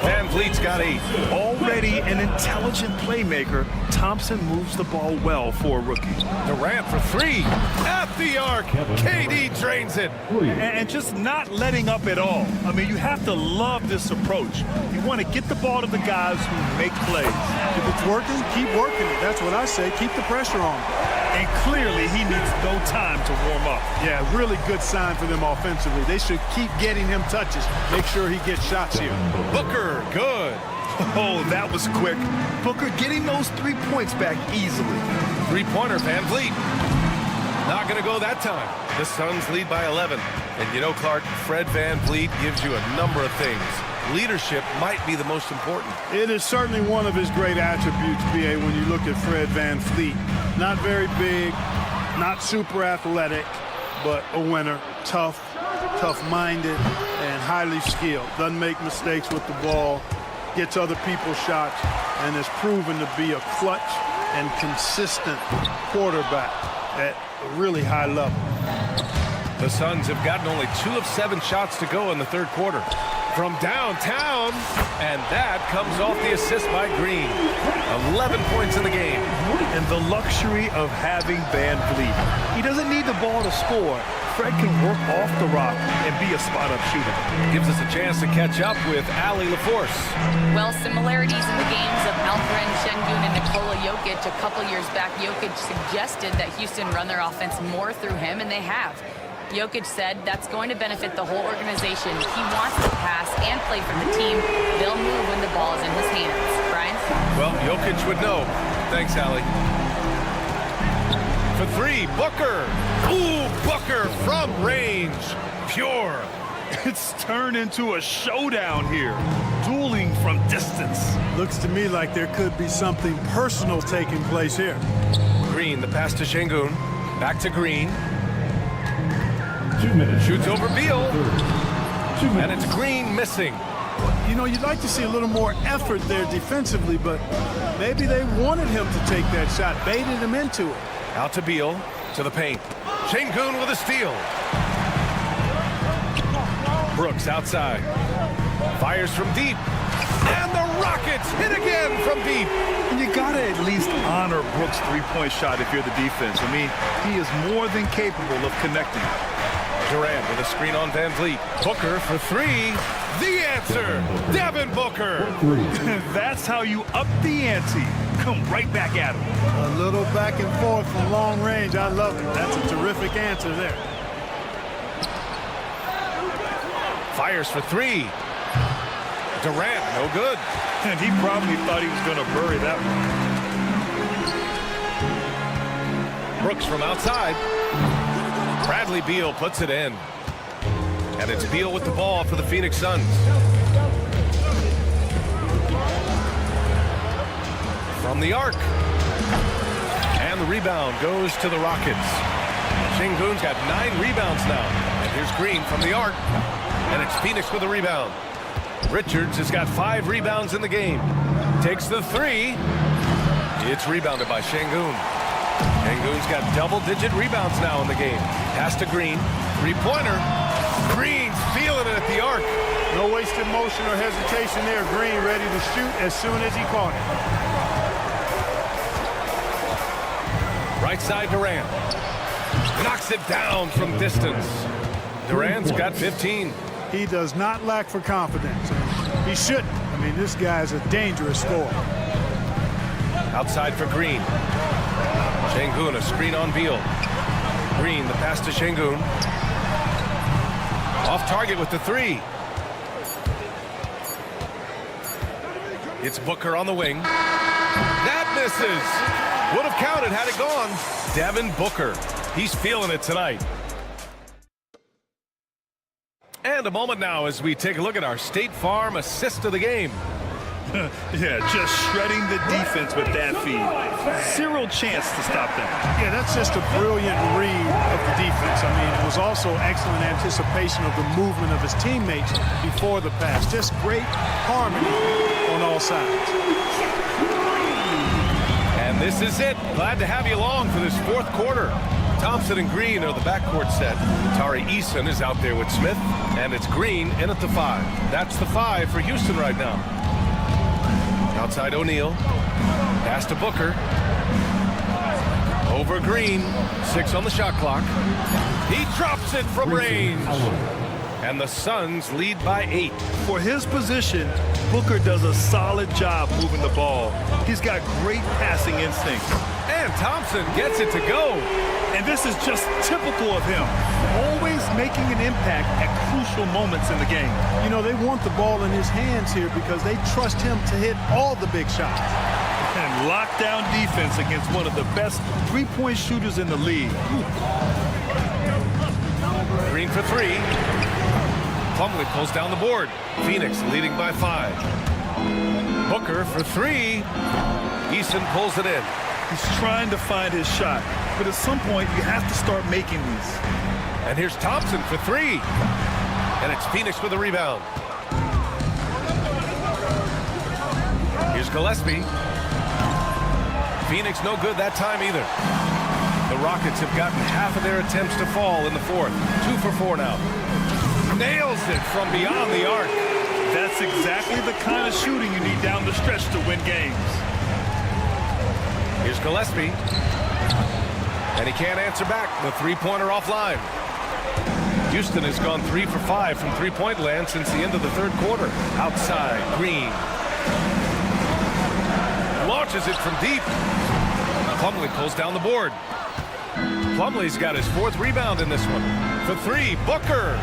Van Vliet's got 8. Already an intelligent playmaker, Thompson moves the ball well for a rookie. Durant for 3. At the arc. KD drains it. And just not letting up at all. I mean, you have to love this approach. You want to get the ball to the guys who make plays. If it's working, keep working it. That's what I say. Keep the pressure on. And clearly, he needs no time to warm up. Yeah, really good sign for them offensively. They should keep getting him touches. Make sure he gets shots here. Booker, good. Oh, that was quick. Booker getting those 3 points back easily. Three-pointer, Van Vliet. Not going to go that time. The Suns lead by 11. And you know, Clark, Fred Van Vliet gives you a number of things. Leadership might be the most important. It is certainly one of his great attributes, B.A., when you look at Fred Van Vliet. Not very big, not super athletic, but a winner. Tough-minded, and highly skilled. Doesn't make mistakes with the ball, gets other people's shots, and is proven to be a clutch and consistent quarterback at a really high level. The Suns have gotten only 2 of 7 shots to go in the third quarter. From downtown, and that comes off the assist by Green. 11 points in the game. And the luxury of having Van Vliet. He doesn't need the ball to score. Fred can work off the rock and be a spot-up shooter. Gives us a chance to catch up with Allie LaForce. Well, similarities in the games of Alperen Şengün and Nikola Jokic. A couple years back, Jokic suggested that Houston run their offense more through him, and they have. Jokic said that's going to benefit the whole organization. He wants to pass and play for the team. They'll move when the ball is in his hands. Brian? Well, Jokic would know. Thanks, Allie. For 3, Booker. Ooh, Booker from range. Pure. It's turned into a showdown here. Dueling from distance. Looks to me like there could be something personal taking place here. Green, the pass to Şengün. Back to Green. 2 minutes. Shoots over Beal. 2 minutes. And it's Green missing. You know, you'd like to see a little more effort there defensively, but maybe they wanted him to take that shot, baited him into it. Out to Beal. To the paint. Şengün with a steal. Brooks outside. Fires from deep. And the Rockets hit again from deep. And you got to at least honor Brooks' three-point shot if you're the defense. I mean, he is more than capable of connecting. Durant with a screen on Van Vliet. Booker for three. The answer, Devin Booker. That's how you up the ante. Come right back at him. A little back and forth from long range. I love it. That's a terrific answer there. Fires for three. Durant, no good. And he probably thought he was going to bury that one. Brooks from outside. Bradley Beal puts it in. And it's Beal with the ball for the Phoenix Suns. From the arc. And the rebound goes to the Rockets. Şengün's got 9 rebounds now. And here's Green from the arc. And it's Phoenix with the rebound. Richards has got 5 rebounds in the game. Takes the three. It's rebounded by Şengün. Şengün's got double-digit rebounds now in the game. Pass to Green. Three-pointer. Green's feeling it at the arc. No wasted motion or hesitation there. Green ready to shoot as soon as he caught it. Right side Durant. Knocks it down from distance. Durant's got 15. He does not lack for confidence. He shouldn't. I mean, this guy's a dangerous scorer. Outside for Green. Şengün, a screen on Beal. Green, the pass to Şengün. Off target with the three. It's Booker on the wing. That misses. Would have counted had it gone. Devin Booker. He's feeling it tonight. And a moment now as we take a look at our State Farm assist of the game. Yeah, just shredding the defense with that feed. Zero chance to stop that. Yeah, that's just a brilliant read of the defense. I mean, it was also excellent anticipation of the movement of his teammates before the pass. Just great harmony on all sides. And this is it. Glad to have you along for this fourth quarter. Thompson and Green are the backcourt set. Tari Eason is out there with Smith, and it's Green in at the 5. That's the 5 for Houston right now. Outside O'Neal. Pass to Booker. Over Green. 6 on the shot clock. He drops it from range. And the Suns lead by 8. For his position, Booker does a solid job moving the ball. He's got great passing instinct. And Thompson gets it to go. And this is just typical of him. Always making an impact at crucial moments in the game. You know, they want the ball in his hands here because they trust him to hit all the big shots. And lockdown defense against one of the best three-point shooters in the league. Green for 3. Plumlee pulls down the board. Phoenix leading by 5. Booker for 3. Eason pulls it in. He's trying to find his shot, but at some point you have to start making these. And here's Thompson for 3. And it's Phoenix with a rebound. Here's Gillespie. Phoenix no good that time either. The Rockets have gotten half of their attempts to fall in the fourth. 2 for 4 now. Nails it from beyond the arc. That's exactly the kind of shooting you need down the stretch to win games. Here's Gillespie. And he can't answer back. The three-pointer offline. Houston has gone 3 for 5 from three-point land since the end of the third quarter. Outside, Green. Launches it from deep. Plumlee pulls down the board. Plumlee's got his 4th rebound in this one. For 3, Booker.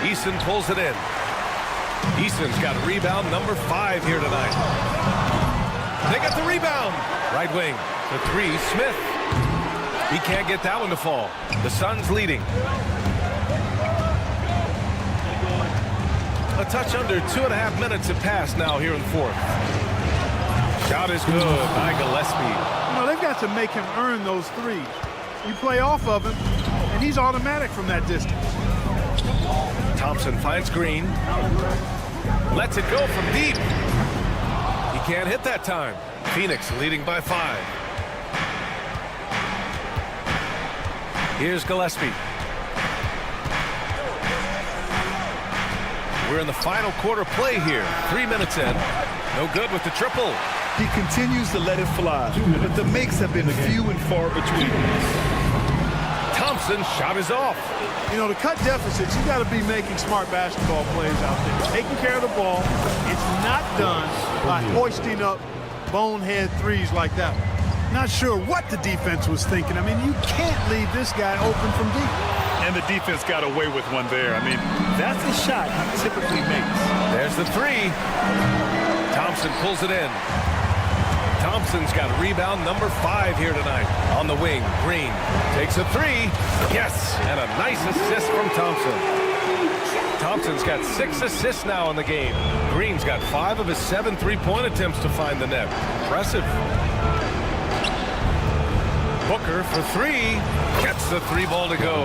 Eason pulls it in. Eason's got rebound number 5 here tonight. They got the rebound. Right wing. For 3, Smith. He can't get that one to fall. The Suns leading. A touch under 2.5 minutes have passed now here in the fourth. Shot is good by Gillespie. You know, they've got to make him earn those threes. You play off of him, and he's automatic from that distance. Thompson finds Green. Lets it go from deep. He can't hit that time. Phoenix leading by 5. Here's Gillespie. We're in the final quarter play here. 3 minutes in. No good with the triple. He continues to let it fly, but the makes have been few and far between. Thompson's shot is off. You know, to cut deficits, you got to be making smart basketball plays out there. Taking care of the ball. It's not done by hoisting up bonehead threes like that one. Not sure what the defense was thinking. I mean, you can't leave this guy open from deep. And the defense got away with one there. I mean, that's the shot he typically makes. There's the three. Thompson pulls it in. Thompson's got rebound number 5 here tonight. On the wing, Green takes a three. Yes, and a nice assist from Thompson. Thompson's got 6 assists now in the game. Green's got 5 of his 7 3-point attempts to find the net. Impressive. Booker for 3. Gets the 3 ball to go.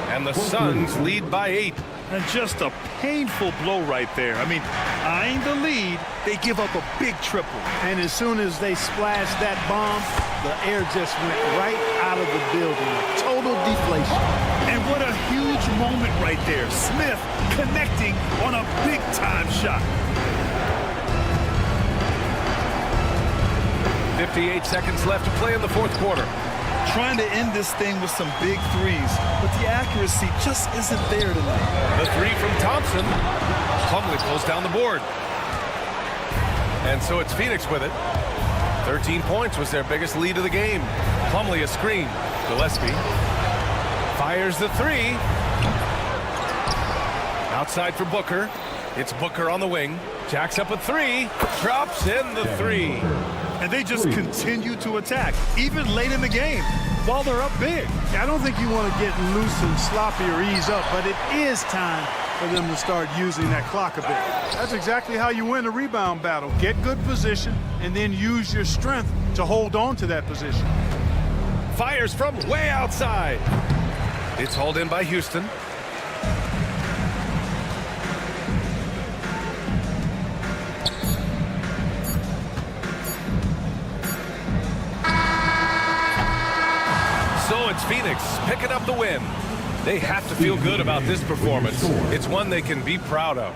And the Suns lead by 8. And just a painful blow right there. I mean, eyeing the lead, they give up a big triple. And as soon as they splashed that bomb, the air just went right out of the building. Total deflation. And what a huge moment right there. Smith connecting on a big-time shot. 58 seconds left to play in the fourth quarter. Trying to end this thing with some big threes, but the accuracy just isn't there tonight. The 3 from Thompson. Plumlee pulls down the board. And so it's Phoenix with it. 13 points was their biggest lead of the game. Plumlee a screen. Gillespie fires the 3. Outside for Booker. It's Booker on the wing. Jacks up a 3. Drops in the 3. And they just continue to attack, even late in the game, while they're up big. I don't think you want to get loose and sloppy or ease up, but it is time for them to start using that clock a bit. That's exactly how you win a rebound battle. Get good position and then use your strength to hold on to that position. Fires from way outside. It's hauled in by Houston. So it's Phoenix picking up the win. They have to feel good about this performance. It's one they can be proud of.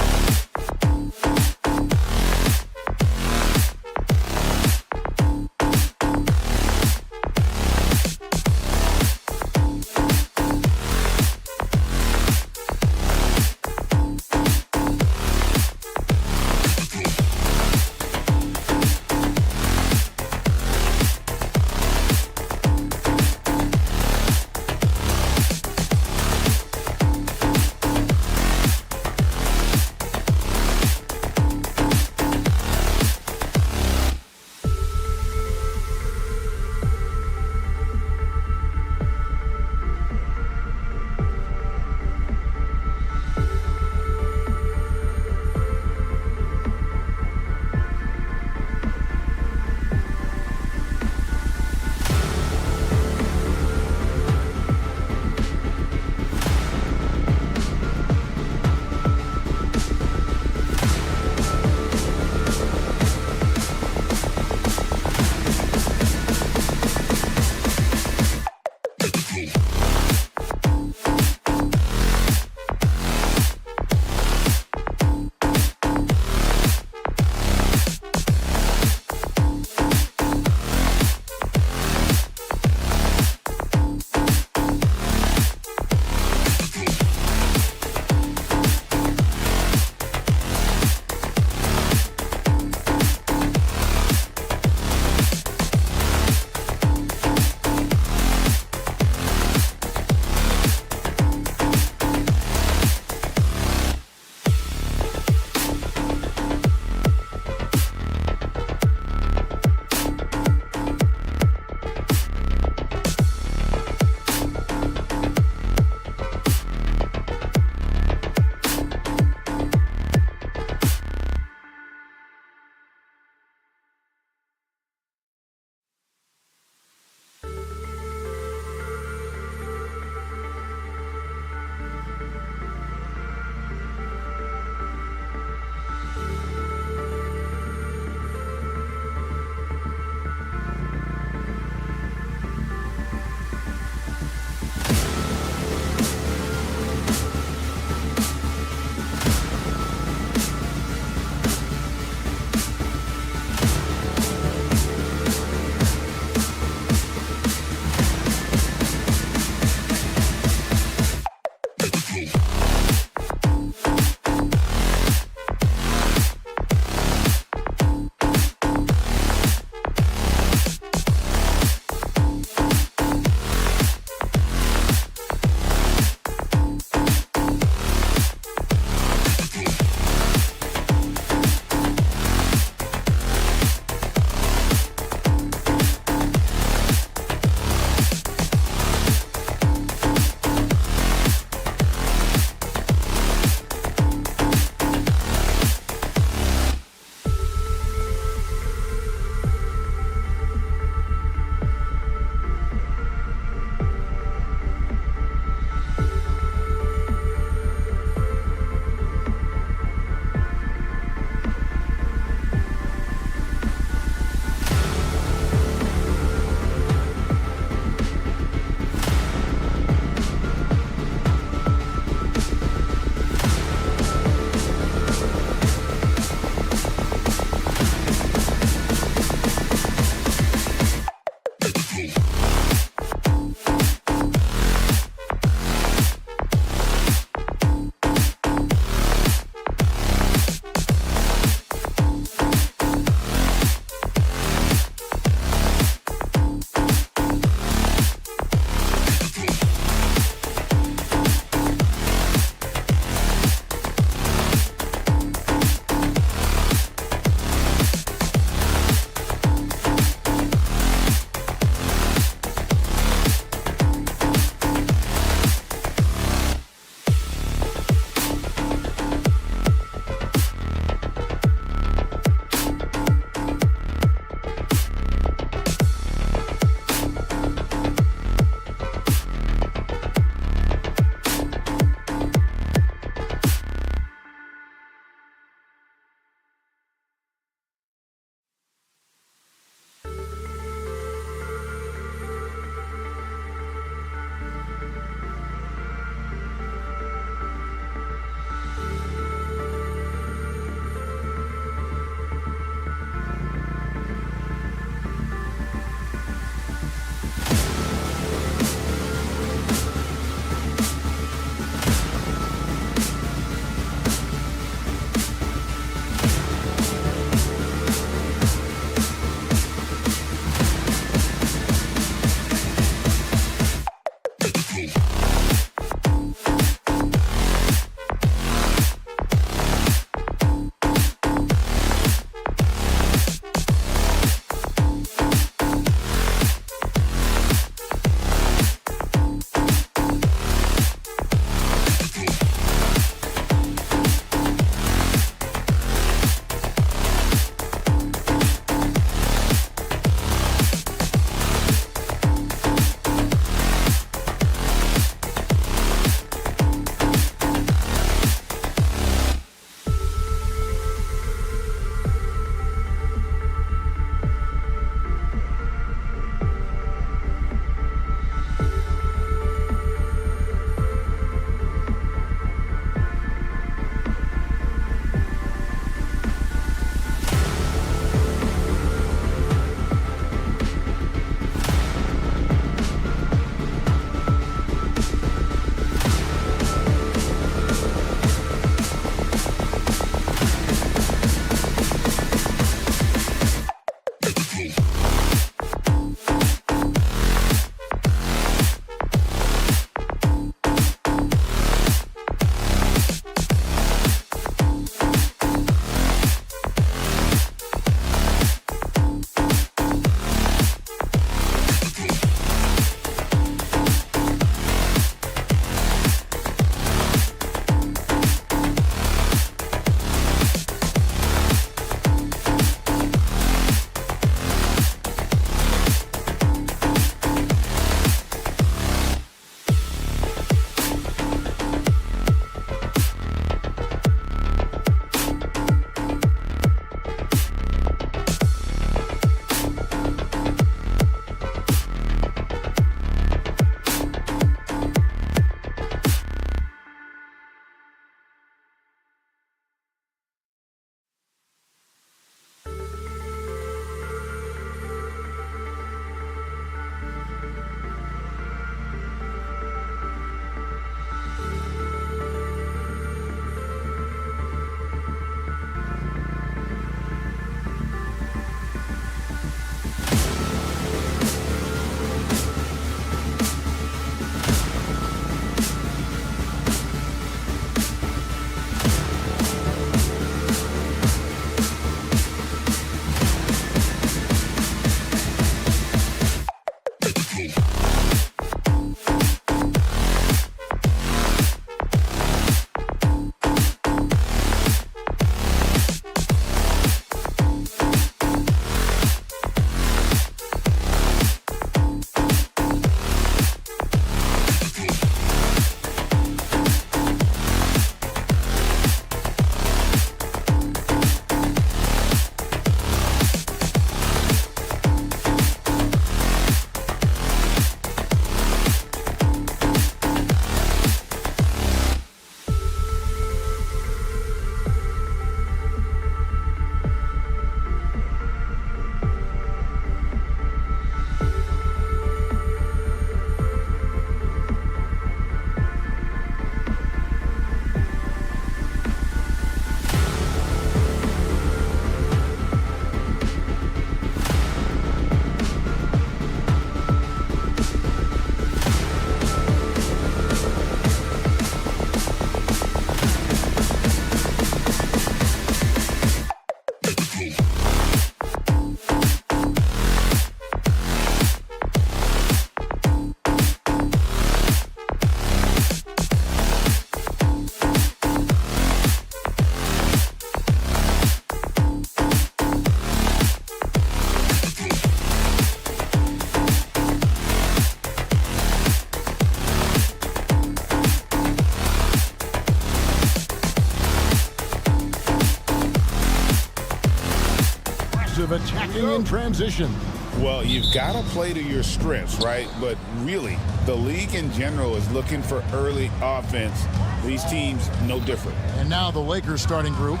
Attacking in transition. Well, you've got to play to your strengths, right? But really, the league in general is looking for early offense. These teams, no different. And now the Lakers starting group.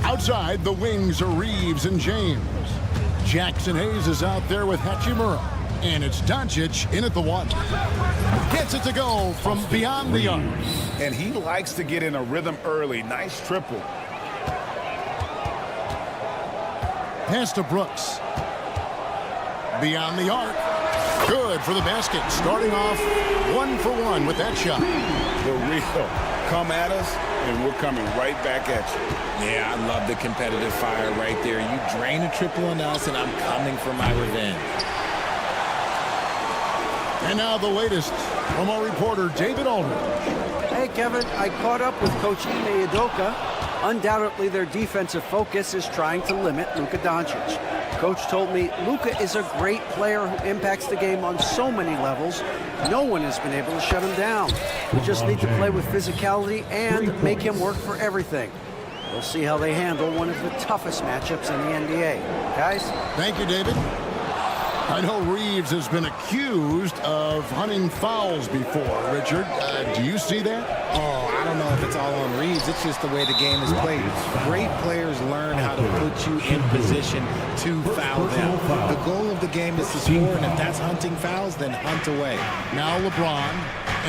Outside, the wings are Reeves and James. Jackson Hayes is out there with Hachimura. And it's Doncic in at the 1. Gets it to go from beyond the arc. And he likes to get in a rhythm early. Nice triple. Pass to Brooks. Beyond the arc. Good for the basket. Starting off 1 for 1 with that shot. The real. Come at us, and we're coming right back at you. Yeah, I love the competitive fire right there. You drain a triple on us, and I'm coming for my revenge. And now the latest from our reporter, David Aldridge. Hey, Kevin, I caught up with Coach Ime Udoka. Undoubtedly, their defensive focus is trying to limit Luka Doncic. Coach told me Luka is a great player who impacts the game on so many levels. No one has been able to shut him down. We just need to play with physicality and make him work for everything. We'll see how they handle one of the toughest matchups in the NBA. Guys? Thank you, David. I know Reeves has been accused of hunting fouls before. Richard, do you see that? Oh, I don't know if it's all on Reeves. It's just the way the game is played. Great players learn how to put you in position to foul them. The goal of the game is to score, and if that's hunting fouls, then hunt away. Now LeBron,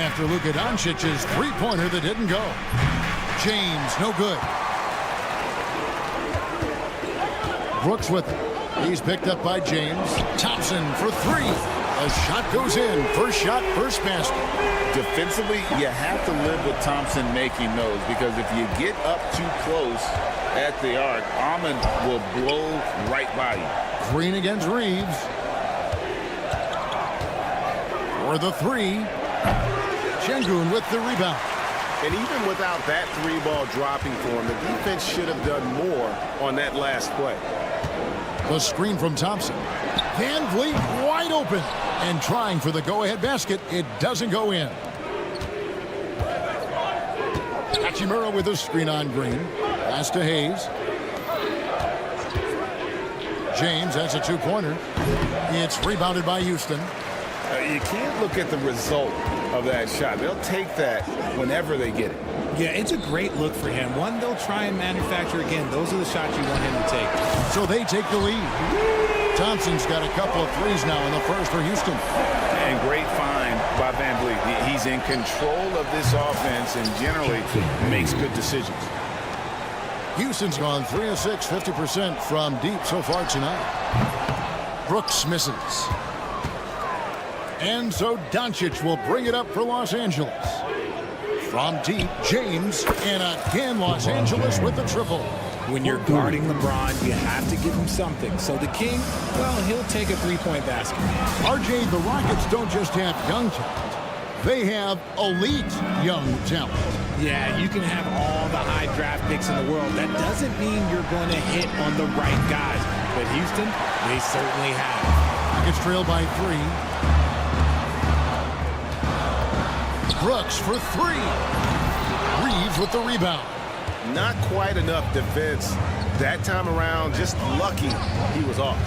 after Luka Doncic's three-pointer that didn't go. James, no good. Brooks with it. He's picked up by James. Thompson for three. A shot goes in. First shot, first basket. Defensively, you have to live with Thompson making those, because if you get up too close at the arc, Ahmed will blow right by you. Green against Reeves. For the three. Şengün with the rebound. And even without that three ball dropping for him, the defense should have done more on that last play. The screen from Thompson. Van Vliet wide open and trying for the go-ahead basket. It doesn't go in. Hachimura with a screen on Green. Pass to Hayes. James has a two-pointer. It's rebounded by Houston. You can't look at the result of that shot. They'll take that whenever they get it. Yeah, it's a great look for him. One they'll try and manufacture again. Those are the shots you want him to take. So they take the lead. Thompson's got a couple of threes now in the first for Houston. And great find by Van Vliet. He's in control of this offense and generally makes good decisions. Houston's gone 3 of 6, 50% from deep so far tonight. Brooks misses. And so Doncic will bring it up for Los Angeles. From deep, James, and again Los Angeles with the triple. When you're guarding LeBron, you have to give him something. So the King, well, he'll take a three-point basket. RJ, the Rockets don't just have young talent. They have elite young talent. Yeah, you can have all the high draft picks in the world. That doesn't mean you're going to hit on the right guys. But Houston, they certainly have. Rockets trail by 3. Brooks for 3. Reeves with the rebound. Not quite enough defense that time around. Just lucky he was off.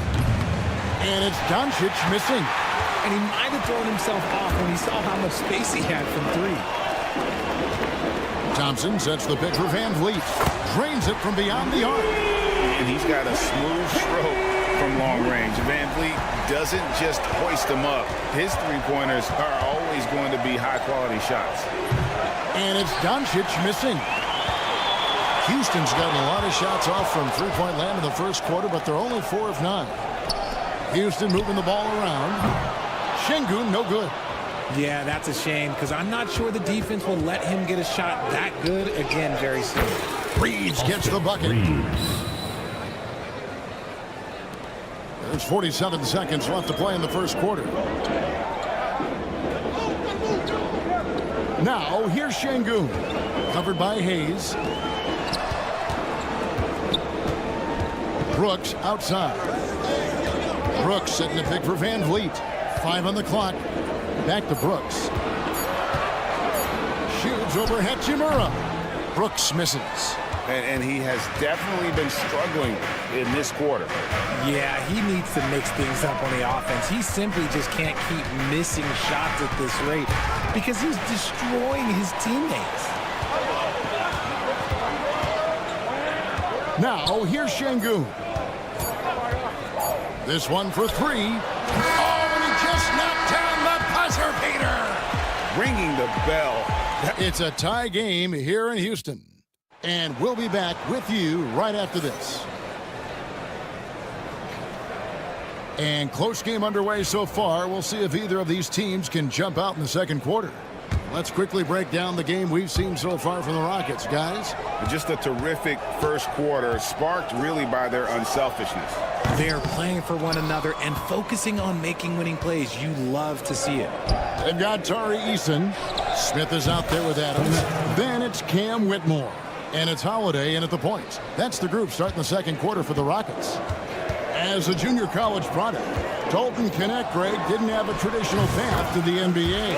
And it's Doncic missing. And he might have thrown himself off when he saw how much space he had from 3. Thompson sets the pick for Van Vliet. Drains it from beyond the arc. And he's got a smooth stroke from long range. Van Vliet doesn't just hoist them up. His three-pointers are always going to be high-quality shots. And it's Doncic missing. Houston's gotten a lot of shots off from three-point land in the first quarter, but they're only 4 of 9. Houston moving the ball around. Şengün, no good. Yeah, that's a shame, because I'm not sure the defense will let him get a shot that good again very soon. Reeves gets the bucket. There's 47 seconds left to play in the first quarter. Now, here's Şengün. Covered by Hayes. Brooks outside. Brooks setting the pick for Van Vliet. 5 on the clock. Back to Brooks. Shoots over Hachimura. Brooks misses. And he has definitely been struggling in this quarter. Yeah, he needs to mix things up on the offense. He simply just can't keep missing shots at this rate because he's destroying his teammates. Now, here's Şengün. This one for 3. Oh, and he just knocked down the buzzer beater. Ringing the bell. It's a tie game here in Houston. And we'll be back with you right after this. And close game underway so far. We'll see if either of these teams can jump out in the second quarter. Let's quickly break down the game we've seen so far from the Rockets, guys. Just a terrific first quarter, sparked really by their unselfishness. They're playing for one another and focusing on making winning plays. You love to see it. They've got Tari Eason. Smith is out there with Adams. Then it's Cam Whitmore. And it's Holiday in at the point. That's the group starting the second quarter for the Rockets. As a junior college product, Dalton Knecht, Greg, didn't have a traditional path to the NBA.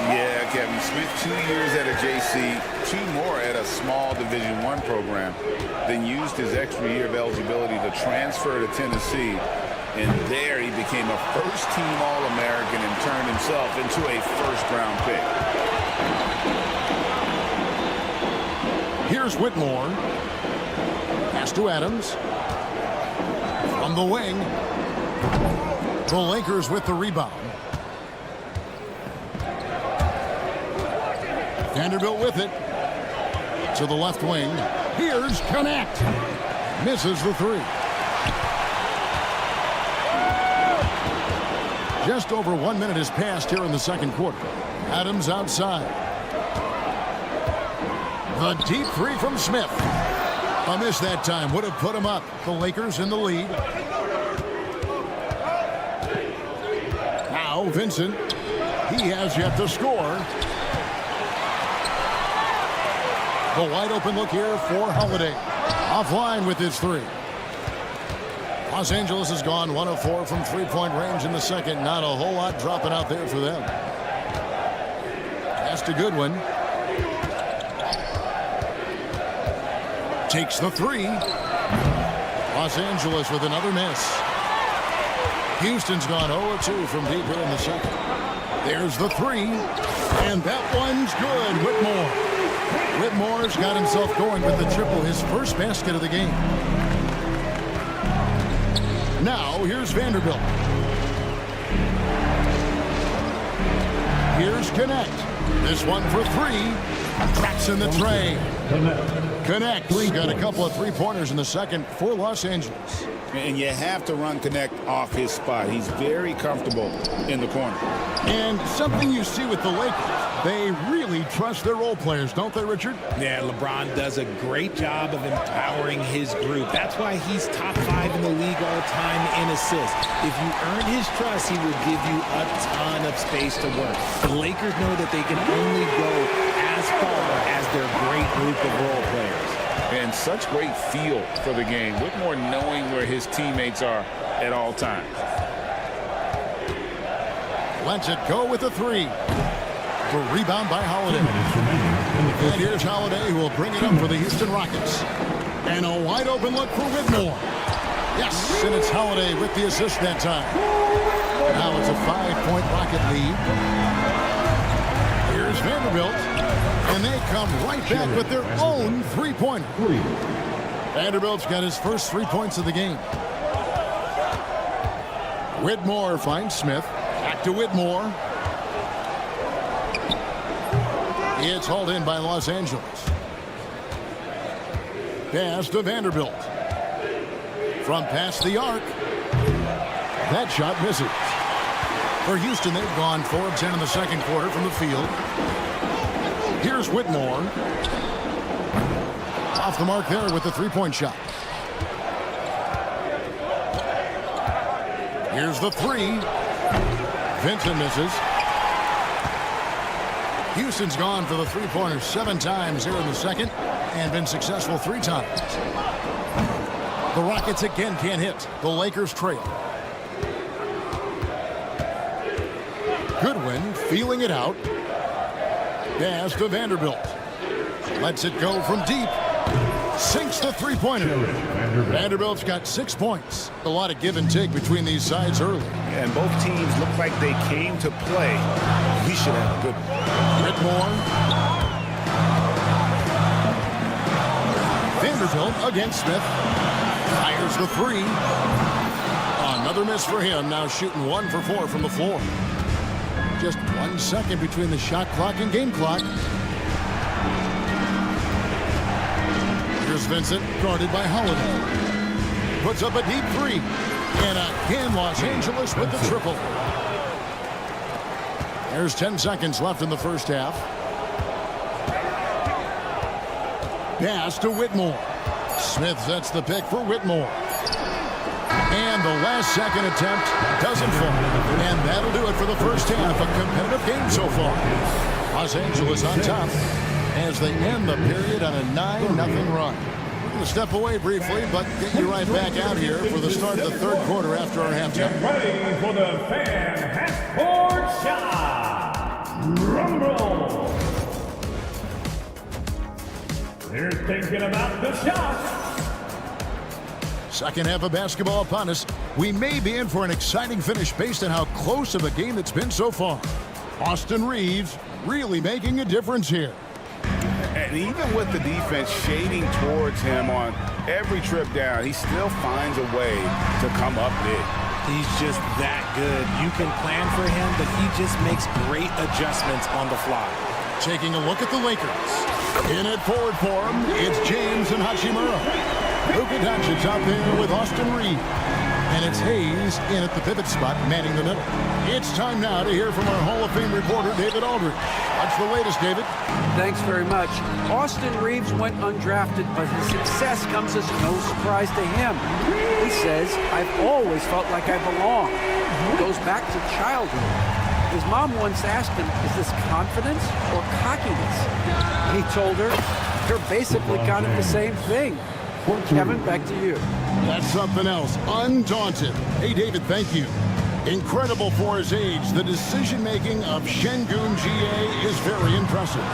Yeah, Kevin, spent 2 years at a JC, 2 more at a small Division I program, then used his extra year of eligibility to transfer to Tennessee. And there he became a first-team All-American and turned himself into a first-round pick. Here's Whitmore. Pass to Adams. From the wing. The Lakers with the rebound. Vanderbilt with it. To the left wing. Here's Knecht. Misses the 3. Just over 1 minute has passed here in the second quarter. Adams outside. The deep three from Smith. A miss that time would have put him up. The Lakers in the lead. Now Vincent. He has yet to score. The wide open look here for Holiday. Offline with his three. Los Angeles has gone 1 of 4 from three-point range in the second. Not a whole lot dropping out there for them. Pass to Goodwin. Takes the three. Los Angeles with another miss. Houston's gone 0-2 from deep here in the second. There's the three. And that one's good. Whitmore's got himself going with the triple, his first basket of the game. Now, here's Vanderbilt. Here's Connect. This one for three. Tracks in the tray. Connect's got a couple of three-pointers in the second for Los Angeles. And you have to run Connect off his spot. He's very comfortable in the corner. And something you see with the Lakers, they really trust their role players, don't they, Richard? Yeah, LeBron does a great job of empowering his group. That's why he's top 5 in the league all time in assists. If you earn his trust, he will give you a ton of space to work. The Lakers know that they can only go as far as their great group of role players. And such great feel for the game. Whitmore knowing where his teammates are at all times. Lets it go with a three. The rebound by Holiday. And here's Holiday, who will bring it up for the Houston Rockets. And a wide open look for Whitmore. Yes, and it's Holiday with the assist that time. Now it's a 5-point Rocket lead. Here's Vanderbilt. And they come right back with their own three-pointer. Vanderbilt's got his first 3 points of the game. Whitmore finds Smith. Back to Whitmore. It's hauled in by Los Angeles. Pass to Vanderbilt. From past the arc. That shot misses. For Houston, they've gone 4 of 10 in the second quarter from the field. Here's Whitmore. Off the mark there with the three-point shot. Here's the three. Vincent misses. Houston's gone for the three-pointers 7 times here in the second and been successful 3 times. The Rockets again can't hit. The Lakers trail. Goodwin feeling it out. Pass to Vanderbilt. Lets it go from deep. Sinks the three-pointer. Vanderbilt's got 6 points. A lot of give and take between these sides early. And both teams look like they came to play. We should have a good one. Whitmore. Vanderbilt against Smith. Fires the three. Another miss for him. Now shooting 1 for 4 from the floor. Just 1 second between the shot clock and game clock. Here's Vincent, guarded by Holiday. Puts up a deep three. And again, Los Angeles with the triple. There's 10 seconds left in the first half. Pass to Whitmore. Smith sets the pick for Whitmore. And the last second attempt doesn't fall. And that'll do it for the first half. A competitive game so far. Los Angeles on top as they end the period on a 9-0 run. We're going to step away briefly, but get you right back out here for the start of the third quarter after our halftime. Get ready for the fan half-court shot. Rumble. They're thinking about the shot. Second half of basketball upon us. We may be in for an exciting finish based on how close of a game it's been so far. Austin Reeves really making a difference here. And even with the defense shading towards him on every trip down, he still finds a way to come up big. He's just that good. You can plan for him, but he just makes great adjustments on the fly. Taking a look at the Lakers. In it forward for him, it's James and Hachimura. Luka Doncic out there with Austin Reeves. And it's Hayes in at the pivot spot, manning the middle. It's time now to hear from our Hall of Fame reporter, David Aldridge. What's the latest, David? Thanks very much. Austin Reeves went undrafted, but his success comes as no surprise to him. He says, "I've always felt like I belong." It goes back to childhood. His mom once asked him, "Is this confidence or cockiness?" He told her, "They're basically kind of the same thing." Kevin, back to you. That's something else. Undaunted. Hey, David, thank you. Incredible for his age. The decision-making of Şengün GA is very impressive.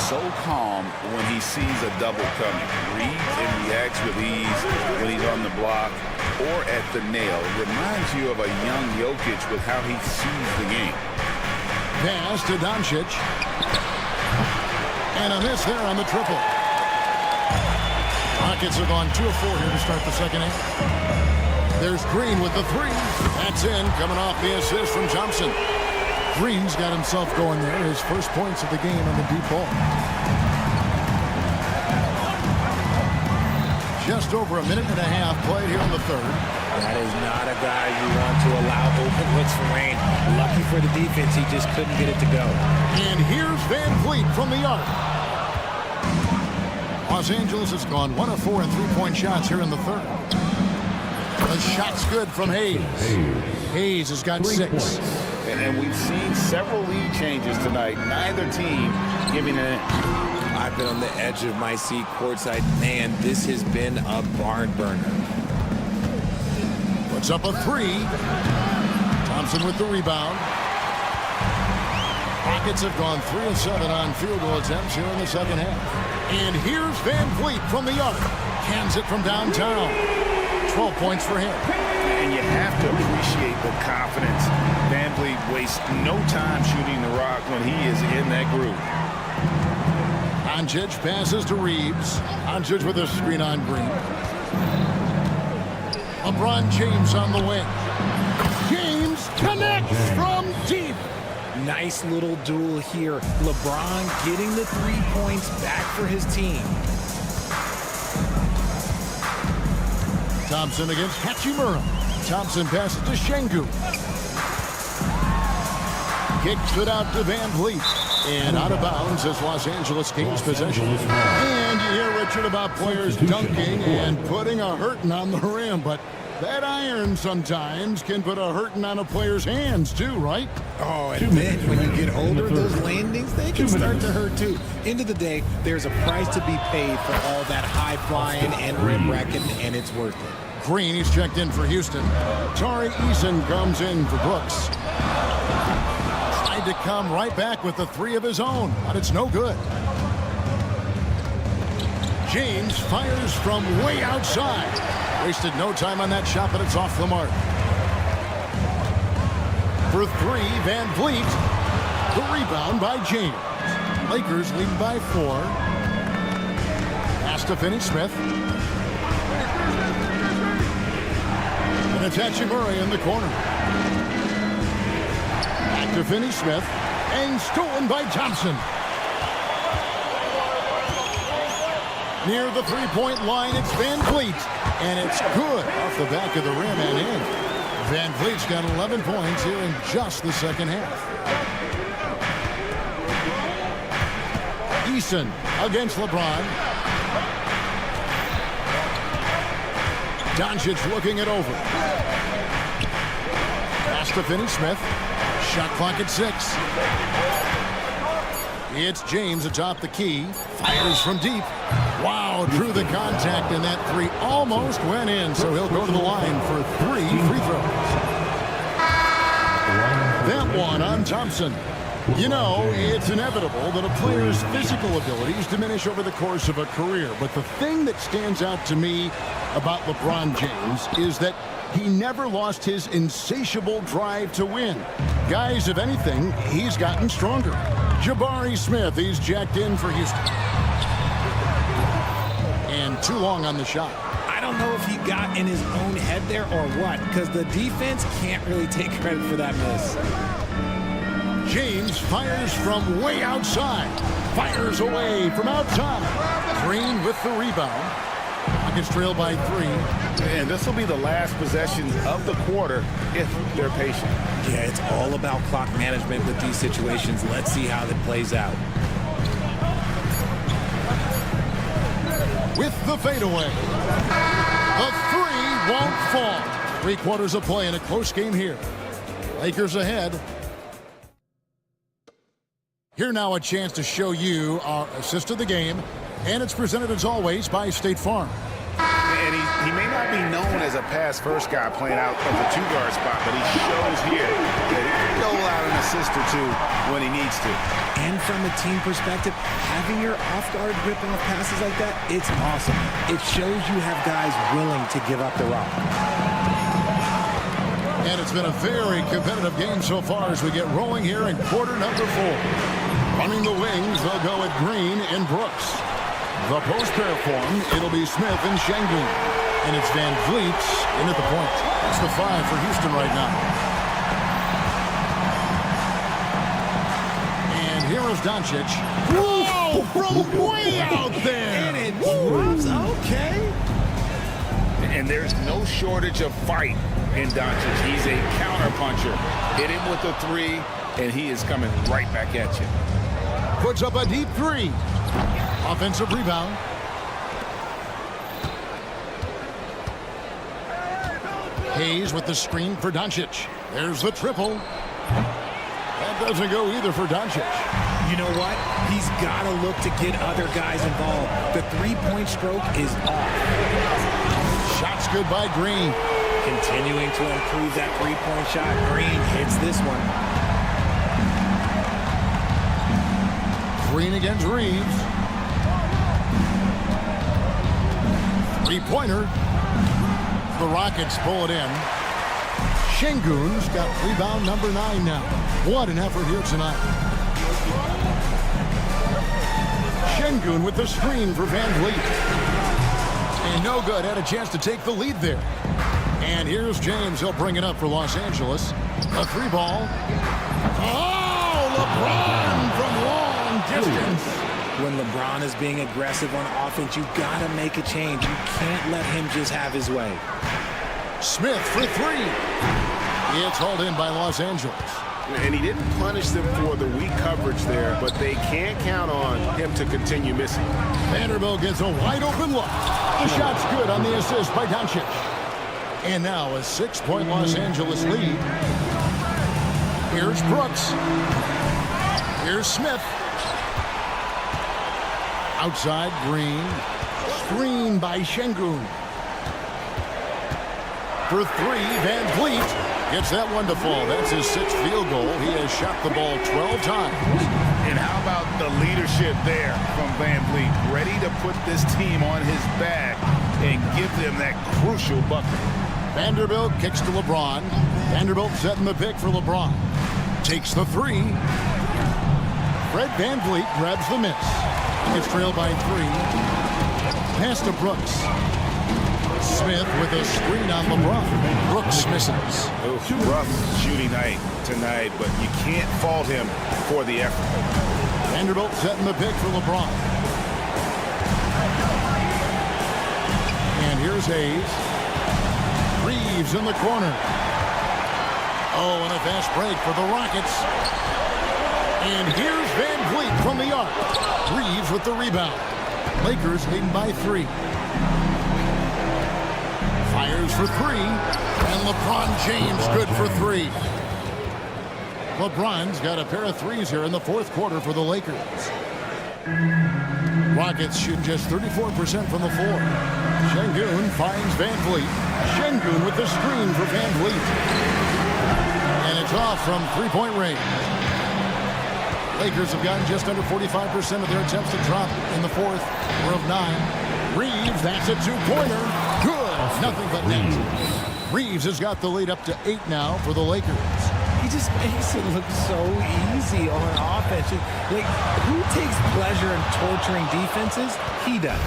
So calm when he sees a double coming. Reads and reacts with ease when he's on the block or at the nail. Reminds you of a young Jokic with how he sees the game. Pass to Doncic. And a miss there on the triple. Rockets have gone 2 of 4 here to start the second half. There's Green with the three. That's in, coming off the assist from Thompson. Green's got himself going there. His first points of the game on the deep ball. Just over a minute and a half played here in the third. That is not a guy you want to allow open looks for Wayne. Lucky for the defense, he just couldn't get it to go. And here's Van Vliet from the arc. Los Angeles has gone 1 of 4 in three-point shots here in the third. The shot's good from Hayes. Hayes has got 6. And we've seen several lead changes tonight. Neither team giving an inch. I've been on the edge of my seat courtside. Man, this has been a barn burner. Puts up a 3. Thompson with the rebound. Rockets have gone 3 of 7 on field goal attempts here in the second half. And here's Van Vliet from the arc. Cans it from downtown. 12 points for him. And you have to appreciate the confidence. Van Vliet wastes no time shooting the rock when he is in that groove. Doncic passes to Reeves. Doncic with a screen on Green. LeBron James on the wing. James connects from deep. Nice little duel here. LeBron getting the 3 points back for his team. Thompson against Hachimura. Thompson passes to Şengün. Kicks it out to Van Vliet. And out of bounds as Los Angeles gains possession. And you hear, Richard, about players dunking and putting a hurting on the rim. But that iron sometimes can put a hurting on a player's hands too, right? Oh, and then when you get older, those landings, they can start to hurt too. End of the day, there's a price to be paid for all that high flying and rim wrecking, and it's worth it. Green, he's checked in for Houston. Tari Eason comes in for Brooks. Tried to come right back with the 3 of his own, but it's no good. James fires from way outside. Wasted no time on that shot, but it's off the mark. For 3, Van Vliet. The rebound by James. Lakers lead by 4. Pass to Finney-Smith. And it's Hachimura in the corner. Back to Finney-Smith. And stolen by Thompson. Near the three-point line, it's Van Vliet. And it's good off the back of the rim and in. Van Vliet's got 11 points here in just the second half. Eason against LeBron. Doncic looking it over. Pass to Finney-Smith. Shot clock at 6. It's James atop the key. Fires from deep. Wow, drew the contact, and that 3 almost went in, so he'll go to the line for 3 free throws. That one on Thompson. You know, it's inevitable that a player's physical abilities diminish over the course of a career, but the thing that stands out to me about LeBron James is that he never lost his insatiable drive to win. Guys, if anything, he's gotten stronger. Jabari Smith, he's jacked in for Houston. And too long on the shot. I don't know if he got in his own head there or what, because the defense can't really take credit for that miss. James fires from way outside. Fires away from outside. Green with the rebound. Rockets trail by 3. And this will be the last possession of the quarter if they're patient. Yeah, it's all about clock management with these situations. Let's see how that plays out. With the fadeaway. The 3 won't fall. 3 quarters of play in a close game here. Lakers ahead. Here now a chance to show you our assist of the game. And it's presented as always by State Farm. And he may not be known as a pass-first guy playing out of the 2-guard spot, but he shows here that he can dole out an assist or 2 when he needs to. And from a team perspective, having your off-guard rip-off passes like that, it's awesome. It shows you have guys willing to give up the rock. And it's been a very competitive game so far as we get rolling here in quarter number 4. Running the wings, they'll go with Green and Brooks. The post pair form, it'll be Smith and Şengün. And it's Van Vliet in at the point. That's the 5 for Houston right now. And here is Doncic. Whoa! From way out there! And it drops. Okay. And there's no shortage of fight in Doncic. He's a counter-puncher. Hit him with a 3, and he is coming right back at you. Puts up a deep 3. Offensive rebound. Hayes with the screen for Doncic. There's the triple. That doesn't go either for Doncic. You know what? He's got to look to get other guys involved. The 3-point stroke is off. Shots good by Green. Continuing to improve that 3-point shot. Green hits this one. Green against Reeves. 3-pointer. The Rockets pull it in. Şengün's got rebound number 9 now. What an effort here tonight. Şengün with the screen for Van Vliet. And no good. Had a chance to take the lead there. And here's James. He'll bring it up for Los Angeles. A 3-ball. Oh, LeBron from long distance. When LeBron is being aggressive on offense, you got to make a change. You can't let him just have his way. Smith for 3. It's hauled in by Los Angeles. And he didn't punish them for the weak coverage there, but they can't count on him to continue missing. Vanderbilt gets a wide-open look. The shot's good on the assist by Doncic. And now a 6-point Los Angeles lead. Here's Brooks. Here's Smith. Outside, Green. Screen by Şengün. For 3, Van Vliet gets that one to fall. That's his 6th field goal. He has shot the ball 12 times. And how about the leadership there from Van Vliet? Ready to put this team on his back and give them that crucial bucket. Vanderbilt kicks to LeBron. Vanderbilt setting the pick for LeBron. Takes the 3. Fred Van Vliet grabs the miss. It's trailed by 3. Pass to Brooks. Smith with a screen on LeBron. Brooks misses. Rough shooting night tonight, but you can't fault him for the effort. Vanderbilt setting the pick for LeBron. And here's Hayes. Reeves in the corner. Oh, and a fast break for the Rockets. And here's Van Vliet from the arc. Reeves with the rebound. Lakers leading by 3. Fires for 3. And LeBron James good for 3. LeBron's got a pair of 3s here in the 4th quarter for the Lakers. Rockets shooting just 34% from the floor. Şengün finds Van Vliet. Şengün with the screen for Van Vliet. And it's off from 3-point range. Lakers have gotten just under 45% of their attempts to drop in the 4th. We're of 9. Reeves, that's a 2-pointer. Good. Nothing but net. Reeves has got the lead up to 8 now for the Lakers. He just makes it look so easy on offense. Like, who takes pleasure in torturing defenses? He does.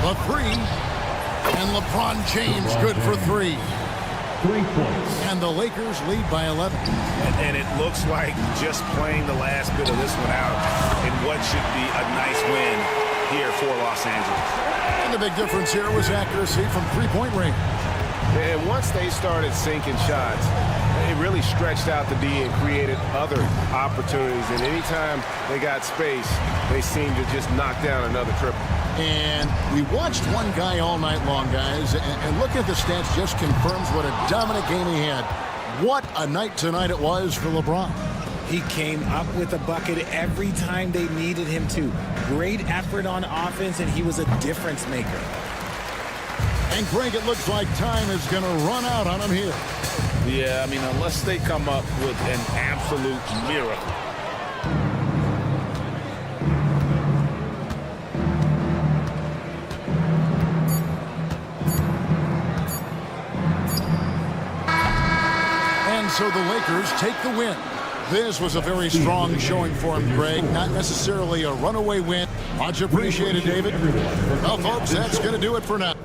The 3. And LeBron James good for 3. 3 points. And the Lakers lead by 11. And it looks like just playing the last bit of this one out in what should be a nice win here for Los Angeles. And the big difference here was accuracy from three-point range. And once they started sinking shots, they really stretched out the D and created other opportunities. And anytime they got space, they seemed to just knock down another triple. And we watched one guy all night long, guys, and looking at the stats just confirms what a dominant game he had. What a night tonight it was for LeBron. He came up with a bucket every time they needed him to. Great effort on offense, and he was a difference maker. And Greg, it looks like time is going to run out on him here. Yeah, I mean, unless they come up with an absolute miracle. And so the Lakers take the win. This was a very strong showing for him, Greg. Not necessarily a runaway win. Much appreciated, David. Well, folks, that's going to do it for now.